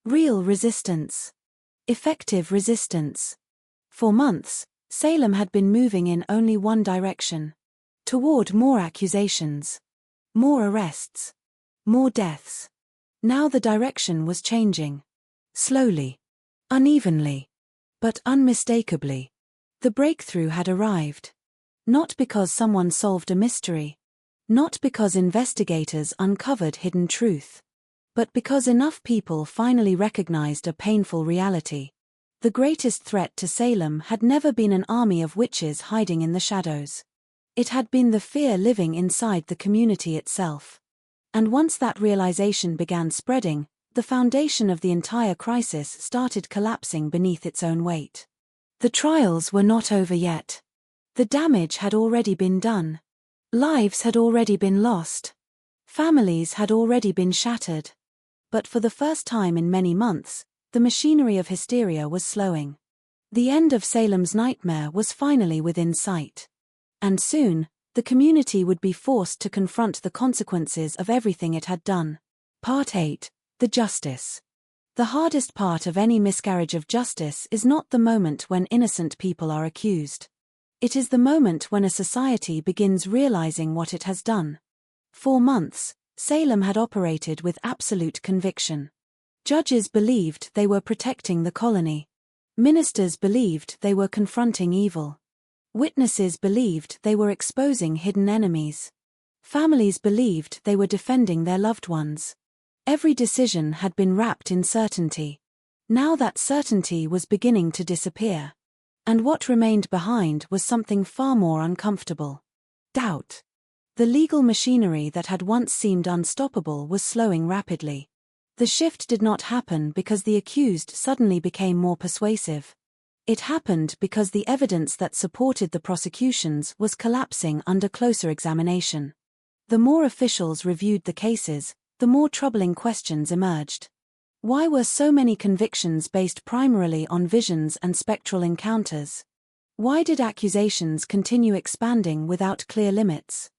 Real resistance. Effective resistance. For months, Salem had been moving in only one direction. Toward more accusations. More arrests. More deaths. Now the direction was changing. Slowly. Unevenly. But unmistakably. The breakthrough had arrived. Not because someone solved a mystery. Not because investigators uncovered hidden truth. But because enough people finally recognized a painful reality. The greatest threat to Salem had never been an army of witches hiding in the shadows. It had been the fear living inside the community itself. And once that realization began spreading, the foundation of the entire crisis started collapsing beneath its own weight. The trials were not over yet. The damage had already been done. Lives had already been lost. Families had already been shattered. But for the first time in many months, the machinery of hysteria was slowing. The end of Salem's nightmare was finally within sight. And soon, the community would be forced to confront the consequences of everything it had done. Part 8. The Justice. The hardest part of any miscarriage of justice is not the moment when innocent people are accused. It is the moment when a society begins realizing what it has done. For months, Salem had operated with absolute conviction. Judges believed they were protecting the colony. Ministers believed they were confronting evil. Witnesses believed they were exposing hidden enemies. Families believed they were defending their loved ones. Every decision had been wrapped in certainty. Now that certainty was beginning to disappear. And what remained behind was something far more uncomfortable. Doubt. The legal machinery that had once seemed unstoppable was slowing rapidly. The shift did not happen because the accused suddenly became more persuasive. It happened because the evidence that supported the prosecutions was collapsing under closer examination. The more officials reviewed the cases, the more troubling questions emerged. Why were so many convictions based primarily on visions and spectral encounters? Why did accusations continue expanding without clear limits?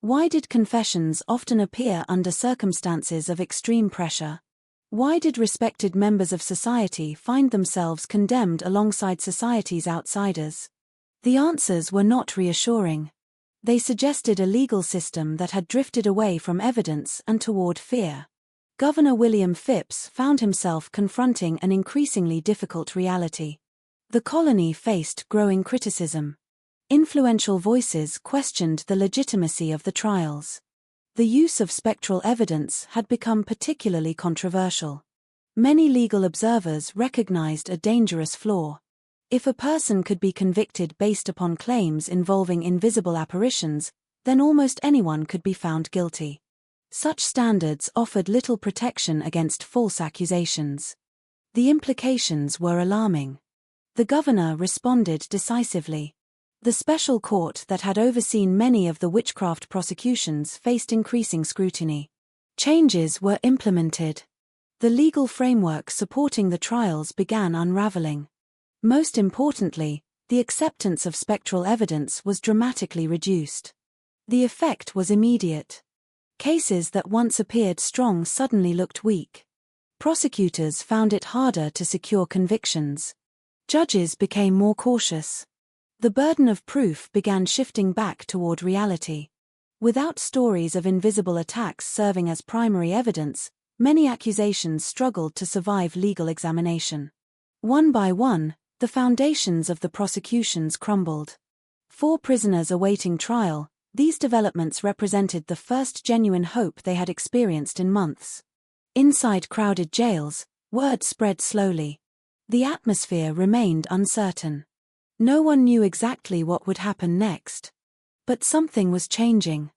Why did confessions often appear under circumstances of extreme pressure? Why did respected members of society find themselves condemned alongside society's outsiders? The answers were not reassuring. They suggested a legal system that had drifted away from evidence and toward fear. Governor William Phipps found himself confronting an increasingly difficult reality. The colony faced growing criticism. Influential voices questioned the legitimacy of the trials. The use of spectral evidence had become particularly controversial. Many legal observers recognized a dangerous flaw. If a person could be convicted based upon claims involving invisible apparitions, then almost anyone could be found guilty. Such standards offered little protection against false accusations. The implications were alarming. The governor responded decisively. The special court that had overseen many of the witchcraft prosecutions faced increasing scrutiny. Changes were implemented. The legal framework supporting the trials began unraveling. Most importantly, the acceptance of spectral evidence was dramatically reduced. The effect was immediate. Cases that once appeared strong suddenly looked weak. Prosecutors found it harder to secure convictions. Judges became more cautious. The burden of proof began shifting back toward reality. Without stories of invisible attacks serving as primary evidence, many accusations struggled to survive legal examination. One by one, the foundations of the prosecutions crumbled. 4 prisoners awaiting trial, these developments represented the first genuine hope they had experienced in months. Inside crowded jails, word spread slowly. The atmosphere remained uncertain. No one knew exactly what would happen next. But something was changing.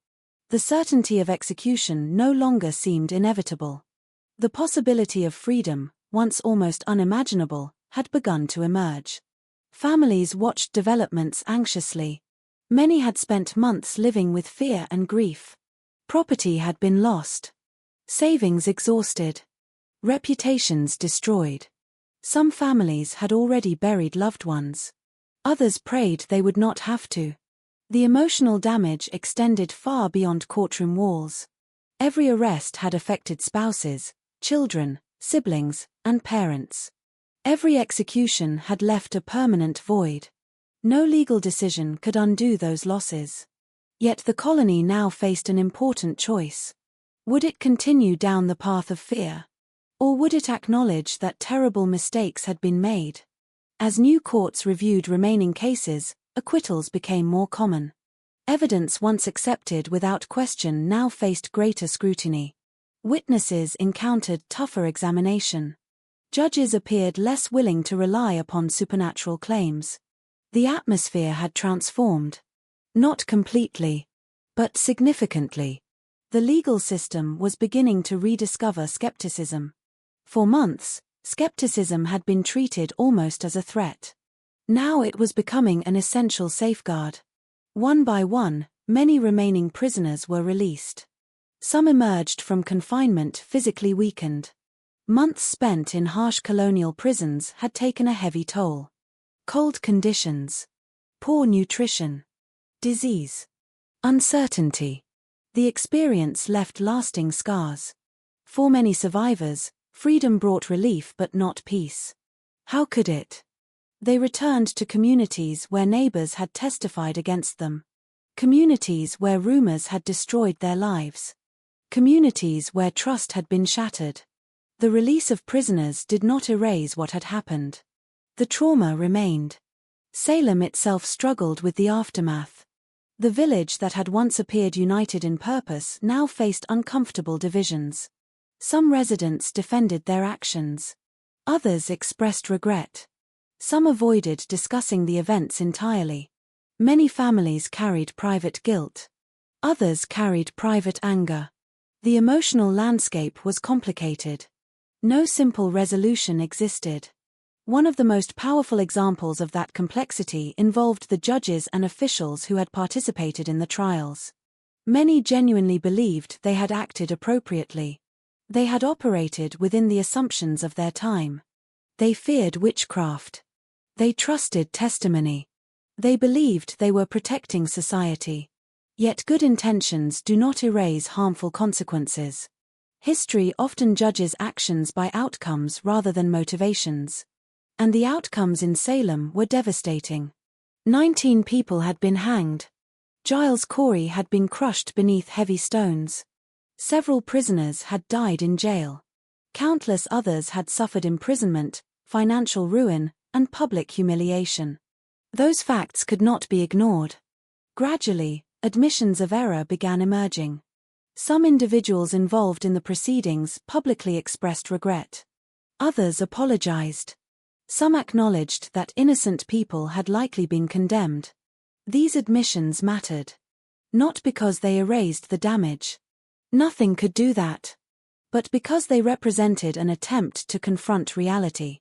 The certainty of execution no longer seemed inevitable. The possibility of freedom, once almost unimaginable, had begun to emerge. Families watched developments anxiously. Many had spent months living with fear and grief. Property had been lost. Savings exhausted. Reputations destroyed. Some families had already buried loved ones. Others prayed they would not have to. The emotional damage extended far beyond courtroom walls. Every arrest had affected spouses, children, siblings, and parents. Every execution had left a permanent void. No legal decision could undo those losses. Yet the colony now faced an important choice. Would it continue down the path of fear? Or would it acknowledge that terrible mistakes had been made? As new courts reviewed remaining cases, acquittals became more common. Evidence once accepted without question now faced greater scrutiny. Witnesses encountered tougher examination. Judges appeared less willing to rely upon supernatural claims. The atmosphere had transformed. Not completely, but significantly. The legal system was beginning to rediscover skepticism. For months, skepticism had been treated almost as a threat. Now it was becoming an essential safeguard. One by one, many remaining prisoners were released. Some emerged from confinement physically weakened. Months spent in harsh colonial prisons had taken a heavy toll. Cold conditions, poor nutrition, disease, uncertainty. The experience left lasting scars. For many survivors, freedom brought relief but not peace. How could it? They returned to communities where neighbors had testified against them. Communities where rumors had destroyed their lives. Communities where trust had been shattered. The release of prisoners did not erase what had happened. The trauma remained. Salem itself struggled with the aftermath. The village that had once appeared united in purpose now faced uncomfortable divisions. Some residents defended their actions. Others expressed regret. Some avoided discussing the events entirely. Many families carried private guilt. Others carried private anger. The emotional landscape was complicated. No simple resolution existed. One of the most powerful examples of that complexity involved the judges and officials who had participated in the trials. Many genuinely believed they had acted appropriately. They had operated within the assumptions of their time. They feared witchcraft. They trusted testimony. They believed they were protecting society. Yet good intentions do not erase harmful consequences. History often judges actions by outcomes rather than motivations. And the outcomes in Salem were devastating. 19 people had been hanged. Giles Corey had been crushed beneath heavy stones. Several prisoners had died in jail. Countless others had suffered imprisonment, financial ruin, and public humiliation. Those facts could not be ignored. Gradually, admissions of error began emerging. Some individuals involved in the proceedings publicly expressed regret. Others apologized. Some acknowledged that innocent people had likely been condemned. These admissions mattered. Not because they erased the damage. Nothing could do that. But because they represented an attempt to confront reality.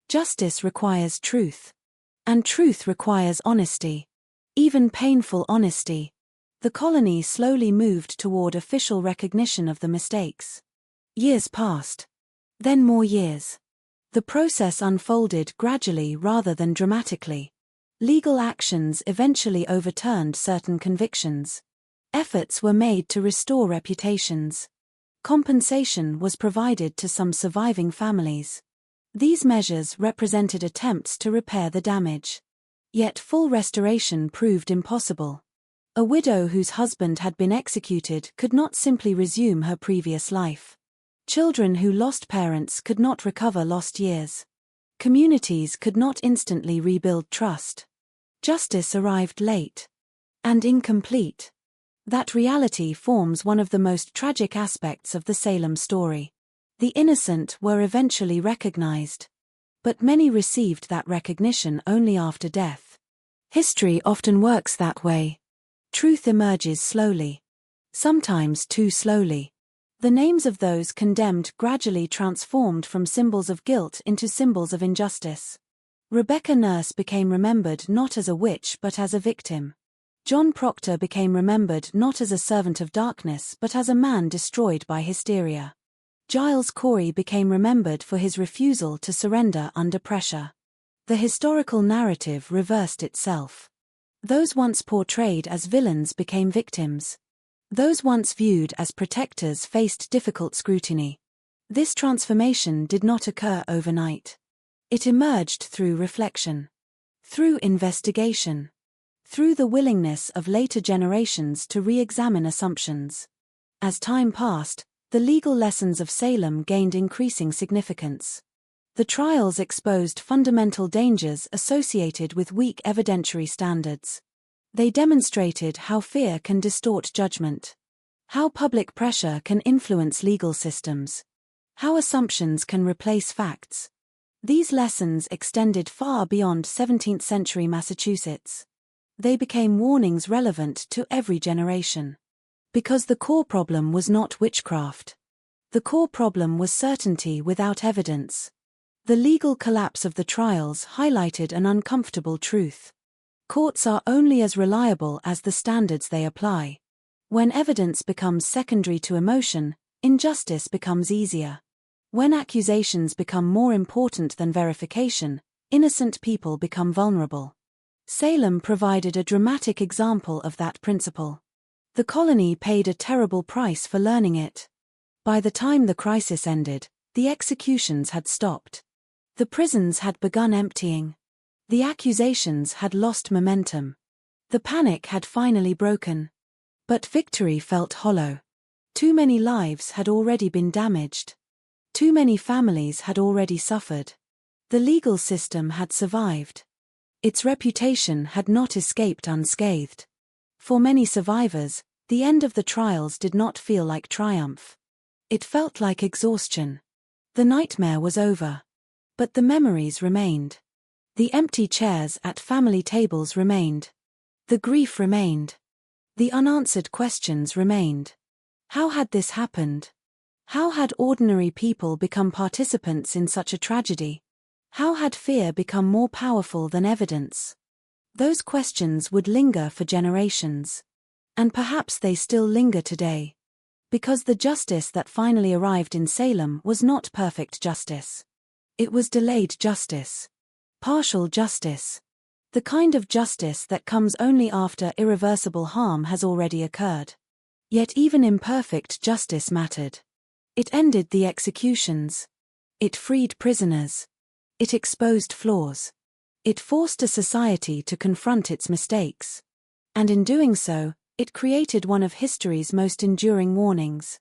Justice requires truth. And truth requires honesty. even painful honesty. The colony slowly moved toward official recognition of the mistakes. Years passed. Then more years. The process unfolded gradually rather than dramatically. Legal actions eventually overturned certain convictions. Efforts were made to restore reputations. Compensation was provided to some surviving families. These measures represented attempts to repair the damage. Yet full restoration proved impossible. A widow whose husband had been executed could not simply resume her previous life. Children who lost parents could not recover lost years. Communities could not instantly rebuild trust. Justice arrived late and incomplete. That reality forms one of the most tragic aspects of the Salem story. The innocent were eventually recognized. But many received that recognition only after death. History often works that way. Truth emerges slowly. Sometimes too slowly. The names of those condemned gradually transformed from symbols of guilt into symbols of injustice. Rebecca Nurse became remembered not as a witch but as a victim. John Proctor became remembered not as a servant of darkness but as a man destroyed by hysteria. Giles Corey became remembered for his refusal to surrender under pressure. The historical narrative reversed itself. Those once portrayed as villains became victims. Those once viewed as protectors faced difficult scrutiny. This transformation did not occur overnight. It emerged through reflection, through investigation, through the willingness of later generations to re-examine assumptions. As time passed, the legal lessons of Salem gained increasing significance. The trials exposed fundamental dangers associated with weak evidentiary standards. They demonstrated how fear can distort judgment, how public pressure can influence legal systems, how assumptions can replace facts. These lessons extended far beyond 17th century Massachusetts. They became warnings relevant to every generation. Because the core problem was not witchcraft. The core problem was certainty without evidence. The legal collapse of the trials highlighted an uncomfortable truth. Courts are only as reliable as the standards they apply. When evidence becomes secondary to emotion, injustice becomes easier. When accusations become more important than verification, innocent people become vulnerable. Salem provided a dramatic example of that principle. The colony paid a terrible price for learning it. By the time the crisis ended, the executions had stopped. The prisons had begun emptying. The accusations had lost momentum. The panic had finally broken. But victory felt hollow. Too many lives had already been damaged. Too many families had already suffered. The legal system had survived. Its reputation had not escaped unscathed. For many survivors, the end of the trials did not feel like triumph. It felt like exhaustion. The nightmare was over. But the memories remained. The empty chairs at family tables remained. The grief remained. The unanswered questions remained. How had this happened? How had ordinary people become participants in such a tragedy? How had fear become more powerful than evidence? Those questions would linger for generations. And perhaps they still linger today. Because the justice that finally arrived in Salem was not perfect justice. It was delayed justice. Partial justice. The kind of justice that comes only after irreversible harm has already occurred. Yet even imperfect justice mattered. It ended the executions. It freed prisoners. It exposed flaws. It forced a society to confront its mistakes. And in doing so, it created one of history's most enduring warnings.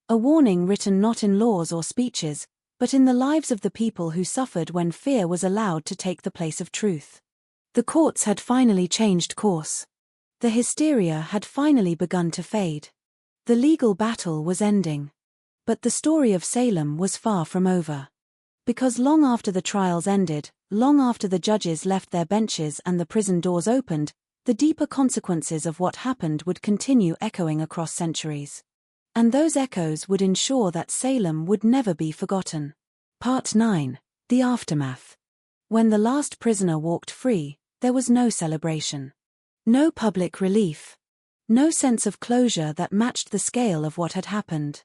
A warning written not in laws or speeches, but in the lives of the people who suffered when fear was allowed to take the place of truth. The courts had finally changed course. The hysteria had finally begun to fade. The legal battle was ending. But the story of Salem was far from over. Because long after the trials ended, long after the judges left their benches and the prison doors opened, the deeper consequences of what happened would continue echoing across centuries. And those echoes would ensure that Salem would never be forgotten. Part 9. The Aftermath. When the last prisoner walked free, there was no celebration. No public relief. No sense of closure that matched the scale of what had happened.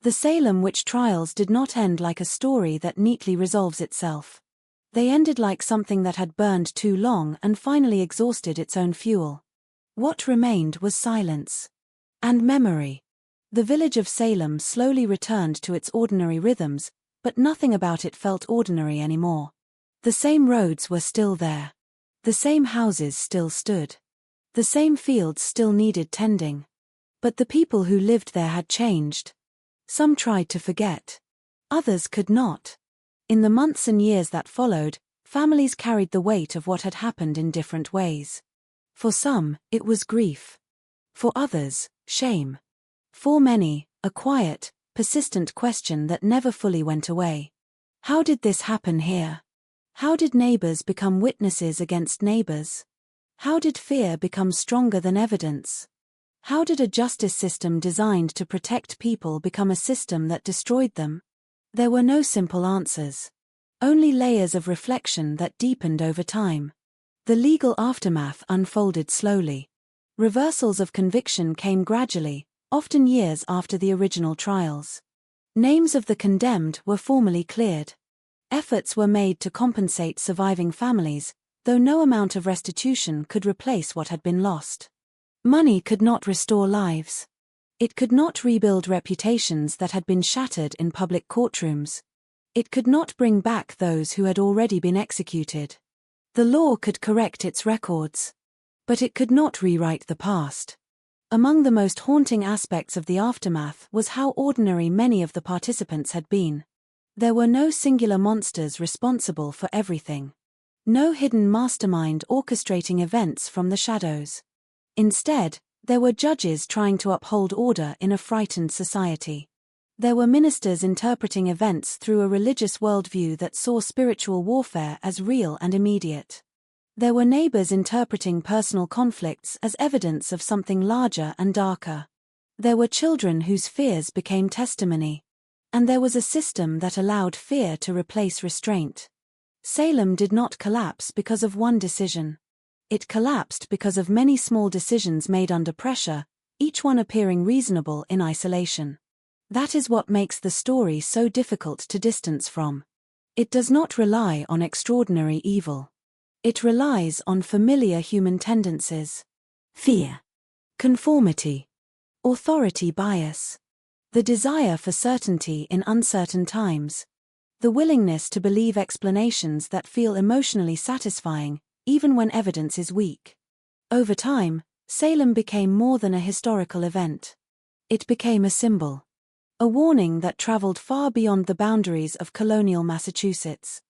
The Salem witch trials did not end like a story that neatly resolves itself. They ended like something that had burned too long and finally exhausted its own fuel. What remained was silence. And memory. The village of Salem slowly returned to its ordinary rhythms, but nothing about it felt ordinary anymore. The same roads were still there. The same houses still stood. The same fields still needed tending. But the people who lived there had changed. Some tried to forget. Others could not. In the months and years that followed, families carried the weight of what had happened in different ways. For some, it was grief. For others, shame. For many, a quiet, persistent question that never fully went away. How did this happen here? How did neighbors become witnesses against neighbors? How did fear become stronger than evidence? How did a justice system designed to protect people become a system that destroyed them? There were no simple answers. Only layers of reflection that deepened over time. The legal aftermath unfolded slowly. Reversals of conviction came gradually, often years after the original trials. Names of the condemned were formally cleared. Efforts were made to compensate surviving families, though no amount of restitution could replace what had been lost. Money could not restore lives. It could not rebuild reputations that had been shattered in public courtrooms. It could not bring back those who had already been executed. The law could correct its records. But it could not rewrite the past. Among the most haunting aspects of the aftermath was how ordinary many of the participants had been. There were no singular monsters responsible for everything. No hidden mastermind orchestrating events from the shadows. Instead, there were judges trying to uphold order in a frightened society. There were ministers interpreting events through a religious worldview that saw spiritual warfare as real and immediate. There were neighbors interpreting personal conflicts as evidence of something larger and darker. There were children whose fears became testimony. And there was a system that allowed fear to replace restraint. Salem did not collapse because of one decision. It collapsed because of many small decisions made under pressure, each one appearing reasonable in isolation. That is what makes the story so difficult to distance from. It does not rely on extraordinary evil. It relies on familiar human tendencies. Fear. Conformity. Authority bias. The desire for certainty in uncertain times. The willingness to believe explanations that feel emotionally satisfying, even when evidence is weak. Over time, Salem became more than a historical event. It became a symbol. A warning that traveled far beyond the boundaries of colonial Massachusetts.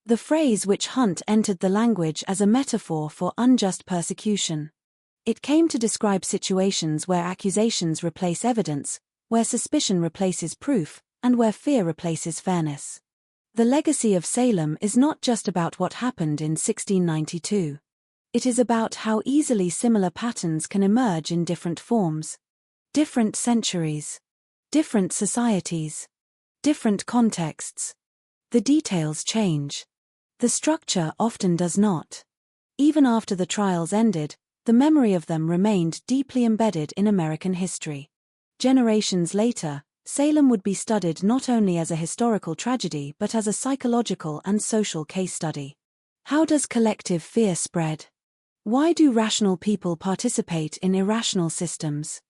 The phrase witch hunt entered the language as a metaphor for unjust persecution. It came to describe situations where accusations replace evidence, where suspicion replaces proof, and where fear replaces fairness. The legacy of Salem is not just about what happened in 1692. It is about how easily similar patterns can emerge in different forms. Different centuries. Different societies. Different contexts. The details change. The structure often does not. Even after the trials ended, the memory of them remained deeply embedded in American history. Generations later, Salem would be studied not only as a historical tragedy but as a psychological and social case study. How does collective fear spread? Why do rational people participate in irrational systems?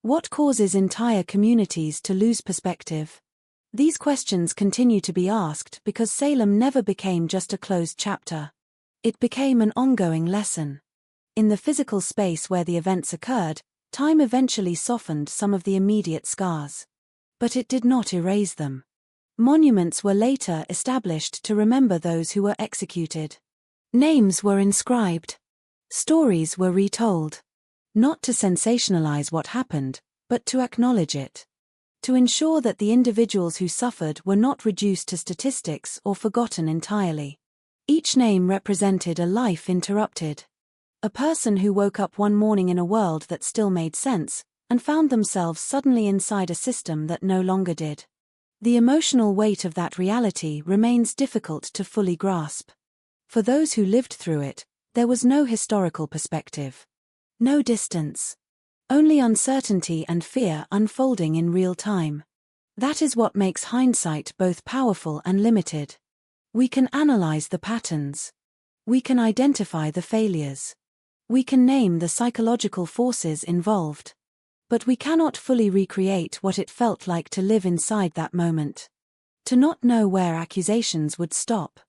What causes entire communities to lose perspective? These questions continue to be asked because Salem never became just a closed chapter. It became an ongoing lesson. In the physical space where the events occurred, time eventually softened some of the immediate scars. But it did not erase them. Monuments were later established to remember those who were executed. Names were inscribed. Stories were retold. Not to sensationalize what happened, but to acknowledge it. To ensure that the individuals who suffered were not reduced to statistics or forgotten entirely. Each name represented a life interrupted. A person who woke up one morning in a world that still made sense, and found themselves suddenly inside a system that no longer did. The emotional weight of that reality remains difficult to fully grasp. For those who lived through it, there was no historical perspective. No distance. Only uncertainty and fear unfolding in real time. That is what makes hindsight both powerful and limited. We can analyze the patterns. We can identify the failures. We can name the psychological forces involved. But we cannot fully recreate what it felt like to live inside that moment. To not know where accusations would stop.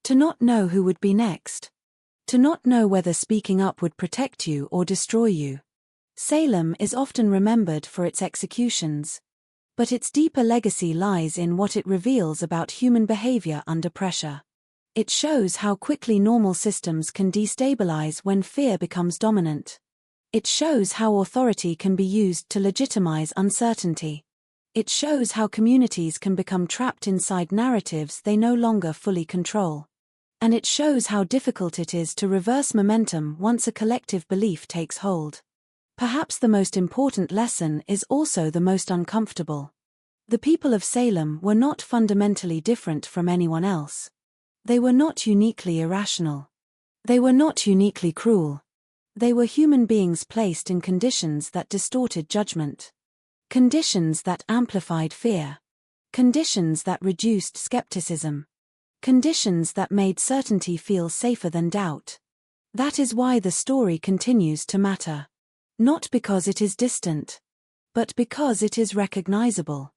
To not know who would be next. To not know whether speaking up would protect you or destroy you. Salem is often remembered for its executions. But its deeper legacy lies in what it reveals about human behavior under pressure. It shows how quickly normal systems can destabilize when fear becomes dominant. It shows how authority can be used to legitimize uncertainty. It shows how communities can become trapped inside narratives they no longer fully control. And it shows how difficult it is to reverse momentum once a collective belief takes hold. Perhaps the most important lesson is also the most uncomfortable. The people of Salem were not fundamentally different from anyone else. They were not uniquely irrational. They were not uniquely cruel. They were human beings placed in conditions that distorted judgment. Conditions that amplified fear. Conditions that reduced skepticism. Conditions that made certainty feel safer than doubt. That is why the story continues to matter. Not because it is distant, but because it is recognizable.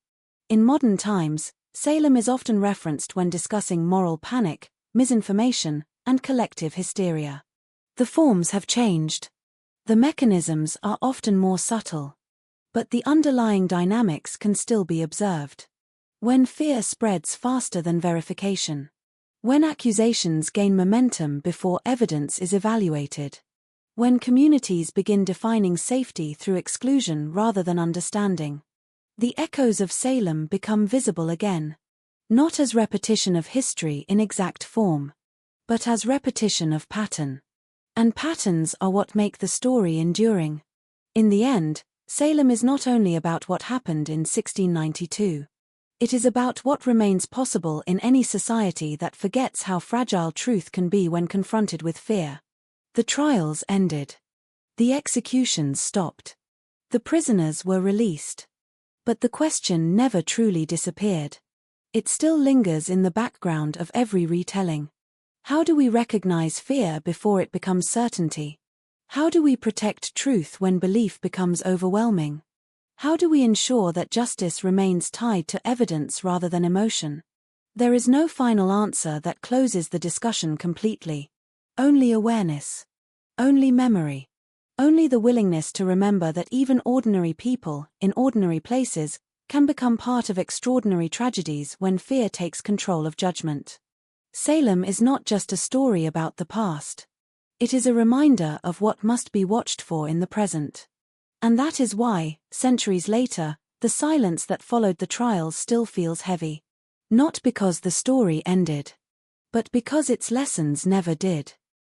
In modern times, Salem is often referenced when discussing moral panic, misinformation, and collective hysteria. The forms have changed. The mechanisms are often more subtle. But the underlying dynamics can still be observed. When fear spreads faster than verification. When accusations gain momentum before evidence is evaluated. When communities begin defining safety through exclusion rather than understanding. The echoes of Salem become visible again. Not as repetition of history in exact form, but as repetition of pattern. And patterns are what make the story enduring. In the end, Salem is not only about what happened in 1692. It is about what remains possible in any society that forgets how fragile truth can be when confronted with fear. The trials ended. The executions stopped. The prisoners were released. But the question never truly disappeared. It still lingers in the background of every retelling. How do we recognize fear before it becomes certainty? How do we protect truth when belief becomes overwhelming? How do we ensure that justice remains tied to evidence rather than emotion? There is no final answer that closes the discussion completely. Only awareness. Only memory. Only the willingness to remember that even ordinary people, in ordinary places, can become part of extraordinary tragedies when fear takes control of judgment. Salem is not just a story about the past. It is a reminder of what must be watched for in the present. And that is why, centuries later, the silence that followed the trials still feels heavy. Not because the story ended, but because its lessons never did.